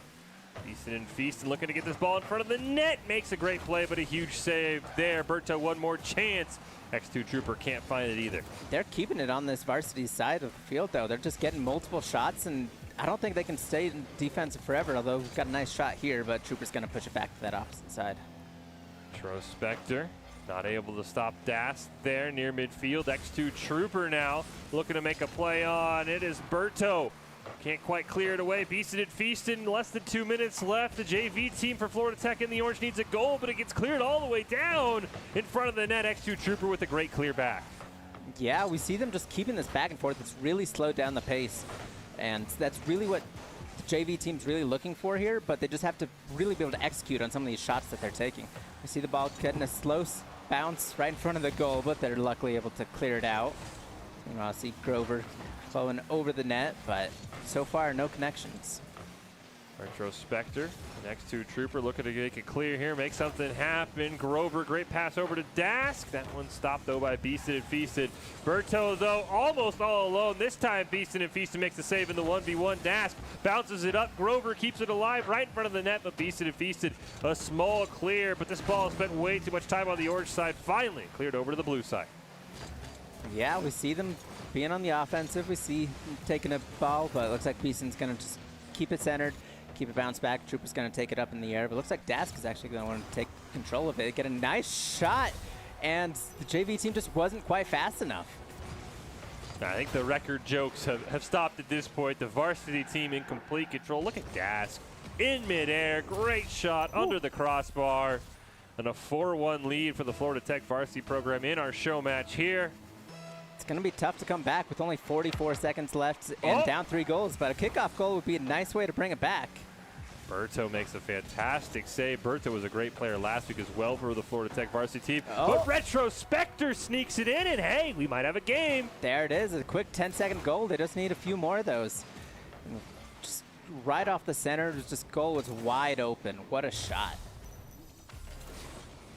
Beeson and Feaston looking to get this ball in front of the net. Makes a great play, but a huge save there. Berto, one more chance. X2 Trooper can't find it either. They're keeping it on this varsity side of the field, though. They're just getting multiple shots, and I don't think they can stay in defense forever, although we've got a nice shot here, but Trooper's going to push it back to that opposite side. Retro Spectre not able to stop Dask there near midfield. X2 Trooper now looking to make a play on. It is Berto. Can't quite clear it away. Beeson and Feaston, less than 2 minutes left. The JV team for Florida Tech in the orange needs a goal, but it gets cleared all the way down in front of the net. X2 Trooper with a great clear back. Yeah, we see them just keeping this back and forth. It's really slowed down the pace, and that's really what the JV team's really looking for here, but they just have to really be able to execute on some of these shots that they're taking. We see the ball getting a slow bounce right in front of the goal, but they're luckily able to clear it out. You know, I see Grover flowing over the net, but so far, no connections. Retro Spectre, next to Trooper, looking to make it clear here, make something happen. Grover, great pass over to Dask. That one stopped, though, by Beastin and Feastin. Berto, though, almost all alone. This time, Beastin and Feastin makes the save in the 1v1. Dask bounces it up. Grover keeps it alive right in front of the net, but Beastin and Feastin, a small clear, but this ball spent way too much time on the orange side. Finally, cleared over to the blue side. Yeah, we see them being on the offensive. We see them taking a ball, but it looks like Beastin's going to just keep it centered. Keep it bounce back. Trooper's going to take it up in the air, but looks like Dask is actually going to want to take control of it. Get a nice shot, and the JV team just wasn't quite fast enough. I think the record jokes have stopped at this point. The varsity team in complete control. Look at Dask in midair. Great shot under the crossbar. And a 4-1 lead for the Florida Tech varsity program in our show match here. It's going to be tough to come back with only 44 seconds left and down 3 goals, but a kickoff goal would be a nice way to bring it back. Berto makes a fantastic save. Berto was a great player last week as well for the Florida Tech varsity team. But Retro Spectre sneaks it in, and hey, we might have a game. There it is, a quick 10-second goal. They just need a few more of those. Just right off the center, just goal was wide open. What a shot.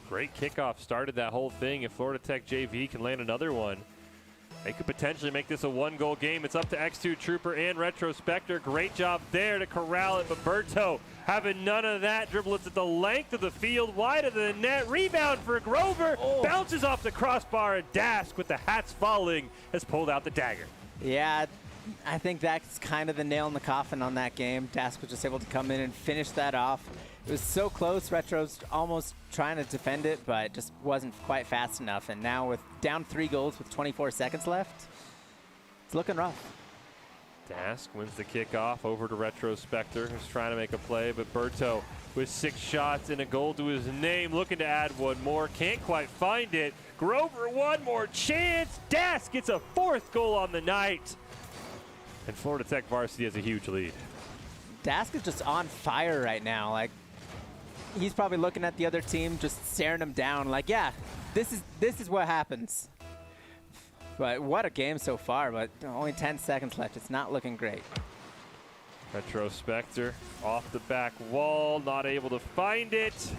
Great kickoff started that whole thing. If Florida Tech JV can land another one, they could potentially make this a 1-goal game. It's up to X2 Trooper and Retro Spectre. Great job there to corral it, but Berto having none of that. Dribble it at the length of the field, wide of the net. Rebound for Grover. Bounces off the crossbar, and Dask, with the hats falling, has pulled out the dagger. Yeah, I think that's kind of the nail in the coffin on that game. Dask was just able to come in and finish that off. It was so close. Retro's almost trying to defend it, but just wasn't quite fast enough. And now with down 3 goals with 24 seconds left, it's looking rough. Dask wins the kickoff over to Retro Spectre, who's trying to make a play, but Berto with 6 shots and a goal to his name, looking to add one more. Can't quite find it. Grover, one more chance. Dask gets a 4th goal on the night. And Florida Tech varsity has a huge lead. Dask is just on fire right now. Like, he's probably looking at the other team, just staring him down like, yeah, this is what happens. But what a game so far, but only 10 seconds left. It's not looking great. Retro Spectre off the back wall, not able to find it.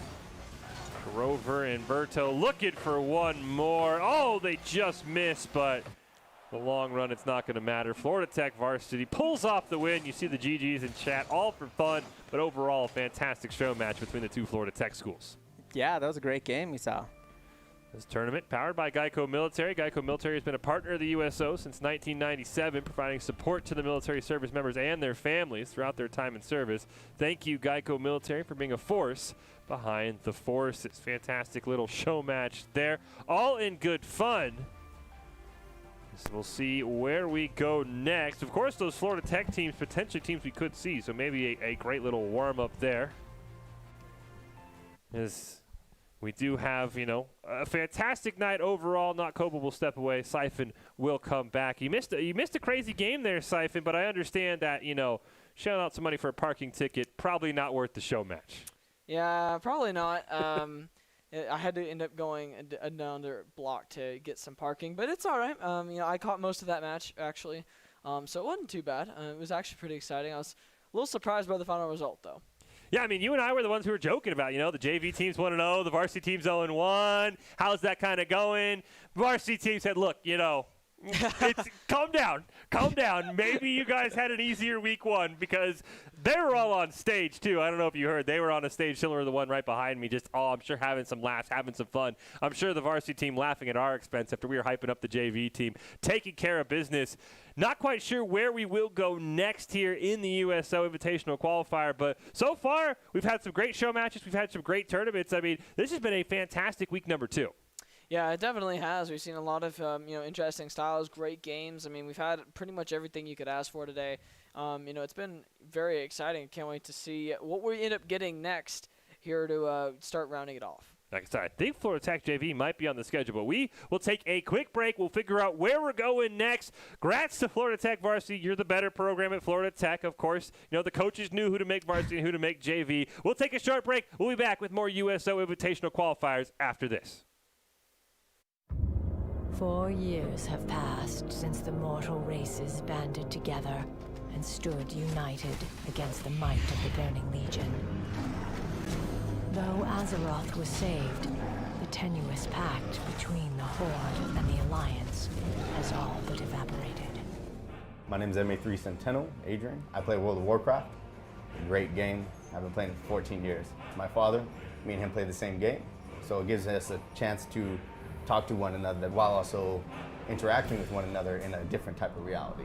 Grover and Berto looking for one more. Oh, they just missed, but the long run, it's not going to matter. Florida Tech varsity pulls off the win. You see the GGs in chat, all for fun, but overall, a fantastic show match between the 2 Florida Tech schools. Yeah, that was a great game we saw. This tournament powered by Geico Military. Geico Military has been a partner of the USO since 1997, providing support to the military service members and their families throughout their time in service. Thank you, Geico Military, for being a force behind the forces. Fantastic little show match there, all in good fun. So we'll see where we go next. Of course, those Florida Tech teams, potentially teams we could see, so maybe a great little warm-up there. As we do have, you know, a fantastic night overall. Not Koba will step away. Siphon will come back. You missed a crazy game there, Siphon, but I understand that, you know, shelling out some money for a parking ticket, probably not worth the show match. Yeah, probably not. I had to end up going another block to get some parking, but it's all right. You know, I caught most of that match, actually, so it wasn't too bad. It was actually pretty exciting. I was a little surprised by the final result, though. Yeah, I mean, you and I were the ones who were joking about, you know, the JV team's 1-0, the varsity team's 0-1. How's that kind of going? Varsity team said, look, you know, calm down. Maybe you guys had an easier week 1 because they were all on stage too. I don't know if you heard. They were on a stage similar to the one right behind me, just, I'm sure having some laughs, having some fun. I'm sure the varsity team laughing at our expense after we were hyping up the JV team, taking care of business. Not quite sure where we will go next here in the USO Invitational Qualifier, but so far we've had some great show matches. We've had some great tournaments. I mean, this has been a fantastic week number 2. Yeah, it definitely has. We've seen a lot of you know, interesting styles, great games. I mean, we've had pretty much everything you could ask for today. You know, it's been very exciting. Can't wait to see what we end up getting next here to start rounding it off. Like I said, I think Florida Tech JV might be on the schedule, but we will take a quick break. We'll figure out where we're going next. Grats to Florida Tech varsity. You're the better program at Florida Tech, of course. You know, the coaches knew who to make varsity and who to make JV. We'll take a short break. We'll be back with more USO Invitational qualifiers after this. 4 years have passed since the mortal races banded together and stood united against the might of the Burning Legion. Though Azeroth was saved, the tenuous pact between the Horde and the Alliance has all but evaporated. My name is MA3 Centennial, Adrian. I play World of Warcraft. A great game. I've been playing it for 14 years. My father, me and him play the same game, so it gives us a chance to talk to one another while also interacting with one another in a different type of reality.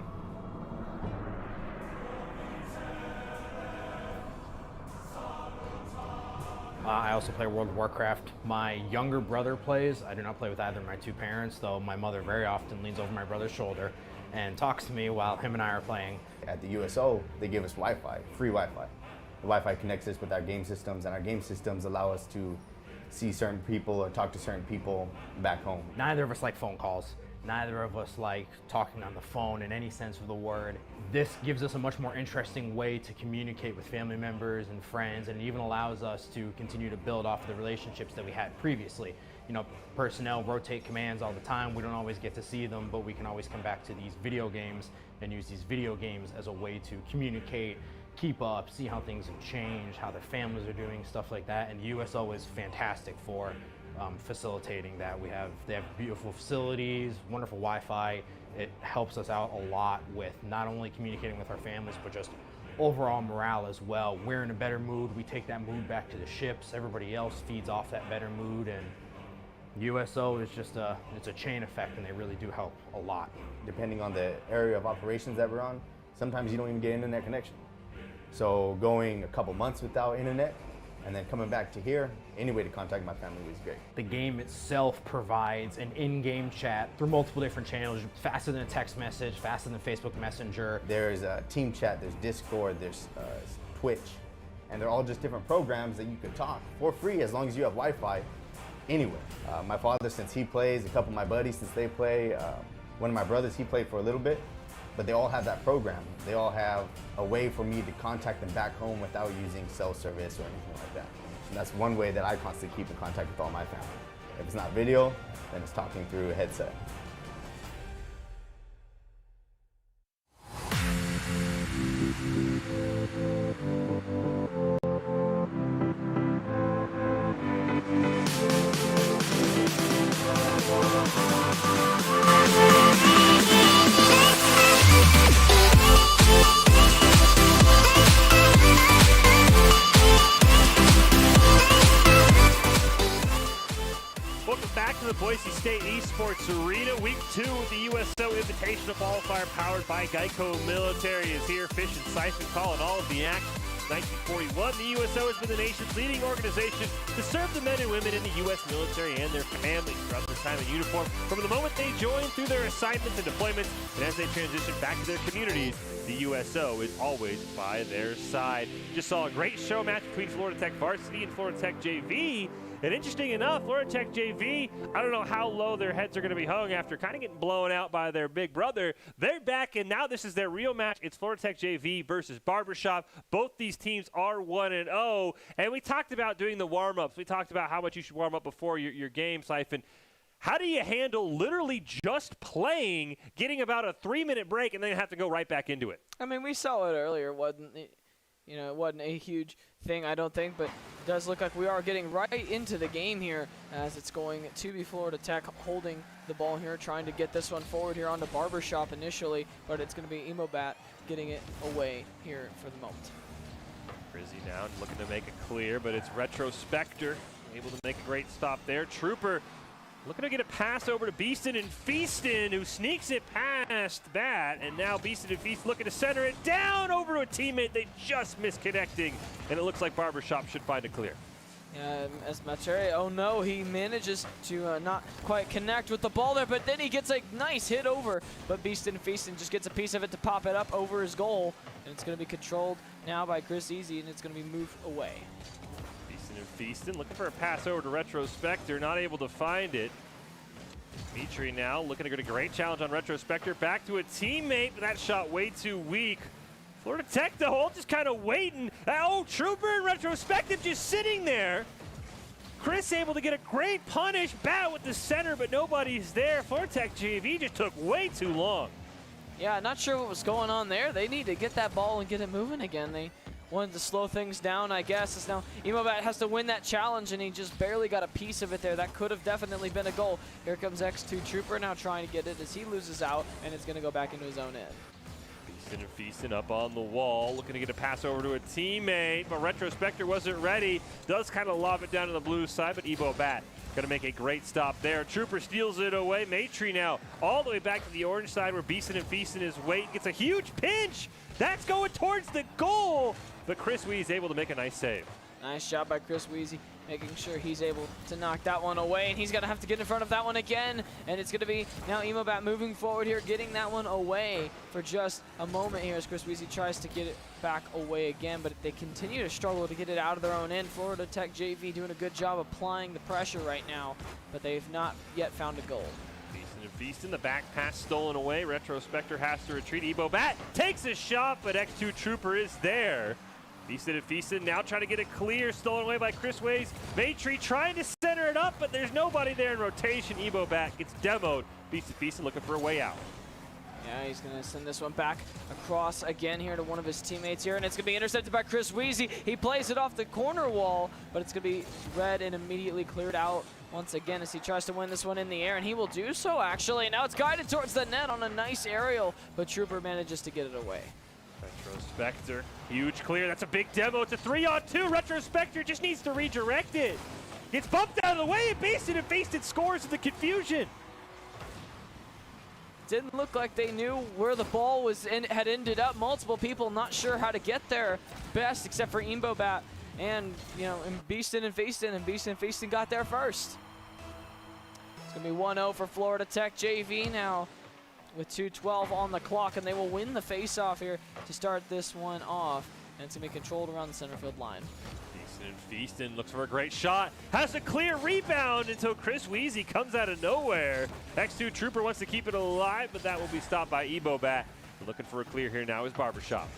I also play World of Warcraft. My younger brother plays. I do not play with either of my two parents, though my mother very often leans over my brother's shoulder and talks to me while him and I are playing. At the USO, they give us Wi-Fi, free Wi-Fi. The Wi-Fi connects us with our game systems, and our game systems allow us to see certain people or talk to certain people back home. Neither of us like phone calls. Neither of us like talking on the phone in any sense of the word. This gives us a much more interesting way to communicate with family members and friends, and it even allows us to continue to build off of the relationships that we had previously. You know, personnel rotate commands all the time. We don't always get to see them, but we can always come back to these video games and use these video games as a way to communicate, keep up, see how things have changed, how their families are doing, stuff like that. And USO is fantastic for facilitating that. They have beautiful facilities, wonderful Wi-Fi. It helps us out a lot with not only communicating with our families, but just overall morale as well. We're in a better mood. We take that mood back to the ships. Everybody else feeds off that better mood, and USO is just it's a chain effect, and they really do help a lot. Depending on the area of operations that we're on, sometimes you don't even get internet connection. So going a couple months without internet and then coming back to here, any way to contact my family was great. The game itself provides an in-game chat through multiple different channels, faster than a text message, faster than Facebook Messenger. There's a team chat, there's Discord, there's Twitch, and they're all just different programs that you can talk for free as long as you have Wi-Fi anywhere. My father, since he plays, a couple of my buddies, since they play, one of my brothers, he played for a little bit, but they all have that program. They all have a way for me to contact them back home without using cell service or anything like that. And that's one way that I constantly keep in contact with all my family. If it's not video, then it's talking through a headset. Welcome back to the Boise State Esports Arena. Week 2 of the USO Invitational Qualifier powered by Geico Military is here. Fish and Siphon calling all of the action. 1941, the USO has been the nation's leading organization to serve the men and women in the U.S. military and their families throughout their time in uniform. From the moment they join through their assignments and deployments, and as they transition back to their communities, the USO is always by their side. Just saw a great show match between Florida Tech varsity and Florida Tech JV. And interesting enough, Florida Tech JV, I don't know how low their heads are going to be hung after kind of getting blown out by their big brother. They're back, and now this is their real match. It's Florida Tech JV versus Barbershop. Both these teams are 1-0, and we talked about doing the warm-ups. We talked about how much you should warm up before your game, Siphon. How do you handle literally just playing, getting about a 3-minute break, and then have to go right back into it? I mean, we saw it earlier, wasn't it? You know, it wasn't a huge thing, I don't think, but it does look like we are getting right into the game here as it's going to be Florida Tech holding the ball here, trying to get this one forward here onto Barbershop initially, but it's going to be Emobat getting it away here for the moment. Frizzy now looking to make it clear, but it's Retrospector able to make a great stop there. Trooper looking to get a pass over to Beaston and Feaston, who sneaks it past that. And now Beaston and Feast looking to center it down over to a teammate. They just missed connecting. And it looks like Barbershop should find it clear. As Matere, oh no, he manages to not quite connect with the ball there, but then he gets a nice hit over. But Beaston and Feaston just gets a piece of it to pop it up over his goal. And it's going to be controlled now by Chris Easy, and it's going to be moved away. Beaston and Feastin looking for a pass over to Retrospector, not able to find it. Mitri now looking to get a great challenge on Retrospector. Back to a teammate, but that shot way too weak. Florida Tech, though, all just kind of waiting. Oh, Trooper and Retrospective just sitting there. Chris able to get a great punish, bat with the center, but nobody's there. Florida Tech JV just took way too long. Yeah, not sure what was going on there. They need to get that ball and get it moving again. They wanted to slow things down, I guess. As now Emobat has to win that challenge, and he just barely got a piece of it there. That could have definitely been a goal. Here comes X2 Trooper now trying to get it as he loses out, and it's going to go back into his own end. Feastin up on the wall, looking to get a pass over to a teammate, but Retrospector wasn't ready. Does kind of lob it down to the blue side, but Ebobat gonna make a great stop there. Trooper steals it away. Matry now all the way back to the orange side where Beastin and Feastin is waiting. Gets a huge pinch. That's going towards the goal, but Chris Wee is able to make a nice save. Nice job by Chris Weezy, making sure he's able to knock that one away, and he's going to have to get in front of that one again, and it's going to be now Emobat moving forward here, getting that one away for just a moment here as Chris Weezy tries to get it back away again, but they continue to struggle to get it out of their own end. Florida Tech JV doing a good job applying the pressure right now, but they've not yet found a goal. Feastin, the back pass stolen away. Retrospector has to retreat. Ebobat takes a shot, but X2 Trooper is there. Feastin now trying to get it clear, stolen away by Chris Ways. Matry trying to center it up, but there's nobody there in rotation. Ebobat gets demoed. Feastin looking for a way out. Yeah, he's going to send this one back across again here to one of his teammates here, and it's going to be intercepted by Chris Weezy. He plays it off the corner wall, but it's going to be read and immediately cleared out once again as he tries to win this one in the air, and he will do so, actually. Now it's guided towards the net on a nice aerial, but Trooper manages to get it away. Retrospector, huge clear. That's a big demo. It's a 3-on-2. Retrospector just needs to redirect it. Gets bumped out of the way, and Feastin scores in the confusion. Didn't look like they knew where the ball was had ended up. Multiple people not sure how to get there best, except for Emobat and Beastin and Feastin got there first. It's gonna be 1-0 for Florida Tech JV now, with 2:12 on the clock, and they will win the face-off here to start this one off, and it's gonna be controlled around the center field line. Feastin looks for a great shot, has a clear rebound until Chris Weezy comes out of nowhere. X2 Trooper wants to keep it alive, but that will be stopped by Ebobat. Looking for a clear here now is Barbershop.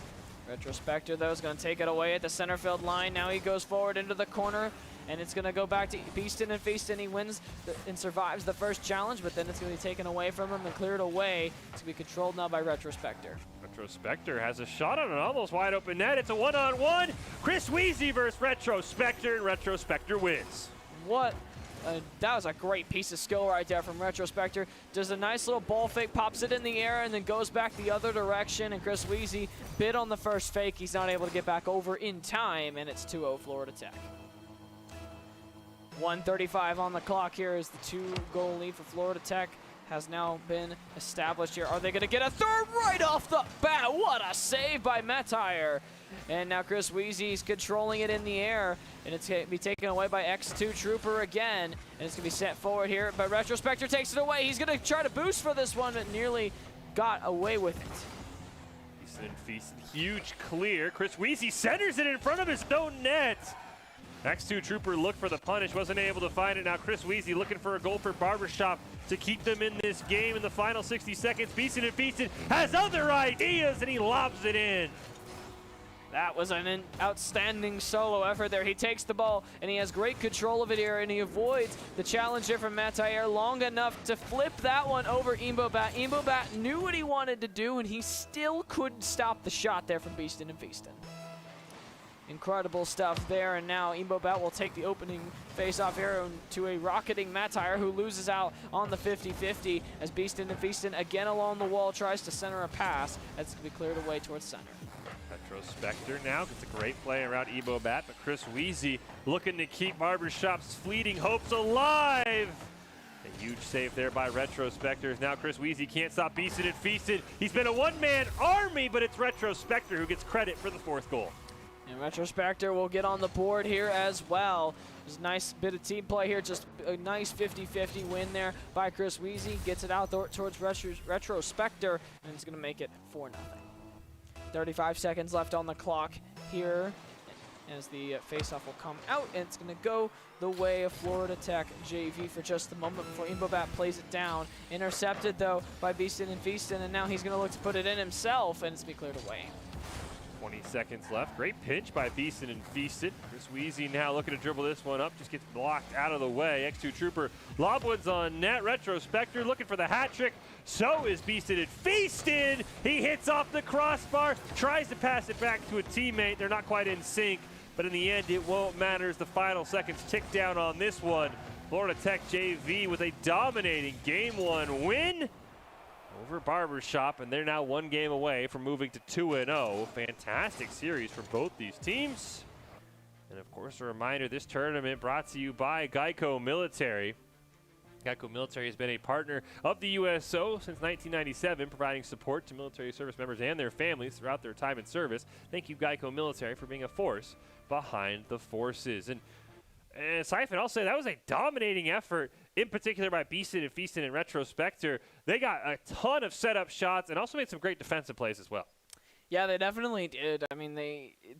Retrospector, though, is going to take it away at the center field line. Now he goes forward into the corner, and it's going to go back to Beastin and Feastin. He wins and survives the first challenge, but then it's going to be taken away from him and cleared away. It's going to be controlled now by Retrospector. Retrospector has a shot on an almost wide open net. It's a 1-on-1. Chris Weezy versus Retrospector, and Retrospector wins. That was a great piece of skill right there from Retrospector. Does a nice little ball fake, pops it in the air, and then goes back the other direction. And Chris Weezy bid on the first fake. He's not able to get back over in time, and it's 2-0 Florida Tech. 1:35 on the clock here as the 2-goal lead for Florida Tech has now been established here. Are they going to get a third right off the bat? What a save by Metire. And now Chris Weezy's controlling it in the air, and it's going to be taken away by X2 Trooper again, and it's going to be sent forward here, but Retrospector takes it away. He's going to try to boost for this one, but nearly got away with it. Feastin, huge clear. Chris Weezy centers it in front of his own net. X2 Trooper looked for the punish, wasn't able to find it. Now Chris Weezy looking for a goal for Barbershop to keep them in this game in the final 60 seconds. Feastin has other ideas, and he lobs it in. That was an outstanding solo effort there. He takes the ball, and he has great control of it here, and he avoids the challenge here from Matayer long enough to flip that one over Emobat. Emobat knew what he wanted to do, and he still couldn't stop the shot there from Beastin and Feastin. Incredible stuff there, and now Emobat will take the opening face-off arrow to a rocketing Matayer, who loses out on the 50-50 as Beastin and Feastin again along the wall tries to center a pass. That's going to be cleared away towards center. Retrospector now gets a great play around Emobat, but Chris Weezy looking to keep Barbershop's fleeting hopes alive. A huge save there by Retrospector. Now Chris Weezy can't stop Beastin and Feastin. He's been a one-man army, but it's Retrospector who gets credit for the fourth goal. And Retrospector will get on the board here as well. There's a nice bit of team play here, just a nice 50-50 win there by Chris Weezy. Gets it out towards Retrospector, and it's going to make it 4-0. 35 seconds left on the clock here as the face-off will come out, and it's going to go the way of Florida Tech JV for just a moment before Imbobat plays it down. Intercepted, though, by Beaston and Feaston, and now he's going to look to put it in himself, and it's going to be cleared away. 20 seconds left. Great pinch by Beaston and Feaston. Chris Weezy now looking to dribble this one up. Just gets blocked out of the way. X2 Trooper. Lobwood's on net. Retrospector looking for the hat trick. So is Beaston and Feaston. He hits off the crossbar. Tries to pass it back to a teammate. They're not quite in sync. But in the end, it won't matter as the final seconds tick down on this one. Florida Tech JV with a dominating Game 1 win over Barbershop, and they're now one game away from moving to 2-0. Fantastic series for both these teams. And of course, a reminder, this tournament brought to you by Geico Military. Geico Military has been a partner of the USO since 1997, providing support to military service members and their families throughout their time in service. Thank you, Geico Military, for being a force behind the forces. And Siphon, I'll say that was a dominating effort, in particular by Beaston and Feaston and Retrospector. They got a ton of setup shots and also made some great defensive plays as well. Yeah, they definitely did. I mean,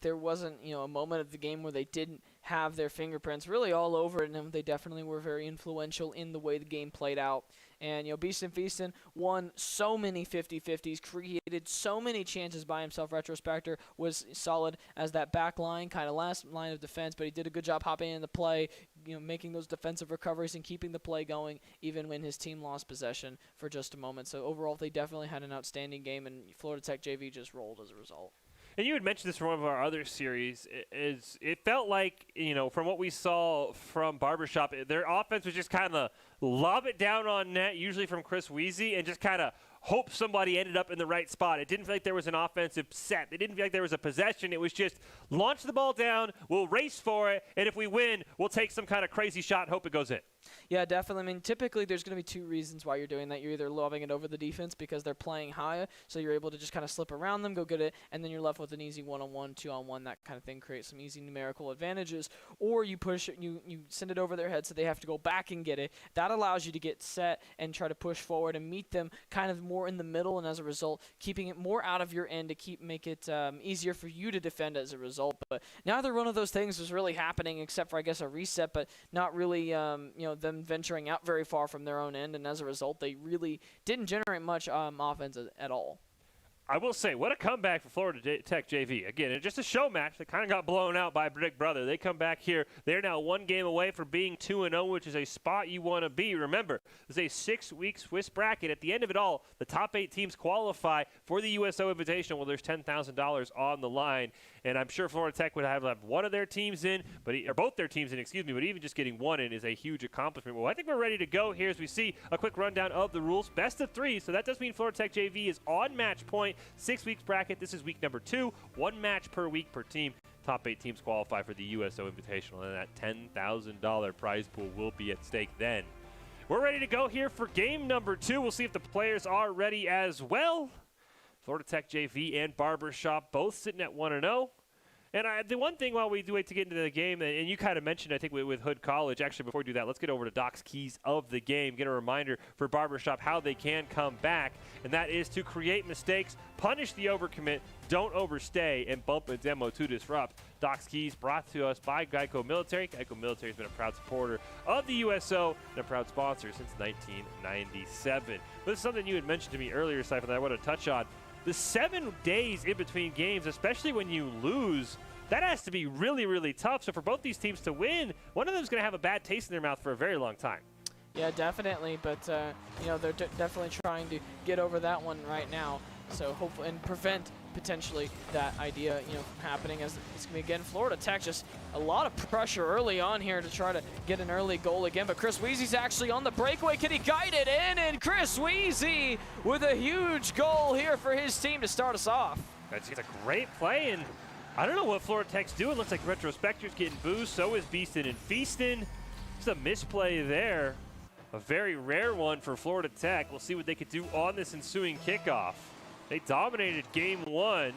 there wasn't, a moment of the game where they didn't have their fingerprints really all over it, and they definitely were very influential in the way the game played out. And, Beaston Feaston won so many 50-50s, created so many chances by himself. Retrospector was solid as that back line, kind of last line of defense, but he did a good job hopping in the play, making those defensive recoveries and keeping the play going even when his team lost possession for just a moment. So overall, they definitely had an outstanding game, and Florida Tech JV just rolled as a result. And you had mentioned this from one of our other series. It felt like, from what we saw from Barbershop, their offense was just kind of lob it down on net, usually from Chris Weezy, and just kind of hope somebody ended up in the right spot. It didn't feel like there was an offensive set. It didn't feel like there was a possession. It was just launch the ball down, we'll race for it, and if we win, we'll take some kind of crazy shot and hope it goes in. Yeah, definitely. I mean, typically there's going to be two reasons why you're doing that. You're either lobbing it over the defense because they're playing high, so you're able to just kind of slip around them, go get it, and then you're left with an easy one-on-one, two-on-one, that kind of thing, create some easy numerical advantages. Or you push it, you send it over their head so they have to go back and get it. That allows you to get set and try to push forward and meet them kind of more in the middle, and as a result, keeping it more out of your end to make it easier for you to defend as a result. But neither one of those things was really happening except for, I guess, a reset, but not really, them venturing out very far from their own end, and as a result, they really didn't generate much offense at all. I will say, what a comeback for Florida Tech JV. Again, just a show match that kind of got blown out by Big Brother. They come back here. They're now one game away from being 2-0, which is a spot you want to be. Remember, this is a 6-week Swiss bracket. At the end of it all, the top 8 teams qualify for the USO Invitational. Well, there's $10,000 on the line, and I'm sure Florida Tech would have one of their teams in, or both their teams in, but even just getting one in is a huge accomplishment. Well, I think we're ready to go here as we see a quick rundown of the rules. Best of 3, so that does mean Florida Tech JV is on match point. 6 weeks bracket. This is week number 2. 1 match per week per team. Top 8 teams qualify for the USO Invitational, and that $10,000 prize pool will be at stake then. We're ready to go here for game number 2. We'll see if the players are ready as well. Florida Tech JV and Barbershop both sitting at 1-0. And the one thing while we do wait to get into the game, and you kind of mentioned, I think, with Hood College. Actually, before we do that, let's get over to Doc's keys of the game. Get a reminder for Barbershop how they can come back, and that is to create mistakes, punish the overcommit, don't overstay, and bump a demo to disrupt. Doc's keys brought to us by Geico Military. Geico Military has been a proud supporter of the USO and a proud sponsor since 1997. But this is something you had mentioned to me earlier, Cypher, that I want to touch on. The 7 days in between games, especially when you lose, that has to be really, really tough. So for both these teams to win, one of them is going to have a bad taste in their mouth for a very long time. Yeah, definitely. But, they're definitely trying to get over that one right now. So hopefully, and prevent potentially that idea, from happening, as it's going to be, again, Florida Tech, just a lot of pressure early on here to try to get an early goal again. But Chris Weezy's actually on the breakaway. Can he guide it in? And Chris Weezy with a huge goal here for his team to start us off. It's a great play, and I don't know what Florida Tech's doing. Looks like Retrospector's getting boozed. So is Beaston and Feaston. It's a misplay there. A very rare one for Florida Tech. We'll see what they could do on this ensuing kickoff. They dominated game 1.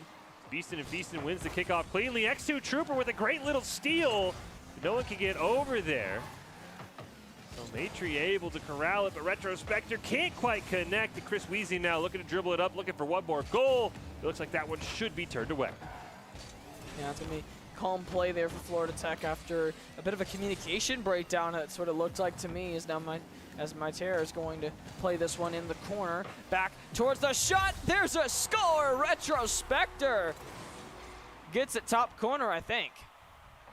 Beaston and Feaston wins the kickoff cleanly. X2 Trooper with a great little steal. No one can get over there. So Matry able to corral it, but Retrospector can't quite connect. And Chris Weezy now looking to dribble it up, looking for one more goal. It looks like that one should be turned away. Yeah, it's going to be calm play there for Florida Tech after a bit of a communication breakdown, it sort of looked like to me, as now as Maiter is going to play this one in the corner. Back towards the shot. There's a score. Retrospector gets it top corner, I think.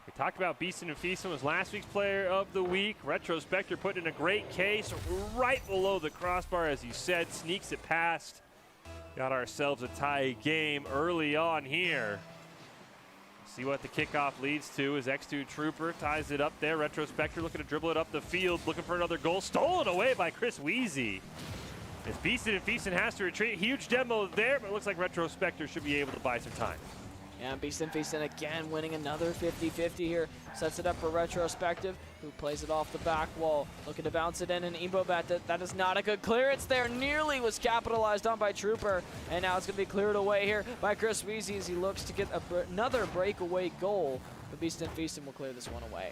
We talked about Beeson and Feaston was last week's player of the week. Retrospector put in a great case right below the crossbar, as you said, sneaks it past. Got ourselves a tie game early on here. See what the kickoff leads to as X2 Trooper ties it up there. Retrospector looking to dribble it up the field, looking for another goal. Stolen away by Chris Wheezy. As Beeson and Feaston has to retreat. Huge demo there, but it looks like Retrospector should be able to buy some time. Yeah, Beeson Feaston again winning another 50-50 here. Sets it up for Retrospective, who plays it off the back wall. Looking to bounce it in, and Ebobat, that is not a good clearance there. Nearly was capitalized on by Trooper, and now it's going to be cleared away here by Chris Weezy as he looks to get another breakaway goal. But Beeson Feaston will clear this one away.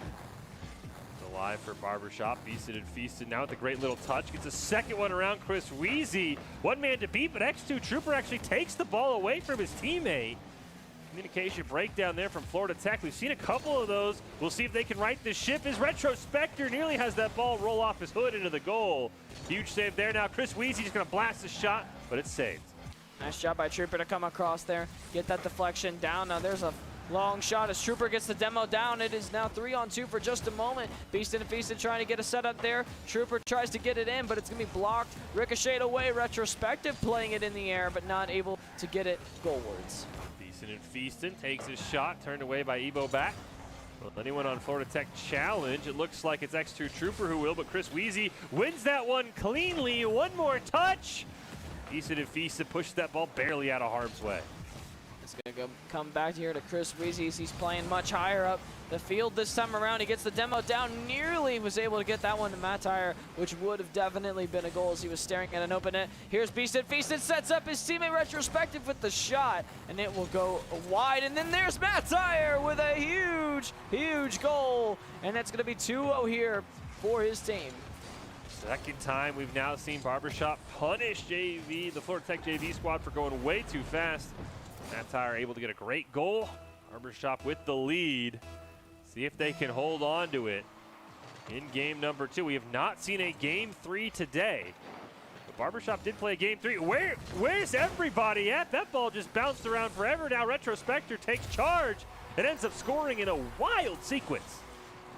Alive for Barbershop. Beeson and Feaston now with a great little touch. Gets a second one around Chris Wheezy. One man to beat, but X2 Trooper actually takes the ball away from his teammate. Communication breakdown there from Florida Tech. We've seen a couple of those. We'll see if they can right the ship as Retrospector nearly has that ball roll off his hood into the goal. Huge save there. Now Chris Wheezy just going to blast the shot, but it's saved. Nice job by Trooper to come across there, get that deflection down. Now there's a long shot as Trooper gets the demo down. It is now 3-on-2 for just a moment. Beaston and Feaston trying to get a setup there. Trooper tries to get it in, but it's going to be blocked. Ricocheted away. Retrospective playing it in the air, but not able to get it goalwards. Beeson and Feaston takes his shot, turned away by Ebobat. Well, anyone on Florida Tech challenge? It looks like it's X2 Trooper who will, but Chris Wheezy wins that one cleanly. One more touch. Beeson and Feaston pushes that ball barely out of harm's way. It's going to come back here to Chris Weezy as he's playing much higher up the field this time around. He gets the demo down, nearly was able to get that one to Matter, which would have definitely been a goal as he was staring at an open net. Here's Beaston. Feaston sets up his teammate Retrospective with the shot, and it will go wide. And then there's Matter with a huge, huge goal, and that's going to be 2-0 here for his team. Second time we've now seen Barbershop punish JV, the Florida Tech JV squad, for going way too fast. Matter able to get a great goal. Barbershop with the lead. See if they can hold on to it in game number 2. We have not seen a game 3 today. But Barbershop did play a game 3. Where's everybody at? That ball just bounced around forever. Now Retrospector takes charge and ends up scoring in a wild sequence.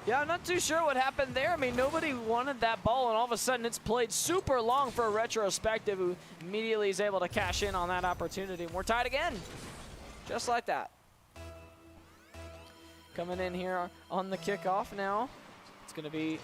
Yeah, I'm not too sure what happened there. I mean, nobody wanted that ball, and all of a sudden it's played super long for a Retrospective, who immediately is able to cash in on that opportunity. And we're tied again, just like that. Coming in here on the kickoff now. It's going to be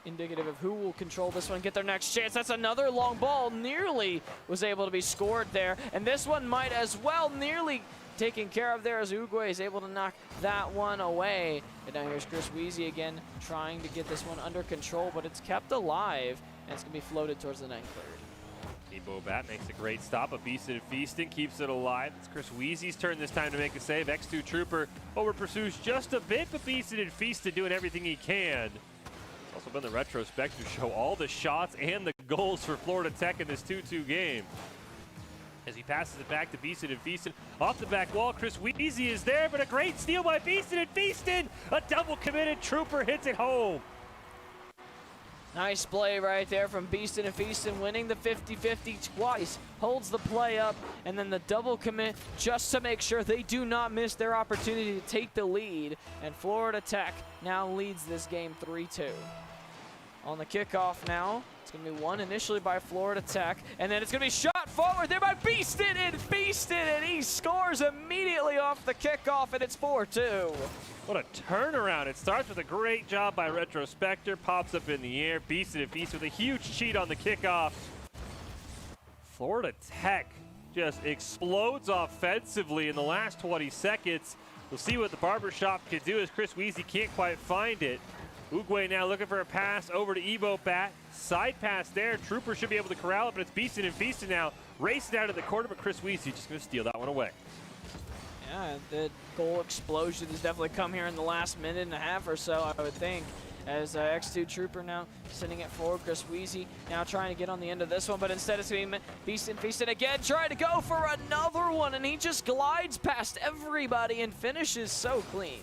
indicative of who will control this one, get their next chance. That's another long ball. Nearly was able to be scored there. And this one might as well, nearly taken care of there as Uguay is able to knock that one away. And now here's Chris Wheezy again trying to get this one under control, but it's kept alive, and it's going to be floated towards the net third. Ebobat makes a great stop, but Beeson and Feaston keeps it alive. It's Chris Wheezy's turn this time to make a save. X2 Trooper over pursues just a bit, but Beeson and Feaston doing everything he can. It's also been the Retrospective show all the shots and the goals for Florida Tech in this 2-2 game. As he passes it back to Beeson and Feaston. Off the back wall, Chris Wheezy is there, but a great steal by Beeson and Feaston. A double committed Trooper hits it home. Nice play right there from Beaston and Feaston, winning the 50-50 twice. Holds the play up, and then the double commit just to make sure they do not miss their opportunity to take the lead. And Florida Tech now leads this game 3-2. On the kickoff now, it's going to be one initially by Florida Tech, and then it's going to be shot forward there by Beaston and he scores immediately off the kickoff, and it's 4-2. What a turnaround. It starts with a great job by Retrospector, pops up in the air. Beaston and Feaston with a huge cheat on the kickoff. Florida Tech just explodes offensively in the last 20 seconds. We'll see what the Barbershop can do as Chris Wheezy can't quite find it. Uguay now looking for a pass over to Ebobat. Side pass there. Trooper should be able to corral it, but it's Beaston and Feaston now racing out of the corner, but Chris Wheezy just going to steal that one away. Yeah, the goal explosion has definitely come here in the last minute and a half or so, I would think. as X2 Trooper now sending it forward. Chris Wheezy now trying to get on the end of this one, but instead it's going to be Beastin Feastin again, trying to go for another one, and he just glides past everybody and finishes so clean.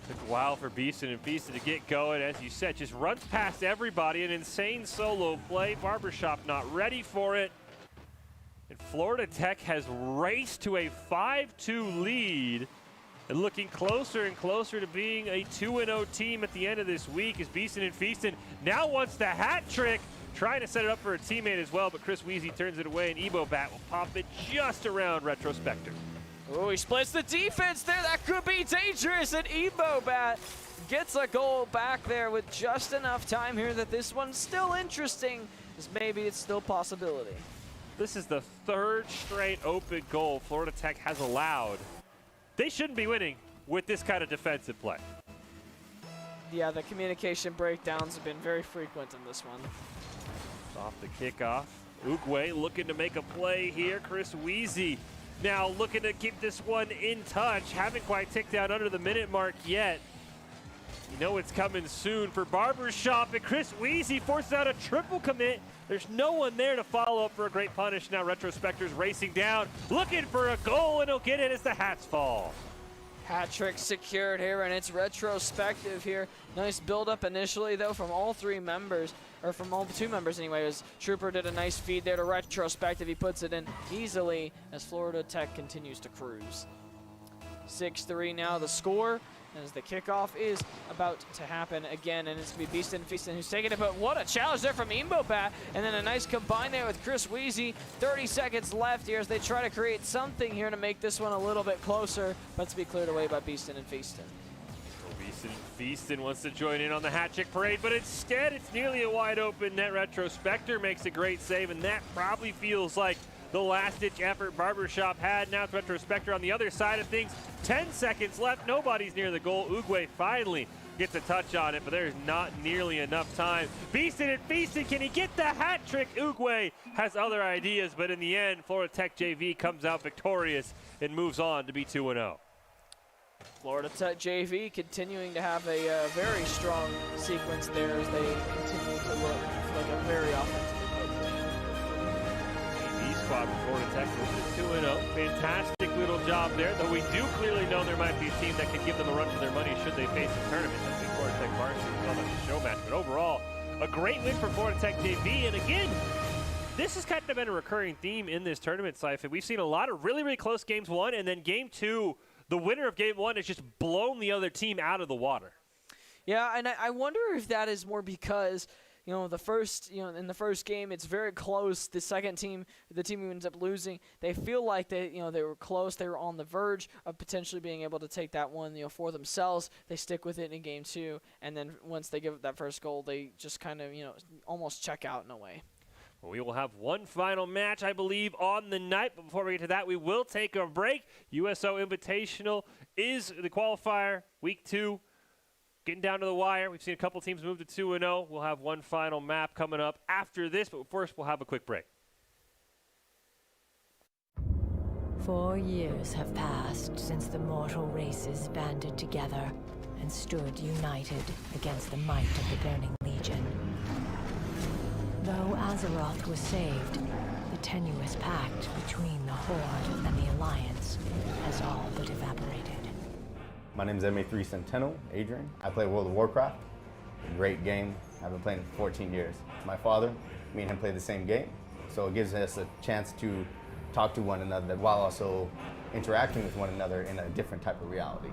Took a while for Beastin and Feastin to get going. As you said, just runs past everybody. An insane solo play. Barbershop not ready for it. And Florida Tech has raced to a 5-2 lead and looking closer and closer to being a 2-0 team at the end of this week as Beastin and Feastin now wants the hat trick, trying to set it up for a teammate as well, but Chris Wheezy turns it away and Ebo Bat will pop it just around Retrospector. Oh, he splits the defense there. That could be dangerous. And Ebo Bat gets a goal back there with just enough time here that this one's still interesting, as maybe it's still a possibility. This is the third straight open goal Florida Tech has allowed. They shouldn't be winning with this kind of defensive play. Yeah, the communication breakdowns have been very frequent in this one. Off the kickoff. Oogway looking to make a play here. Chris Wheezy now looking to keep this one in touch. Haven't quite ticked down under the minute mark yet. You know it's coming soon for Barbershop, and Chris Wheezy forces out a triple commit. There's no one there to follow up for a great punish. Now Retrospector's racing down, looking for a goal, and he'll get it as the hats fall. Hat trick secured here, and it's Retrospective here. Nice build up initially, though, from all three members, or from all two members anyway, as Trooper did a nice feed there to Retrospective. He puts it in easily as Florida Tech continues to cruise. 6-3 now the score, as the kickoff is about to happen again, and it's going to be Beastin Feastin who's taking it, but what a challenge there from Imbobat, and then a nice combine there with Chris Wheezy. 30 seconds left here as they try to create something here to make this one a little bit closer, but to be cleared away by Beastin and Feastin. Beastin Feastin wants to join in on the hat trick parade, but instead it's nearly a wide open net. Retrospector makes a great save, and that probably feels like the last-ditch effort Barbershop had. Now it's Retrospector on the other side of things. 10 seconds left. Nobody's near the goal. Oogway finally gets a touch on it, but there's not nearly enough time. Beastin and Feastin, can he get the hat trick? Oogway has other ideas, but in the end, Florida Tech JV comes out victorious and moves on to be 2-0. Florida Tech JV continuing to have a very strong sequence there as they continue to look like a very offensively potent team. Squad from Florida Tech goes to 2-0. Fantastic little job there, though we do clearly know there might be a team that could give them a run for their money should they face a tournament. That's the Florida Tech varsity. We call that the show match. But overall, a great win for Florida Tech JV. And again, this has kind of been a recurring theme in this tournament, Syph. We've seen a lot of really, really close games one, and then game two, the winner of game one has just blown the other team out of the water. Yeah, and I wonder if that is more because in the first game, it's very close. The second team, the team who ends up losing, they feel like they were close. They were on the verge of potentially being able to take that one, for themselves. They stick with it in game two, and then once they give up that first goal, they just kind of, almost check out in a way. We will have one final match, I believe, on the night. But before we get to that, we will take a break. USO Invitational is the qualifier, week 2. Getting down to the wire. We've seen a couple teams move to 2-0. We'll have one final map coming up after this, but first we'll have a quick break. 4 years have passed since the mortal races banded together and stood united against the might of the Burning Legion. Though Azeroth was saved, the tenuous pact between the Horde and the Alliance has all but evaporated. My name is MA3 Centennial, Adrian. I play World of Warcraft. Great game. I've been playing it for 14 years. My father, me and him play the same game, so it gives us a chance to talk to one another while also interacting with one another in a different type of reality.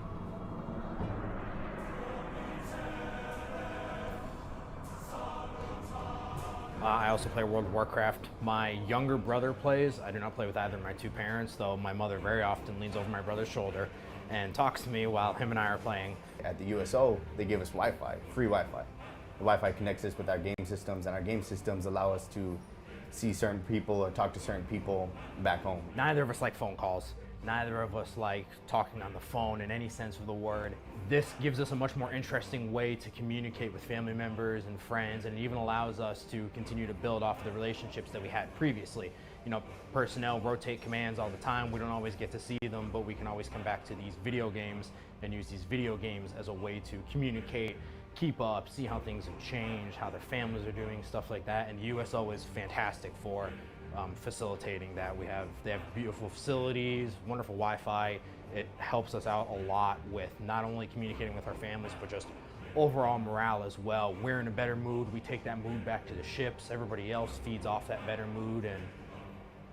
I also play World of Warcraft. My younger brother plays. I do not play with either of my two parents, though my mother very often leans over my brother's shoulder and talks to me while him and I are playing. At the USO, they give us Wi-Fi, free Wi-Fi. The Wi-Fi connects us with our game systems, and our game systems allow us to see certain people or talk to certain people back home. Neither of us like phone calls. Neither of us like talking on the phone in any sense of the word. This gives us a much more interesting way to communicate with family members and friends, and it even allows us to continue to build off the relationships that we had previously. Personnel rotate commands all the time. We don't always get to see them, but we can always come back to these video games and use these video games as a way to communicate, keep up, see how things have changed, how their families are doing, stuff like that. And USO is fantastic for facilitating that. They have beautiful facilities, wonderful Wi-Fi. It helps us out a lot with not only communicating with our families, but just overall morale as well. We're in a better mood. We take that mood back to the ships. Everybody else feeds off that better mood, and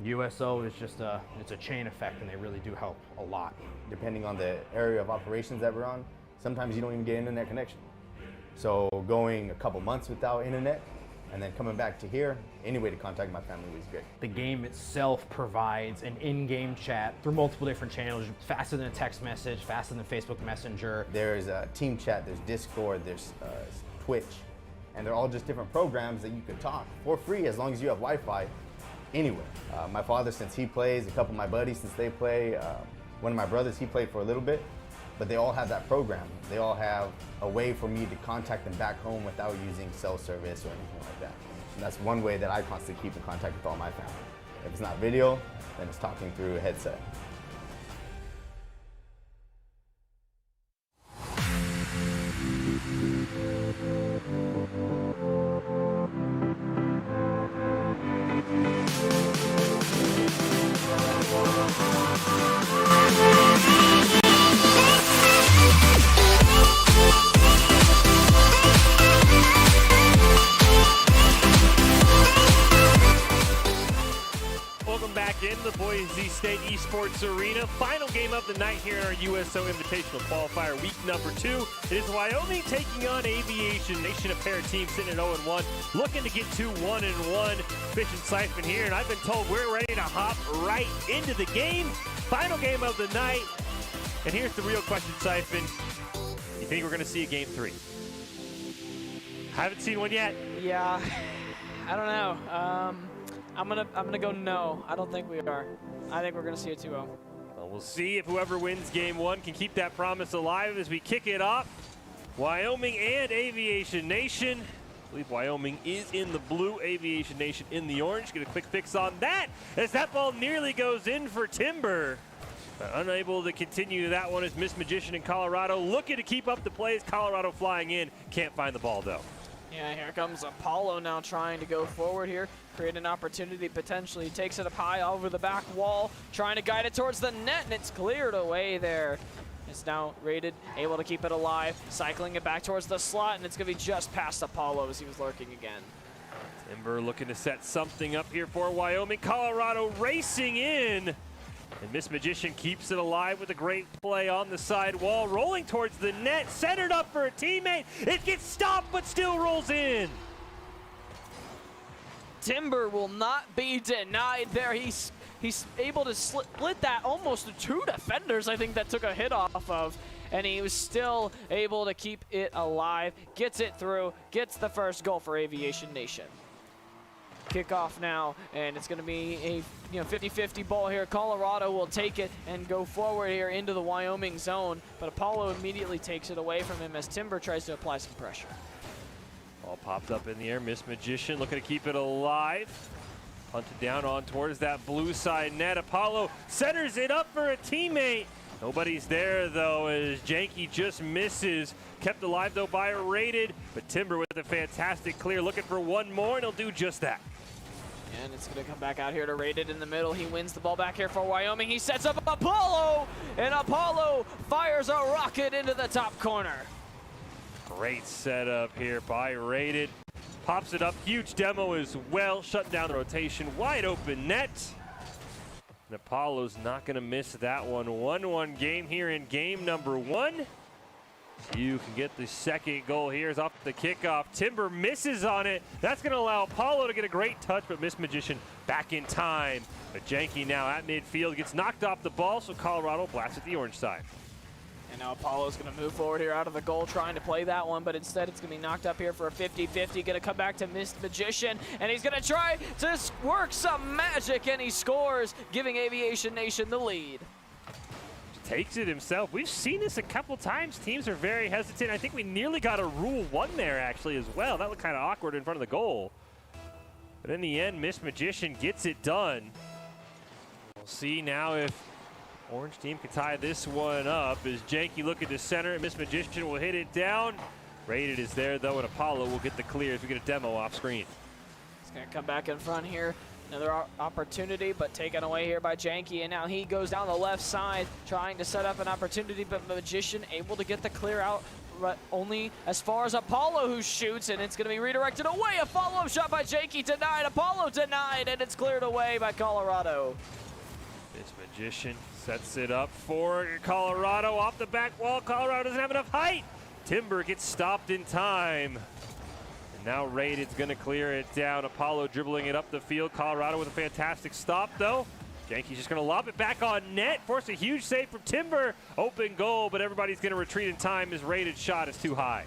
USO is just it's a chain effect, and they really do help a lot. Depending on the area of operations that we're on, sometimes you don't even get internet connection. So going a couple months without internet and then coming back to here, any way to contact my family was great. The game itself provides an in-game chat through multiple different channels, faster than a text message, faster than Facebook Messenger. There's a team chat, there's Discord, there's Twitch, and they're all just different programs that you can talk for free as long as you have Wi-Fi anywhere. My father, since he plays, a couple of my buddies, since they play, one of my brothers, he played for a little bit, but they all have that program. They all have a way for me to contact them back home without using cell service or anything like that. And that's one way that I constantly keep in contact with all my family. If it's not video, then it's talking through a headset. Welcome back in the Boise State Esports Arena. Final game of the night here in our USO Invitational Qualifier, week number 2. It is Wyoming taking on Aviation Nation, a pair of teams sitting at 0-1, looking to get to 1-1. Fish and Siphon here, and I've been told we're ready to hop right into the game. Final game of the night. And here's the real question, Siphon. You think we're going to see a game 3? Haven't seen one yet. Yeah, I don't know. I'm gonna go no. I don't think we are. I think we're gonna see a 2-0. Well, we'll see if whoever wins game 1 can keep that promise alive as we kick it off. Wyoming and Aviation Nation. I believe Wyoming is in the blue, Aviation Nation in the orange. Get a quick fix on that as that ball nearly goes in for Timber. But unable to continue that one is Miss Magician in Colorado. Looking to keep up the plays. Colorado flying in. Can't find the ball though. Yeah, here comes Apollo now trying to go forward here, create an opportunity potentially. Takes it up high over the back wall, trying to guide it towards the net, and it's cleared away there. It's now rated, able to keep it alive, cycling it back towards the slot, and it's going to be just past Apollo as he was lurking again. Timber looking to set something up here for Wyoming. Colorado racing in. And Miss Magician keeps it alive with a great play on the side wall, rolling towards the net, centered up for a teammate. It gets stopped, but still rolls in. Timber will not be denied there. He's able to split that almost to 2 defenders, I think, that took a hit off of. And he was still able to keep it alive, gets it through, gets the first goal for Aviation Nation. Kickoff now, and it's going to be a 50-50 ball here. Colorado will take it and go forward here into the Wyoming zone, but Apollo immediately takes it away from him as Timber tries to apply some pressure. Ball popped up in the air. Miss Magician looking to keep it alive. Punted down on towards that blue side net. Apollo centers it up for a teammate. Nobody's there though as Janky just misses. Kept alive though by a rated, but Timber with a fantastic clear, looking for one more, and he'll do just that. And it's going to come back out here to Rated in the middle. He wins the ball back here for Wyoming. He sets up Apollo, and Apollo fires a rocket into the top corner. Great setup here by Rated. Pops it up, huge demo as well, shutting down the rotation, wide open net. And Apollo's not going to miss that one. 1-1 game here in game number 1. You can get the second goal here is off the kickoff. Timber misses on it. That's going to allow Apollo to get a great touch, but Miss Magician back in time. But Janky now at midfield gets knocked off the ball, so Colorado blasts at the orange side. And now Apollo's going to move forward here out of the goal, trying to play that one, but instead it's going to be knocked up here for a 50-50. Going to come back to Miss Magician, and he's going to try to work some magic, and he scores, giving Aviation Nation the lead. Takes it himself. We've seen this a couple times. Teams are very hesitant. I think we nearly got a Rule 1 there, actually, as well. That looked kind of awkward in front of the goal. But in the end, Miss Magician gets it done. We'll see now if Orange team can tie this one up as Janky looking to center. Miss Magician will hit it down. Rated is there, though, and Apollo will get the clear as we get a demo off screen. He's going to come back in front here. Another opportunity, but taken away here by Janky, and now he goes down the left side trying to set up an opportunity, but Magician able to get the clear out only as far as Apollo, who shoots, and it's going to be redirected away. A follow-up shot by Janky denied, Apollo denied, and it's cleared away by Colorado. This Magician sets it up for Colorado off the back wall. Colorado doesn't have enough height. Timber gets stopped in time. Now Raided's going to clear it down. Apollo dribbling it up the field. Colorado with a fantastic stop, though. Janky's just going to lob it back on net. Force a huge save from Timber. Open goal, but everybody's going to retreat in time as Raided's shot is too high.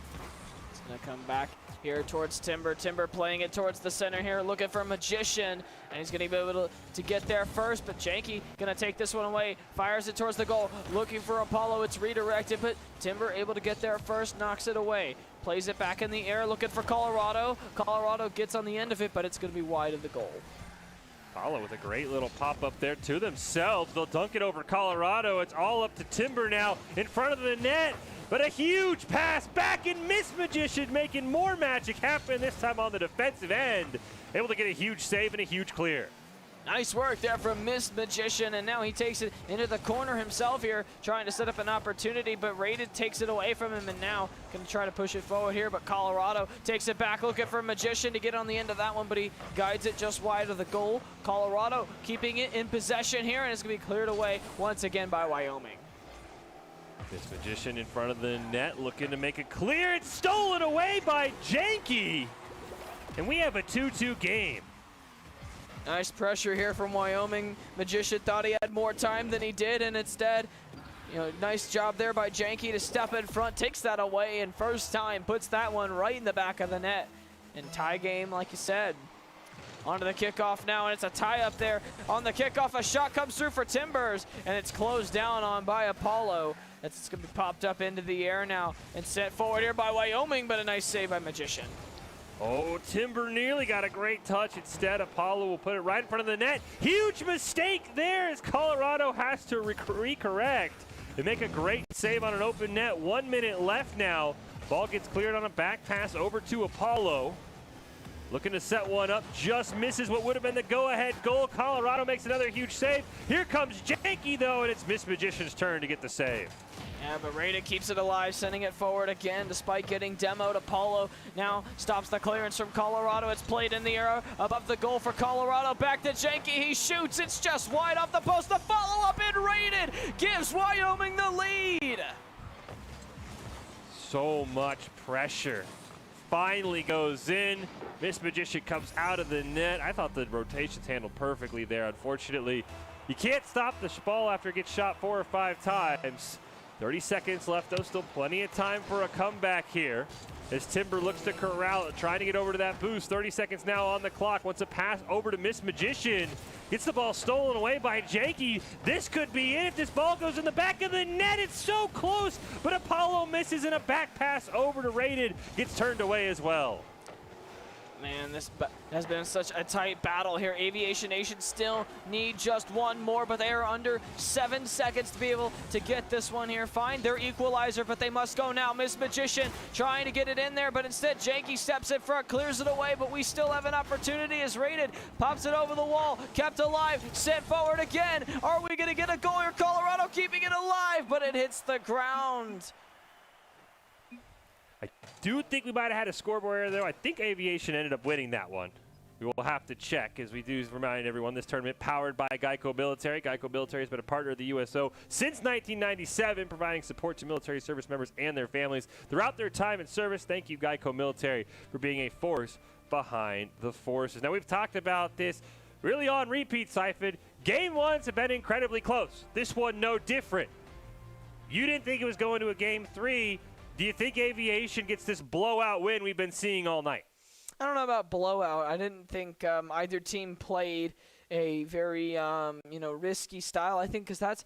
It's going to come back here towards Timber. Timber playing it towards the center here, looking for Magician. And he's going to be able to get there first, but Janky going to take this one away. Fires it towards the goal, looking for Apollo. It's redirected, but Timber able to get there first, knocks it away. Plays it back in the air, looking for Colorado. Colorado gets on the end of it, but it's going to be wide of the goal. Apollo with a great little pop-up there to themselves. They'll dunk it over Colorado. It's all up to Timber now in front of the net. But a huge pass back and Miss Magician making more magic happen, this time on the defensive end. Able to get a huge save and a huge clear. Nice work there from Miss Magician, and now he takes it into the corner himself here, trying to set up an opportunity, but Raided takes it away from him, and now going to try to push it forward here, but Colorado takes it back, looking for Magician to get on the end of that one, but he guides it just wide of the goal. Colorado keeping it in possession here, and it's going to be cleared away once again by Wyoming. This Magician in front of the net, looking to make it clear. It's stolen away by Janky, and we have a 2-2 game. Nice pressure here from Wyoming. Magician thought he had more time than he did, and instead, nice job there by Janky to step in front, takes that away, and first time puts that one right in the back of the net. And tie game, like you said. Onto the kickoff now, and it's a tie up there. On the kickoff, a shot comes through for Timbers, and it's closed down on by Apollo. It's going to be popped up into the air now and sent forward here by Wyoming, but a nice save by Magician. Oh, Timber nearly got a great touch. Instead, Apollo will put it right in front of the net. Huge mistake there as Colorado has to recorrect. They make a great save on an open net. 1 minute left now. Ball gets cleared on a back pass over to Apollo. Looking to set one up, just misses what would have been the go-ahead goal. Colorado makes another huge save. Here comes Janky, though, and it's Miss Magician's turn to get the save. Yeah, but Raided keeps it alive, sending it forward again despite getting demoed. Apollo now stops the clearance from Colorado. It's played in the air above the goal for Colorado. Back to Janky. He shoots. It's just wide off the post. The follow-up in Raided gives Wyoming the lead. So much pressure. Finally goes in. Miss Magician comes out of the net. I thought the rotations handled perfectly there. Unfortunately, you can't stop the ball after it gets shot 4 or 5 times. 30 seconds left, though. Still plenty of time for a comeback here. As Timber looks to corral it, trying to get over to that boost. 30 seconds now on the clock. Wants a pass over to Miss Magician. Gets the ball stolen away by Janky. This could be it if this ball goes in the back of the net. It's so close, but Apollo misses, and a back pass over to Raided gets turned away as well. Man, this has been such a tight battle here. Aviation Nation still need just one more, but they are under 7 seconds to be able to get this one here. Find their equalizer, but they must go now. Miss Magician trying to get it in there, but instead Janky steps in front, clears it away, but we still have an opportunity as Raided pops it over the wall, kept alive, sent forward again. Are we going to get a goal here? Colorado keeping it alive, but it hits the ground. I do think we might have had a scoreboard error, though. I think Aviation ended up winning that one. We will have to check, as we do remind everyone, this tournament powered by Geico Military. Geico Military has been a partner of the USO since 1997, providing support to military service members and their families throughout their time in service. Thank you, Geico Military, for being a force behind the forces. Now, we've talked about this really on repeat, Siphon. Game ones have been incredibly close. This one, no different. You didn't think it was going to a game 3. Do you think Aviation gets this blowout win we've been seeing all night? I don't know about blowout. I didn't think either team played a very risky style. I think because that's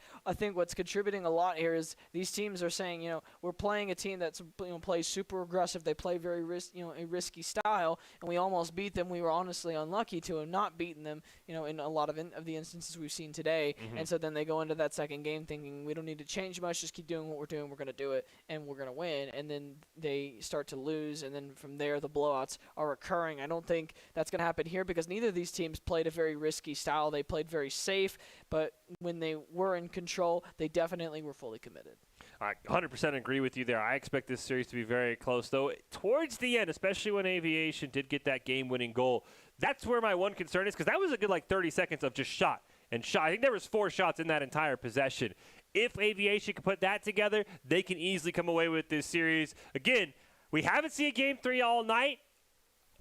what's contributing a lot here is these teams are saying we're playing a team that's plays super aggressive. They play very a risky style, and we almost beat them. We were honestly unlucky to have not beaten them in a lot of the instances we've seen today. And so then they go into that second game thinking we don't need to change much, just keep doing what we're doing. We're going to do it, and we're going to win. And then they start to lose, and then from there the blowouts are occurring. I don't think that's going to happen here because neither of these teams played a very risky style. They played very safe, but when they were in control, they definitely were fully committed. I 100% agree with you there. I expect this series to be very close, though. Towards the end, especially when Aviation did get that game-winning goal, that's where my one concern is because that was a good 30 seconds of just shot and shot. I think there was 4 shots in that entire possession. If Aviation can put that together, they can easily come away with this series. Again, we haven't seen a Game 3 all night.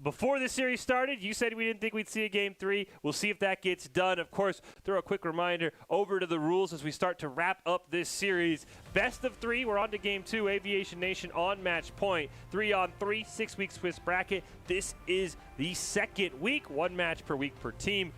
Before this series started, you said we didn't think we'd see a Game 3. We'll see if that gets done. Of course, throw a quick reminder over to the rules as we start to wrap up this series. Best of 3, we're on to Game 2. Aviation Nation on match point. 3-on-3, 6-week Swiss bracket. This is the second week, 1 match per week per team.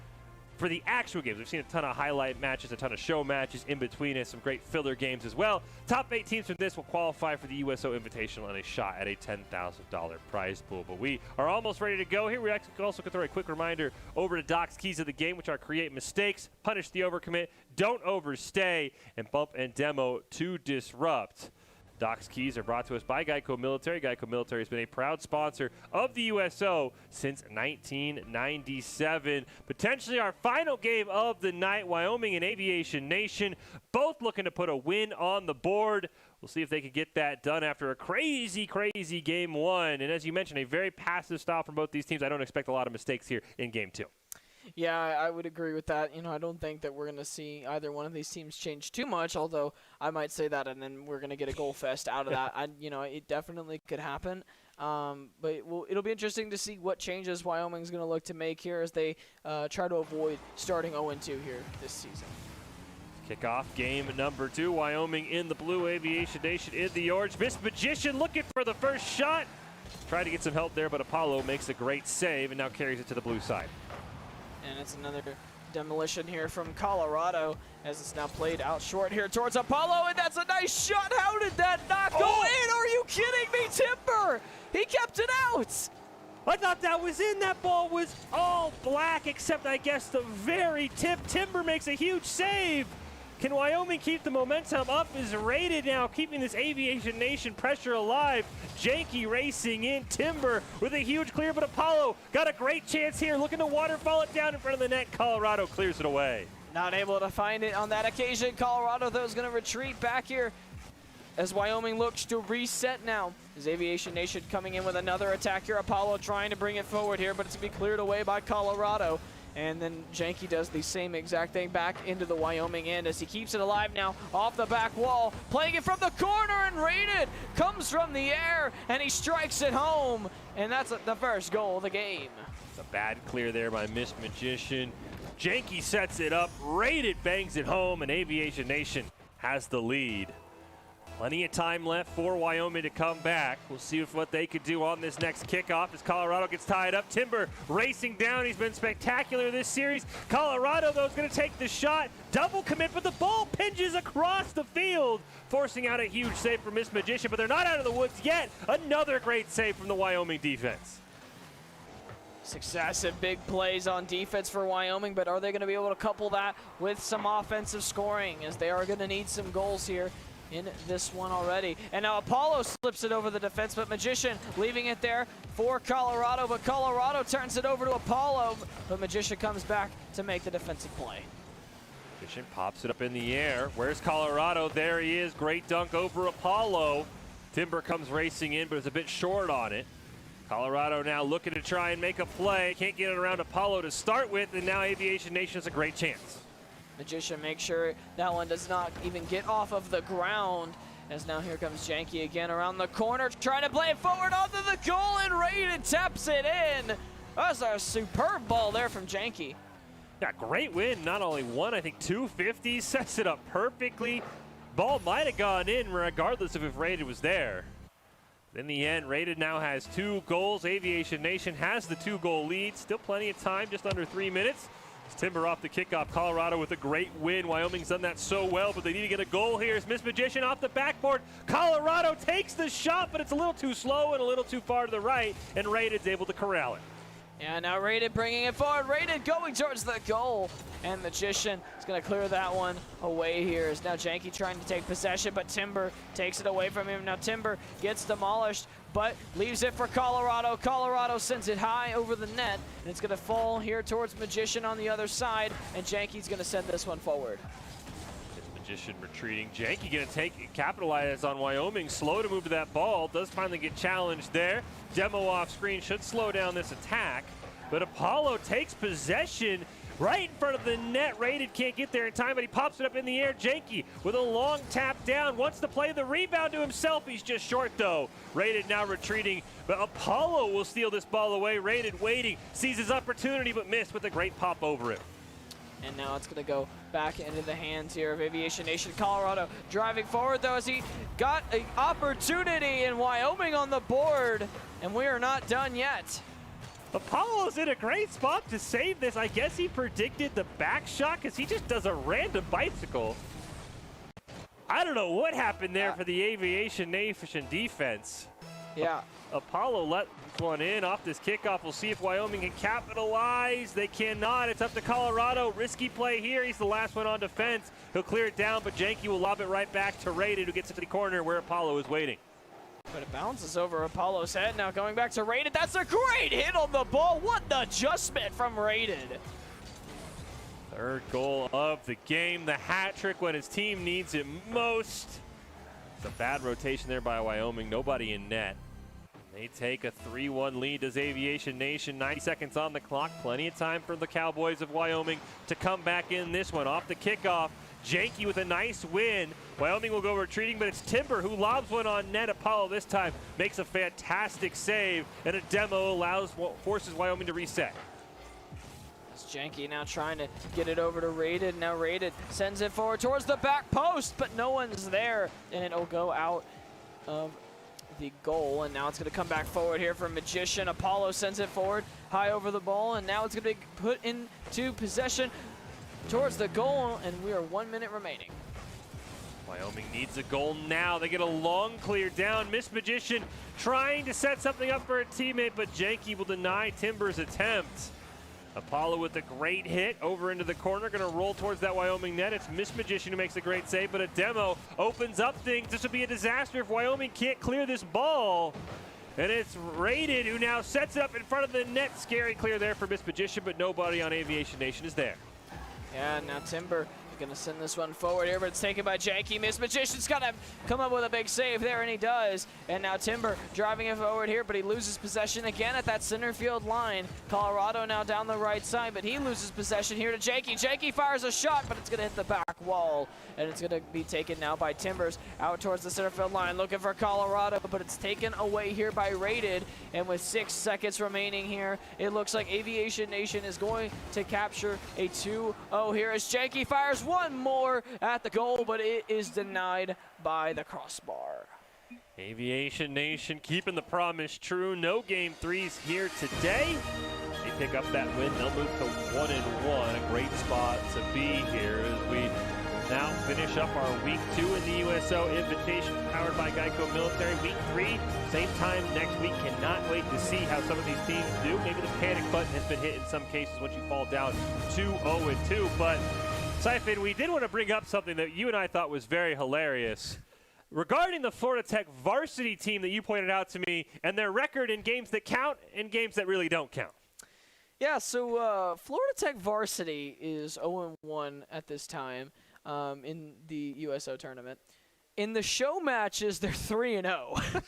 For the actual games, we've seen a ton of highlight matches, a ton of show matches in between, and some great filler games as well. Top 8 teams from this will qualify for the USO Invitational and a shot at a $10,000 prize pool. But we are almost ready to go here. We also can throw a quick reminder over to Doc's keys of the game, which are create mistakes, punish the overcommit, don't overstay, and bump and demo to disrupt. Doc's keys are brought to us by Geico Military. Geico Military has been a proud sponsor of the USO since 1997. Potentially our final game of the night, Wyoming and Aviation Nation, both looking to put a win on the board. We'll see if they can get that done after a crazy, crazy Game 1. And as you mentioned, a very passive style from both these teams. I don't expect a lot of mistakes here in Game 2. Yeah, I would agree with that. I don't think that we're going to see either one of these teams change too much, although I might say that and then we're going to get a goal fest out of that. It definitely could happen. But it'll be interesting to see what changes Wyoming's going to look to make here as they try to avoid starting 0-2 here this season. Kickoff game number 2. Wyoming in the blue, Aviation Nation in the orange. Miss Magician looking for the first shot. Tried to get some help there, but Apollo makes a great save and now carries it to the blue side. And it's another demolition here from Colorado as it's now played out short here towards Apollo, and that's a nice shot. How did that not go in? Are you kidding me, Timber? He kept it out. I thought that was in. That ball was all black except, I guess, the very tip. Timber makes a huge save. Can Wyoming keep the momentum up? Is rated now, keeping this Aviation Nation pressure alive. Janky racing in. Timber with a huge clear, but Apollo got a great chance here, looking to waterfall it down in front of the net. Colorado clears it away. Not able to find it on that occasion. Colorado, though, is going to retreat back here as Wyoming looks to reset now. Is Aviation Nation coming in with another attack here. Apollo trying to bring it forward here, but it's going to be cleared away by Colorado. And then Janky does the same exact thing back into the Wyoming end as he keeps it alive now off the back wall. Playing it from the corner, and Rated comes from the air and he strikes it home. And that's the first goal of the game. It's a bad clear there by Miss Magician. Janky sets it up. Rated bangs it home, and Aviation Nation has the lead. Plenty of time left for Wyoming to come back. We'll see what they could do on this next kickoff as Colorado gets tied up. Timber racing down. He's been spectacular this series. Colorado, though, is going to take the shot. Double commit, but the ball pinches across the field, forcing out a huge save from Miss Magician, but they're not out of the woods yet. Another great save from the Wyoming defense. Successive big plays on defense for Wyoming, but are they going to be able to couple that with some offensive scoring, as they are going to need some goals here in this one already. And now Apollo slips it over the defense, but Magician leaving it there for Colorado, but Colorado turns it over to Apollo, but Magician comes back to make the defensive play. Magician pops it up in the air. Where's Colorado? There he is. Great dunk over Apollo. Timber comes racing in, but it's a bit short on it. Colorado now looking to try and make a play. Can't get it around Apollo to start with, and now Aviation Nation has a great chance. Magician makes sure that one does not even get off of the ground, as now here comes Janky again around the corner, trying to play it forward onto the goal, and Raiden taps it in. That's a superb ball there from Janky. Yeah, great win. Not only one, I think 250, sets it up perfectly. Ball might have gone in regardless of if Raiden was there. In the end, Rated now has 2 goals. Aviation Nation has the 2-goal lead. Still plenty of time, just under 3 minutes. Timber off the kickoff. Colorado with a great win. Wyoming's done that so well, but they need to get a goal here. It's Miss Magician off the backboard. Colorado takes the shot, but it's a little too slow and a little too far to the right, and Raided's able to corral it. Yeah, now Raided bringing it forward. Raided going towards the goal. And Magician is going to clear that one away here. Is now Janky trying to take possession, but Timber takes it away from him. Now Timber gets demolished, but leaves it for Colorado. Colorado sends it high over the net, and it's going to fall here towards Magician on the other side, and Janky's going to send this one forward. Magician retreating. Janky going to capitalize on Wyoming. Slow to move to that ball. Does finally get challenged there. Demo off screen should slow down this attack. But Apollo takes possession right in front of the net. Raided can't get there in time, but he pops it up in the air. Janky with a long tap down. Wants to play the rebound to himself. He's just short though. Raided now retreating, but Apollo will steal this ball away. Raided waiting. Sees his opportunity, but missed with a great pop over it. And now it's going to go back into the hands here of Aviation Nation. Colorado driving forward, though, as he got an opportunity, in Wyoming on the board. And we are not done yet. Apollo's in a great spot to save this. I guess he predicted the back shot because he just does a random bicycle. I don't know what happened there for the Aviation Nation defense. Yeah. Apollo let one in off this kickoff. We'll see if Wyoming can capitalize. They cannot. It's up to Colorado. Risky play here. He's the last one on defense. He'll clear it down, but Janky will lob it right back to Raided, who gets it to the corner where Apollo is waiting. But it bounces over Apollo's head. Now going back to Raided. That's a great hit on the ball. What an adjustment from Raided. Third goal of the game. The hat trick when his team needs it most. It's a bad rotation there by Wyoming. Nobody in net. They take a 3-1 lead. Does Aviation Nation. 90 seconds on the clock. Plenty of time for the Cowboys of Wyoming to come back in this one. Off the kickoff, Janky with a nice win. Wyoming will go retreating, but it's Timber who lobs one on net. Apollo this time makes a fantastic save, and a demo forces Wyoming to reset. It's Janky now trying to get it over to Raided. Now Raided sends it forward towards the back post, but no one's there, and it'll go out of the goal. And now it's going to come back forward here for Magician. Apollo sends it forward high over the ball, and now it's going to be put into possession towards the goal, and we are 1 minute remaining. Wyoming needs a goal now. They get a long clear down. Miss Magician trying to set something up for a teammate, but Janky will deny Timber's attempt. Apollo with a great hit over into the corner, going to roll towards that Wyoming net. It's Miss Magician who makes a great save, but a demo opens up things. This would be a disaster if Wyoming can't clear this ball. And it's Raided who now sets it up in front of the net. Scary clear there for Miss Magician, but nobody on Aviation Nation is there. Yeah, now Timber going to send this one forward here, but it's taken by Janky. Miss Magician's got to come up with a big save there, and he does. And now Timber driving it forward here, but he loses possession again at that center field line. Colorado now down the right side, but he loses possession here to Janky. Janky fires a shot, but it's going to hit the back wall, and it's going to be taken now by Timbers out towards the center field line, looking for Colorado, but it's taken away here by Raided. And with 6 seconds remaining here, it looks like Aviation Nation is going to capture a 2-0 here as Janky fires one more at the goal, but it is denied by the crossbar. Aviation Nation keeping the promise true. No game threes here today. They pick up that win. They'll move to 1-1. A great spot to be here as we now finish up our week 2 in the USO Invitational powered by Geico Military. Week 3, same time next week. Cannot wait to see how some of these teams do. Maybe the panic button has been hit in some cases once you fall down 2-0-2, but Siphon, we did want to bring up something that you and I thought was very hilarious regarding the Florida Tech varsity team that you pointed out to me and their record in games that count and games that really don't count. Yeah, so Florida Tech varsity is 0-1 at this time in the USO tournament. In the show matches, they're 3-0,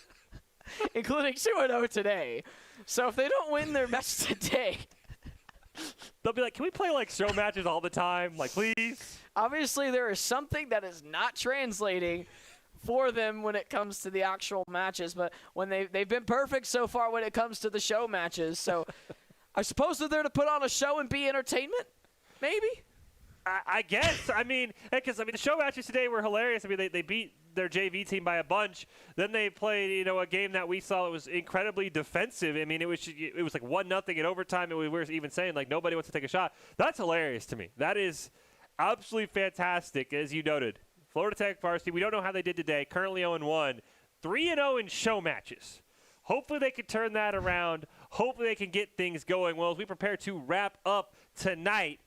including 2-0 today. So if they don't win their match today, they'll be like, can we play like show matches all the time? Like, please? Obviously, there is something that is not translating for them when it comes to the actual matches, but when they've been perfect so far when it comes to the show matches. So I suppose they're there to put on a show and be entertainment, maybe? I guess. I mean, because the show matches today were hilarious. I mean, they beat their JV team by a bunch. Then they played, a game that we saw it was incredibly defensive. I mean, it was like 1-0 in overtime, and we were even saying, like, nobody wants to take a shot. That's hilarious to me. That is absolutely fantastic, as you noted. Florida Tech varsity, we don't know how they did today. Currently 0-1. 3-0 in show matches. Hopefully they can turn that around. Hopefully they can get things going. Well, as we prepare to wrap up tonight,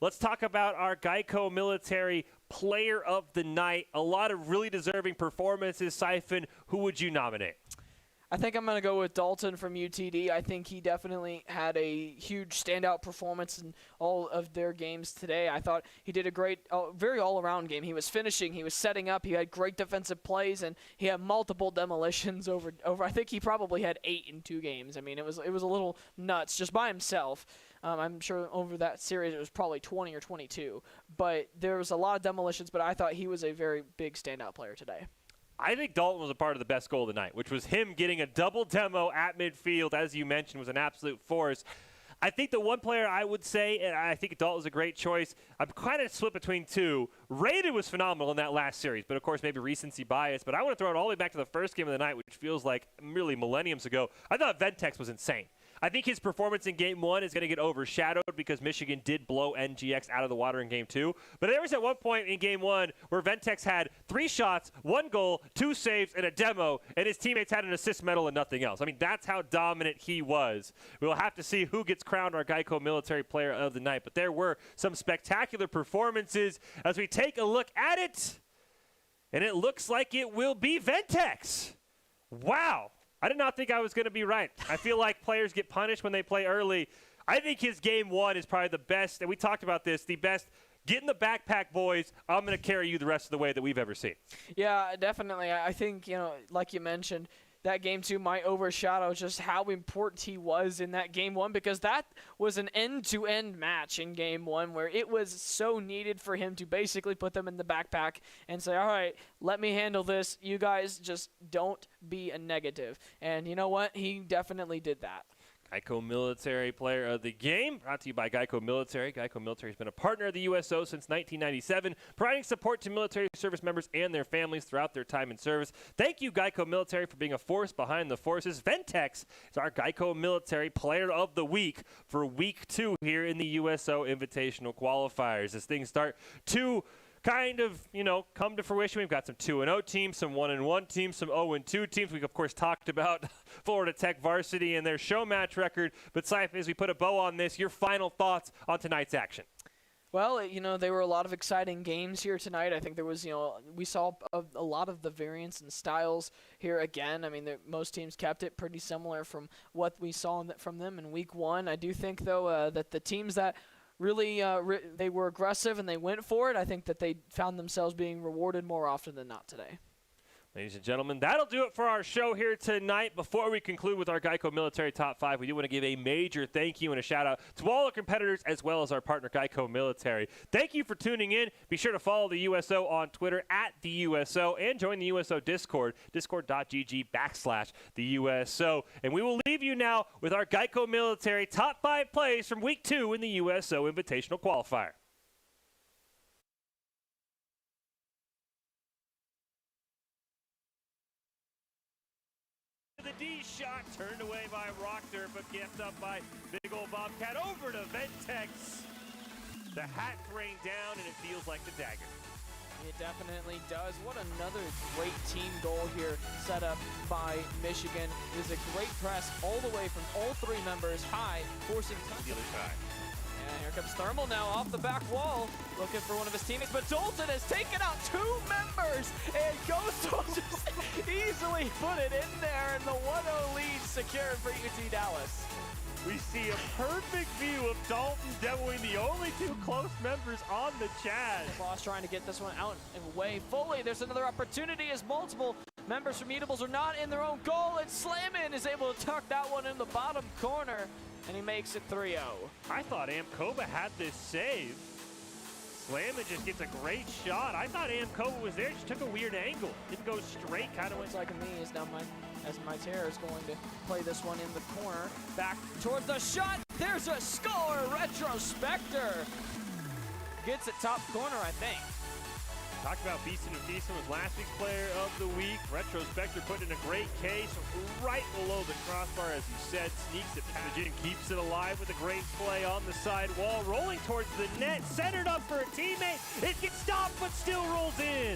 let's talk about our Geico Military Player of the Night. A lot of really deserving performances. Siphon, who would you nominate? I think I'm going to go with Dalton from UTD. I think he definitely had a huge standout performance in all of their games today. I thought he did a great, very all-around game. He was finishing, he was setting up, he had great defensive plays, and he had multiple demolitions over. I think he probably had 8 in 2 games. I mean, it was a little nuts just by himself. I'm sure over that series it was probably 20 or 22. But there was a lot of demolitions, but I thought he was a very big standout player today. I think Dalton was a part of the best goal of the night, which was him getting a double demo at midfield, as you mentioned, was an absolute force. I think the one player I would say, and I think Dalton was a great choice, I'm kind of split between two. Raiden was phenomenal in that last series, but of course maybe recency bias. But I want to throw it all the way back to the first game of the night, which feels like really millenniums ago. I thought Ventex was insane. I think his performance in Game 1 is going to get overshadowed because Michigan did blow NGX out of the water in Game 2. But there was at one point in Game 1 where Ventex had 3 shots, 1 goal, 2 saves, and a demo, and his teammates had an assist medal and nothing else. I mean, that's how dominant he was. We'll have to see who gets crowned our Geico Military Player of the Night. But there were some spectacular performances as we take a look at it, and it looks like it will be Ventex. Wow. I did not think I was going to be right. I feel like players get punished when they play early. I think his Game 1 is probably the best, and we talked about this, the best. Get in the backpack, boys. I'm going to carry you the rest of the way that we've ever seen. Yeah, definitely. I think, like you mentioned, that Game 2 might overshadow just how important he was in that Game 1 because that was an end-to-end match in Game 1 where it was so needed for him to basically put them in the backpack and say, all right, let me handle this. You guys just don't be a negative. And you know what? He definitely did that. Geico Military Player of the Game, brought to you by Geico Military. Geico Military has been a partner of the USO since 1997, providing support to military service members and their families throughout their time in service. Thank you, Geico Military, for being a force behind the forces. Ventex is our Geico Military Player of the Week for Week 2 here in the USO Invitational Qualifiers. As things start to kind of, come to fruition. We've got some 2-0 teams, some 1-1 teams, some 0-2 teams. We've, of course, talked about Florida Tech varsity and their show match record. But, Saif, as we put a bow on this, your final thoughts on tonight's action? Well, there were a lot of exciting games here tonight. I think there was, we saw a lot of the variance and styles here again. I mean, most teams kept it pretty similar from what we saw from them in Week 1. I do think, though, that the teams that really, they were aggressive and they went for it. I think that they found themselves being rewarded more often than not today. Ladies and gentlemen, that'll do it for our show here tonight. Before we conclude with our Geico Military Top 5, we do want to give a major thank you and a shout-out to all our competitors as well as our partner, Geico Military. Thank you for tuning in. Be sure to follow the USO on Twitter @the USO and join the USO Discord, discord.gg/the USO. And we will leave you now with our Geico Military Top 5 plays from Week 2 in the USO Invitational Qualifier. The D shot turned away by Rockter, but kept up by big old Bobcat over to Ventex. The hat rained down, and it feels like the dagger. It definitely does. What another great team goal here set up by Michigan. It is a great press all the way from all 3 members high, forcing tons The other side. And here comes Thermal now off the back wall, looking for one of his teammates, but Dalton has taken out 2 members, and Ghost will just easily put it in there, and the 1-0 lead secured for UT Dallas. We see a perfect view of Dalton demoing the only 2 close members on the Chaz. Boss trying to get this one out and away fully. There's another opportunity as multiple members from Eatables are not in their own goal, and Slammin is able to tuck that one in the bottom corner, and he makes it 3-0. I thought Amkoba had this save. Slammin just gets a great shot. I thought Amkoba was there. She took a weird angle. Didn't go straight. Kind of went Looks like me is now as my terror is going to play this one in the corner. Back towards the shot. There's a score. Retrospector gets it top corner, I think. Talked about Beastin' and Feastin' was last week's player of the week. Retrospector put in a great case right below the crossbar, as you said, sneaks it past and keeps it alive with a great play on the side wall, rolling towards the net, centered up for a teammate. It gets stopped, but still rolls in.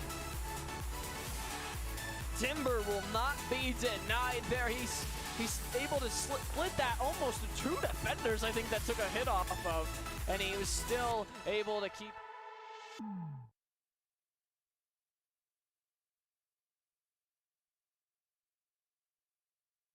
Timber will not be denied there. He's able to split that almost to two defenders, I think, that took a hit off of, and he was still able to keep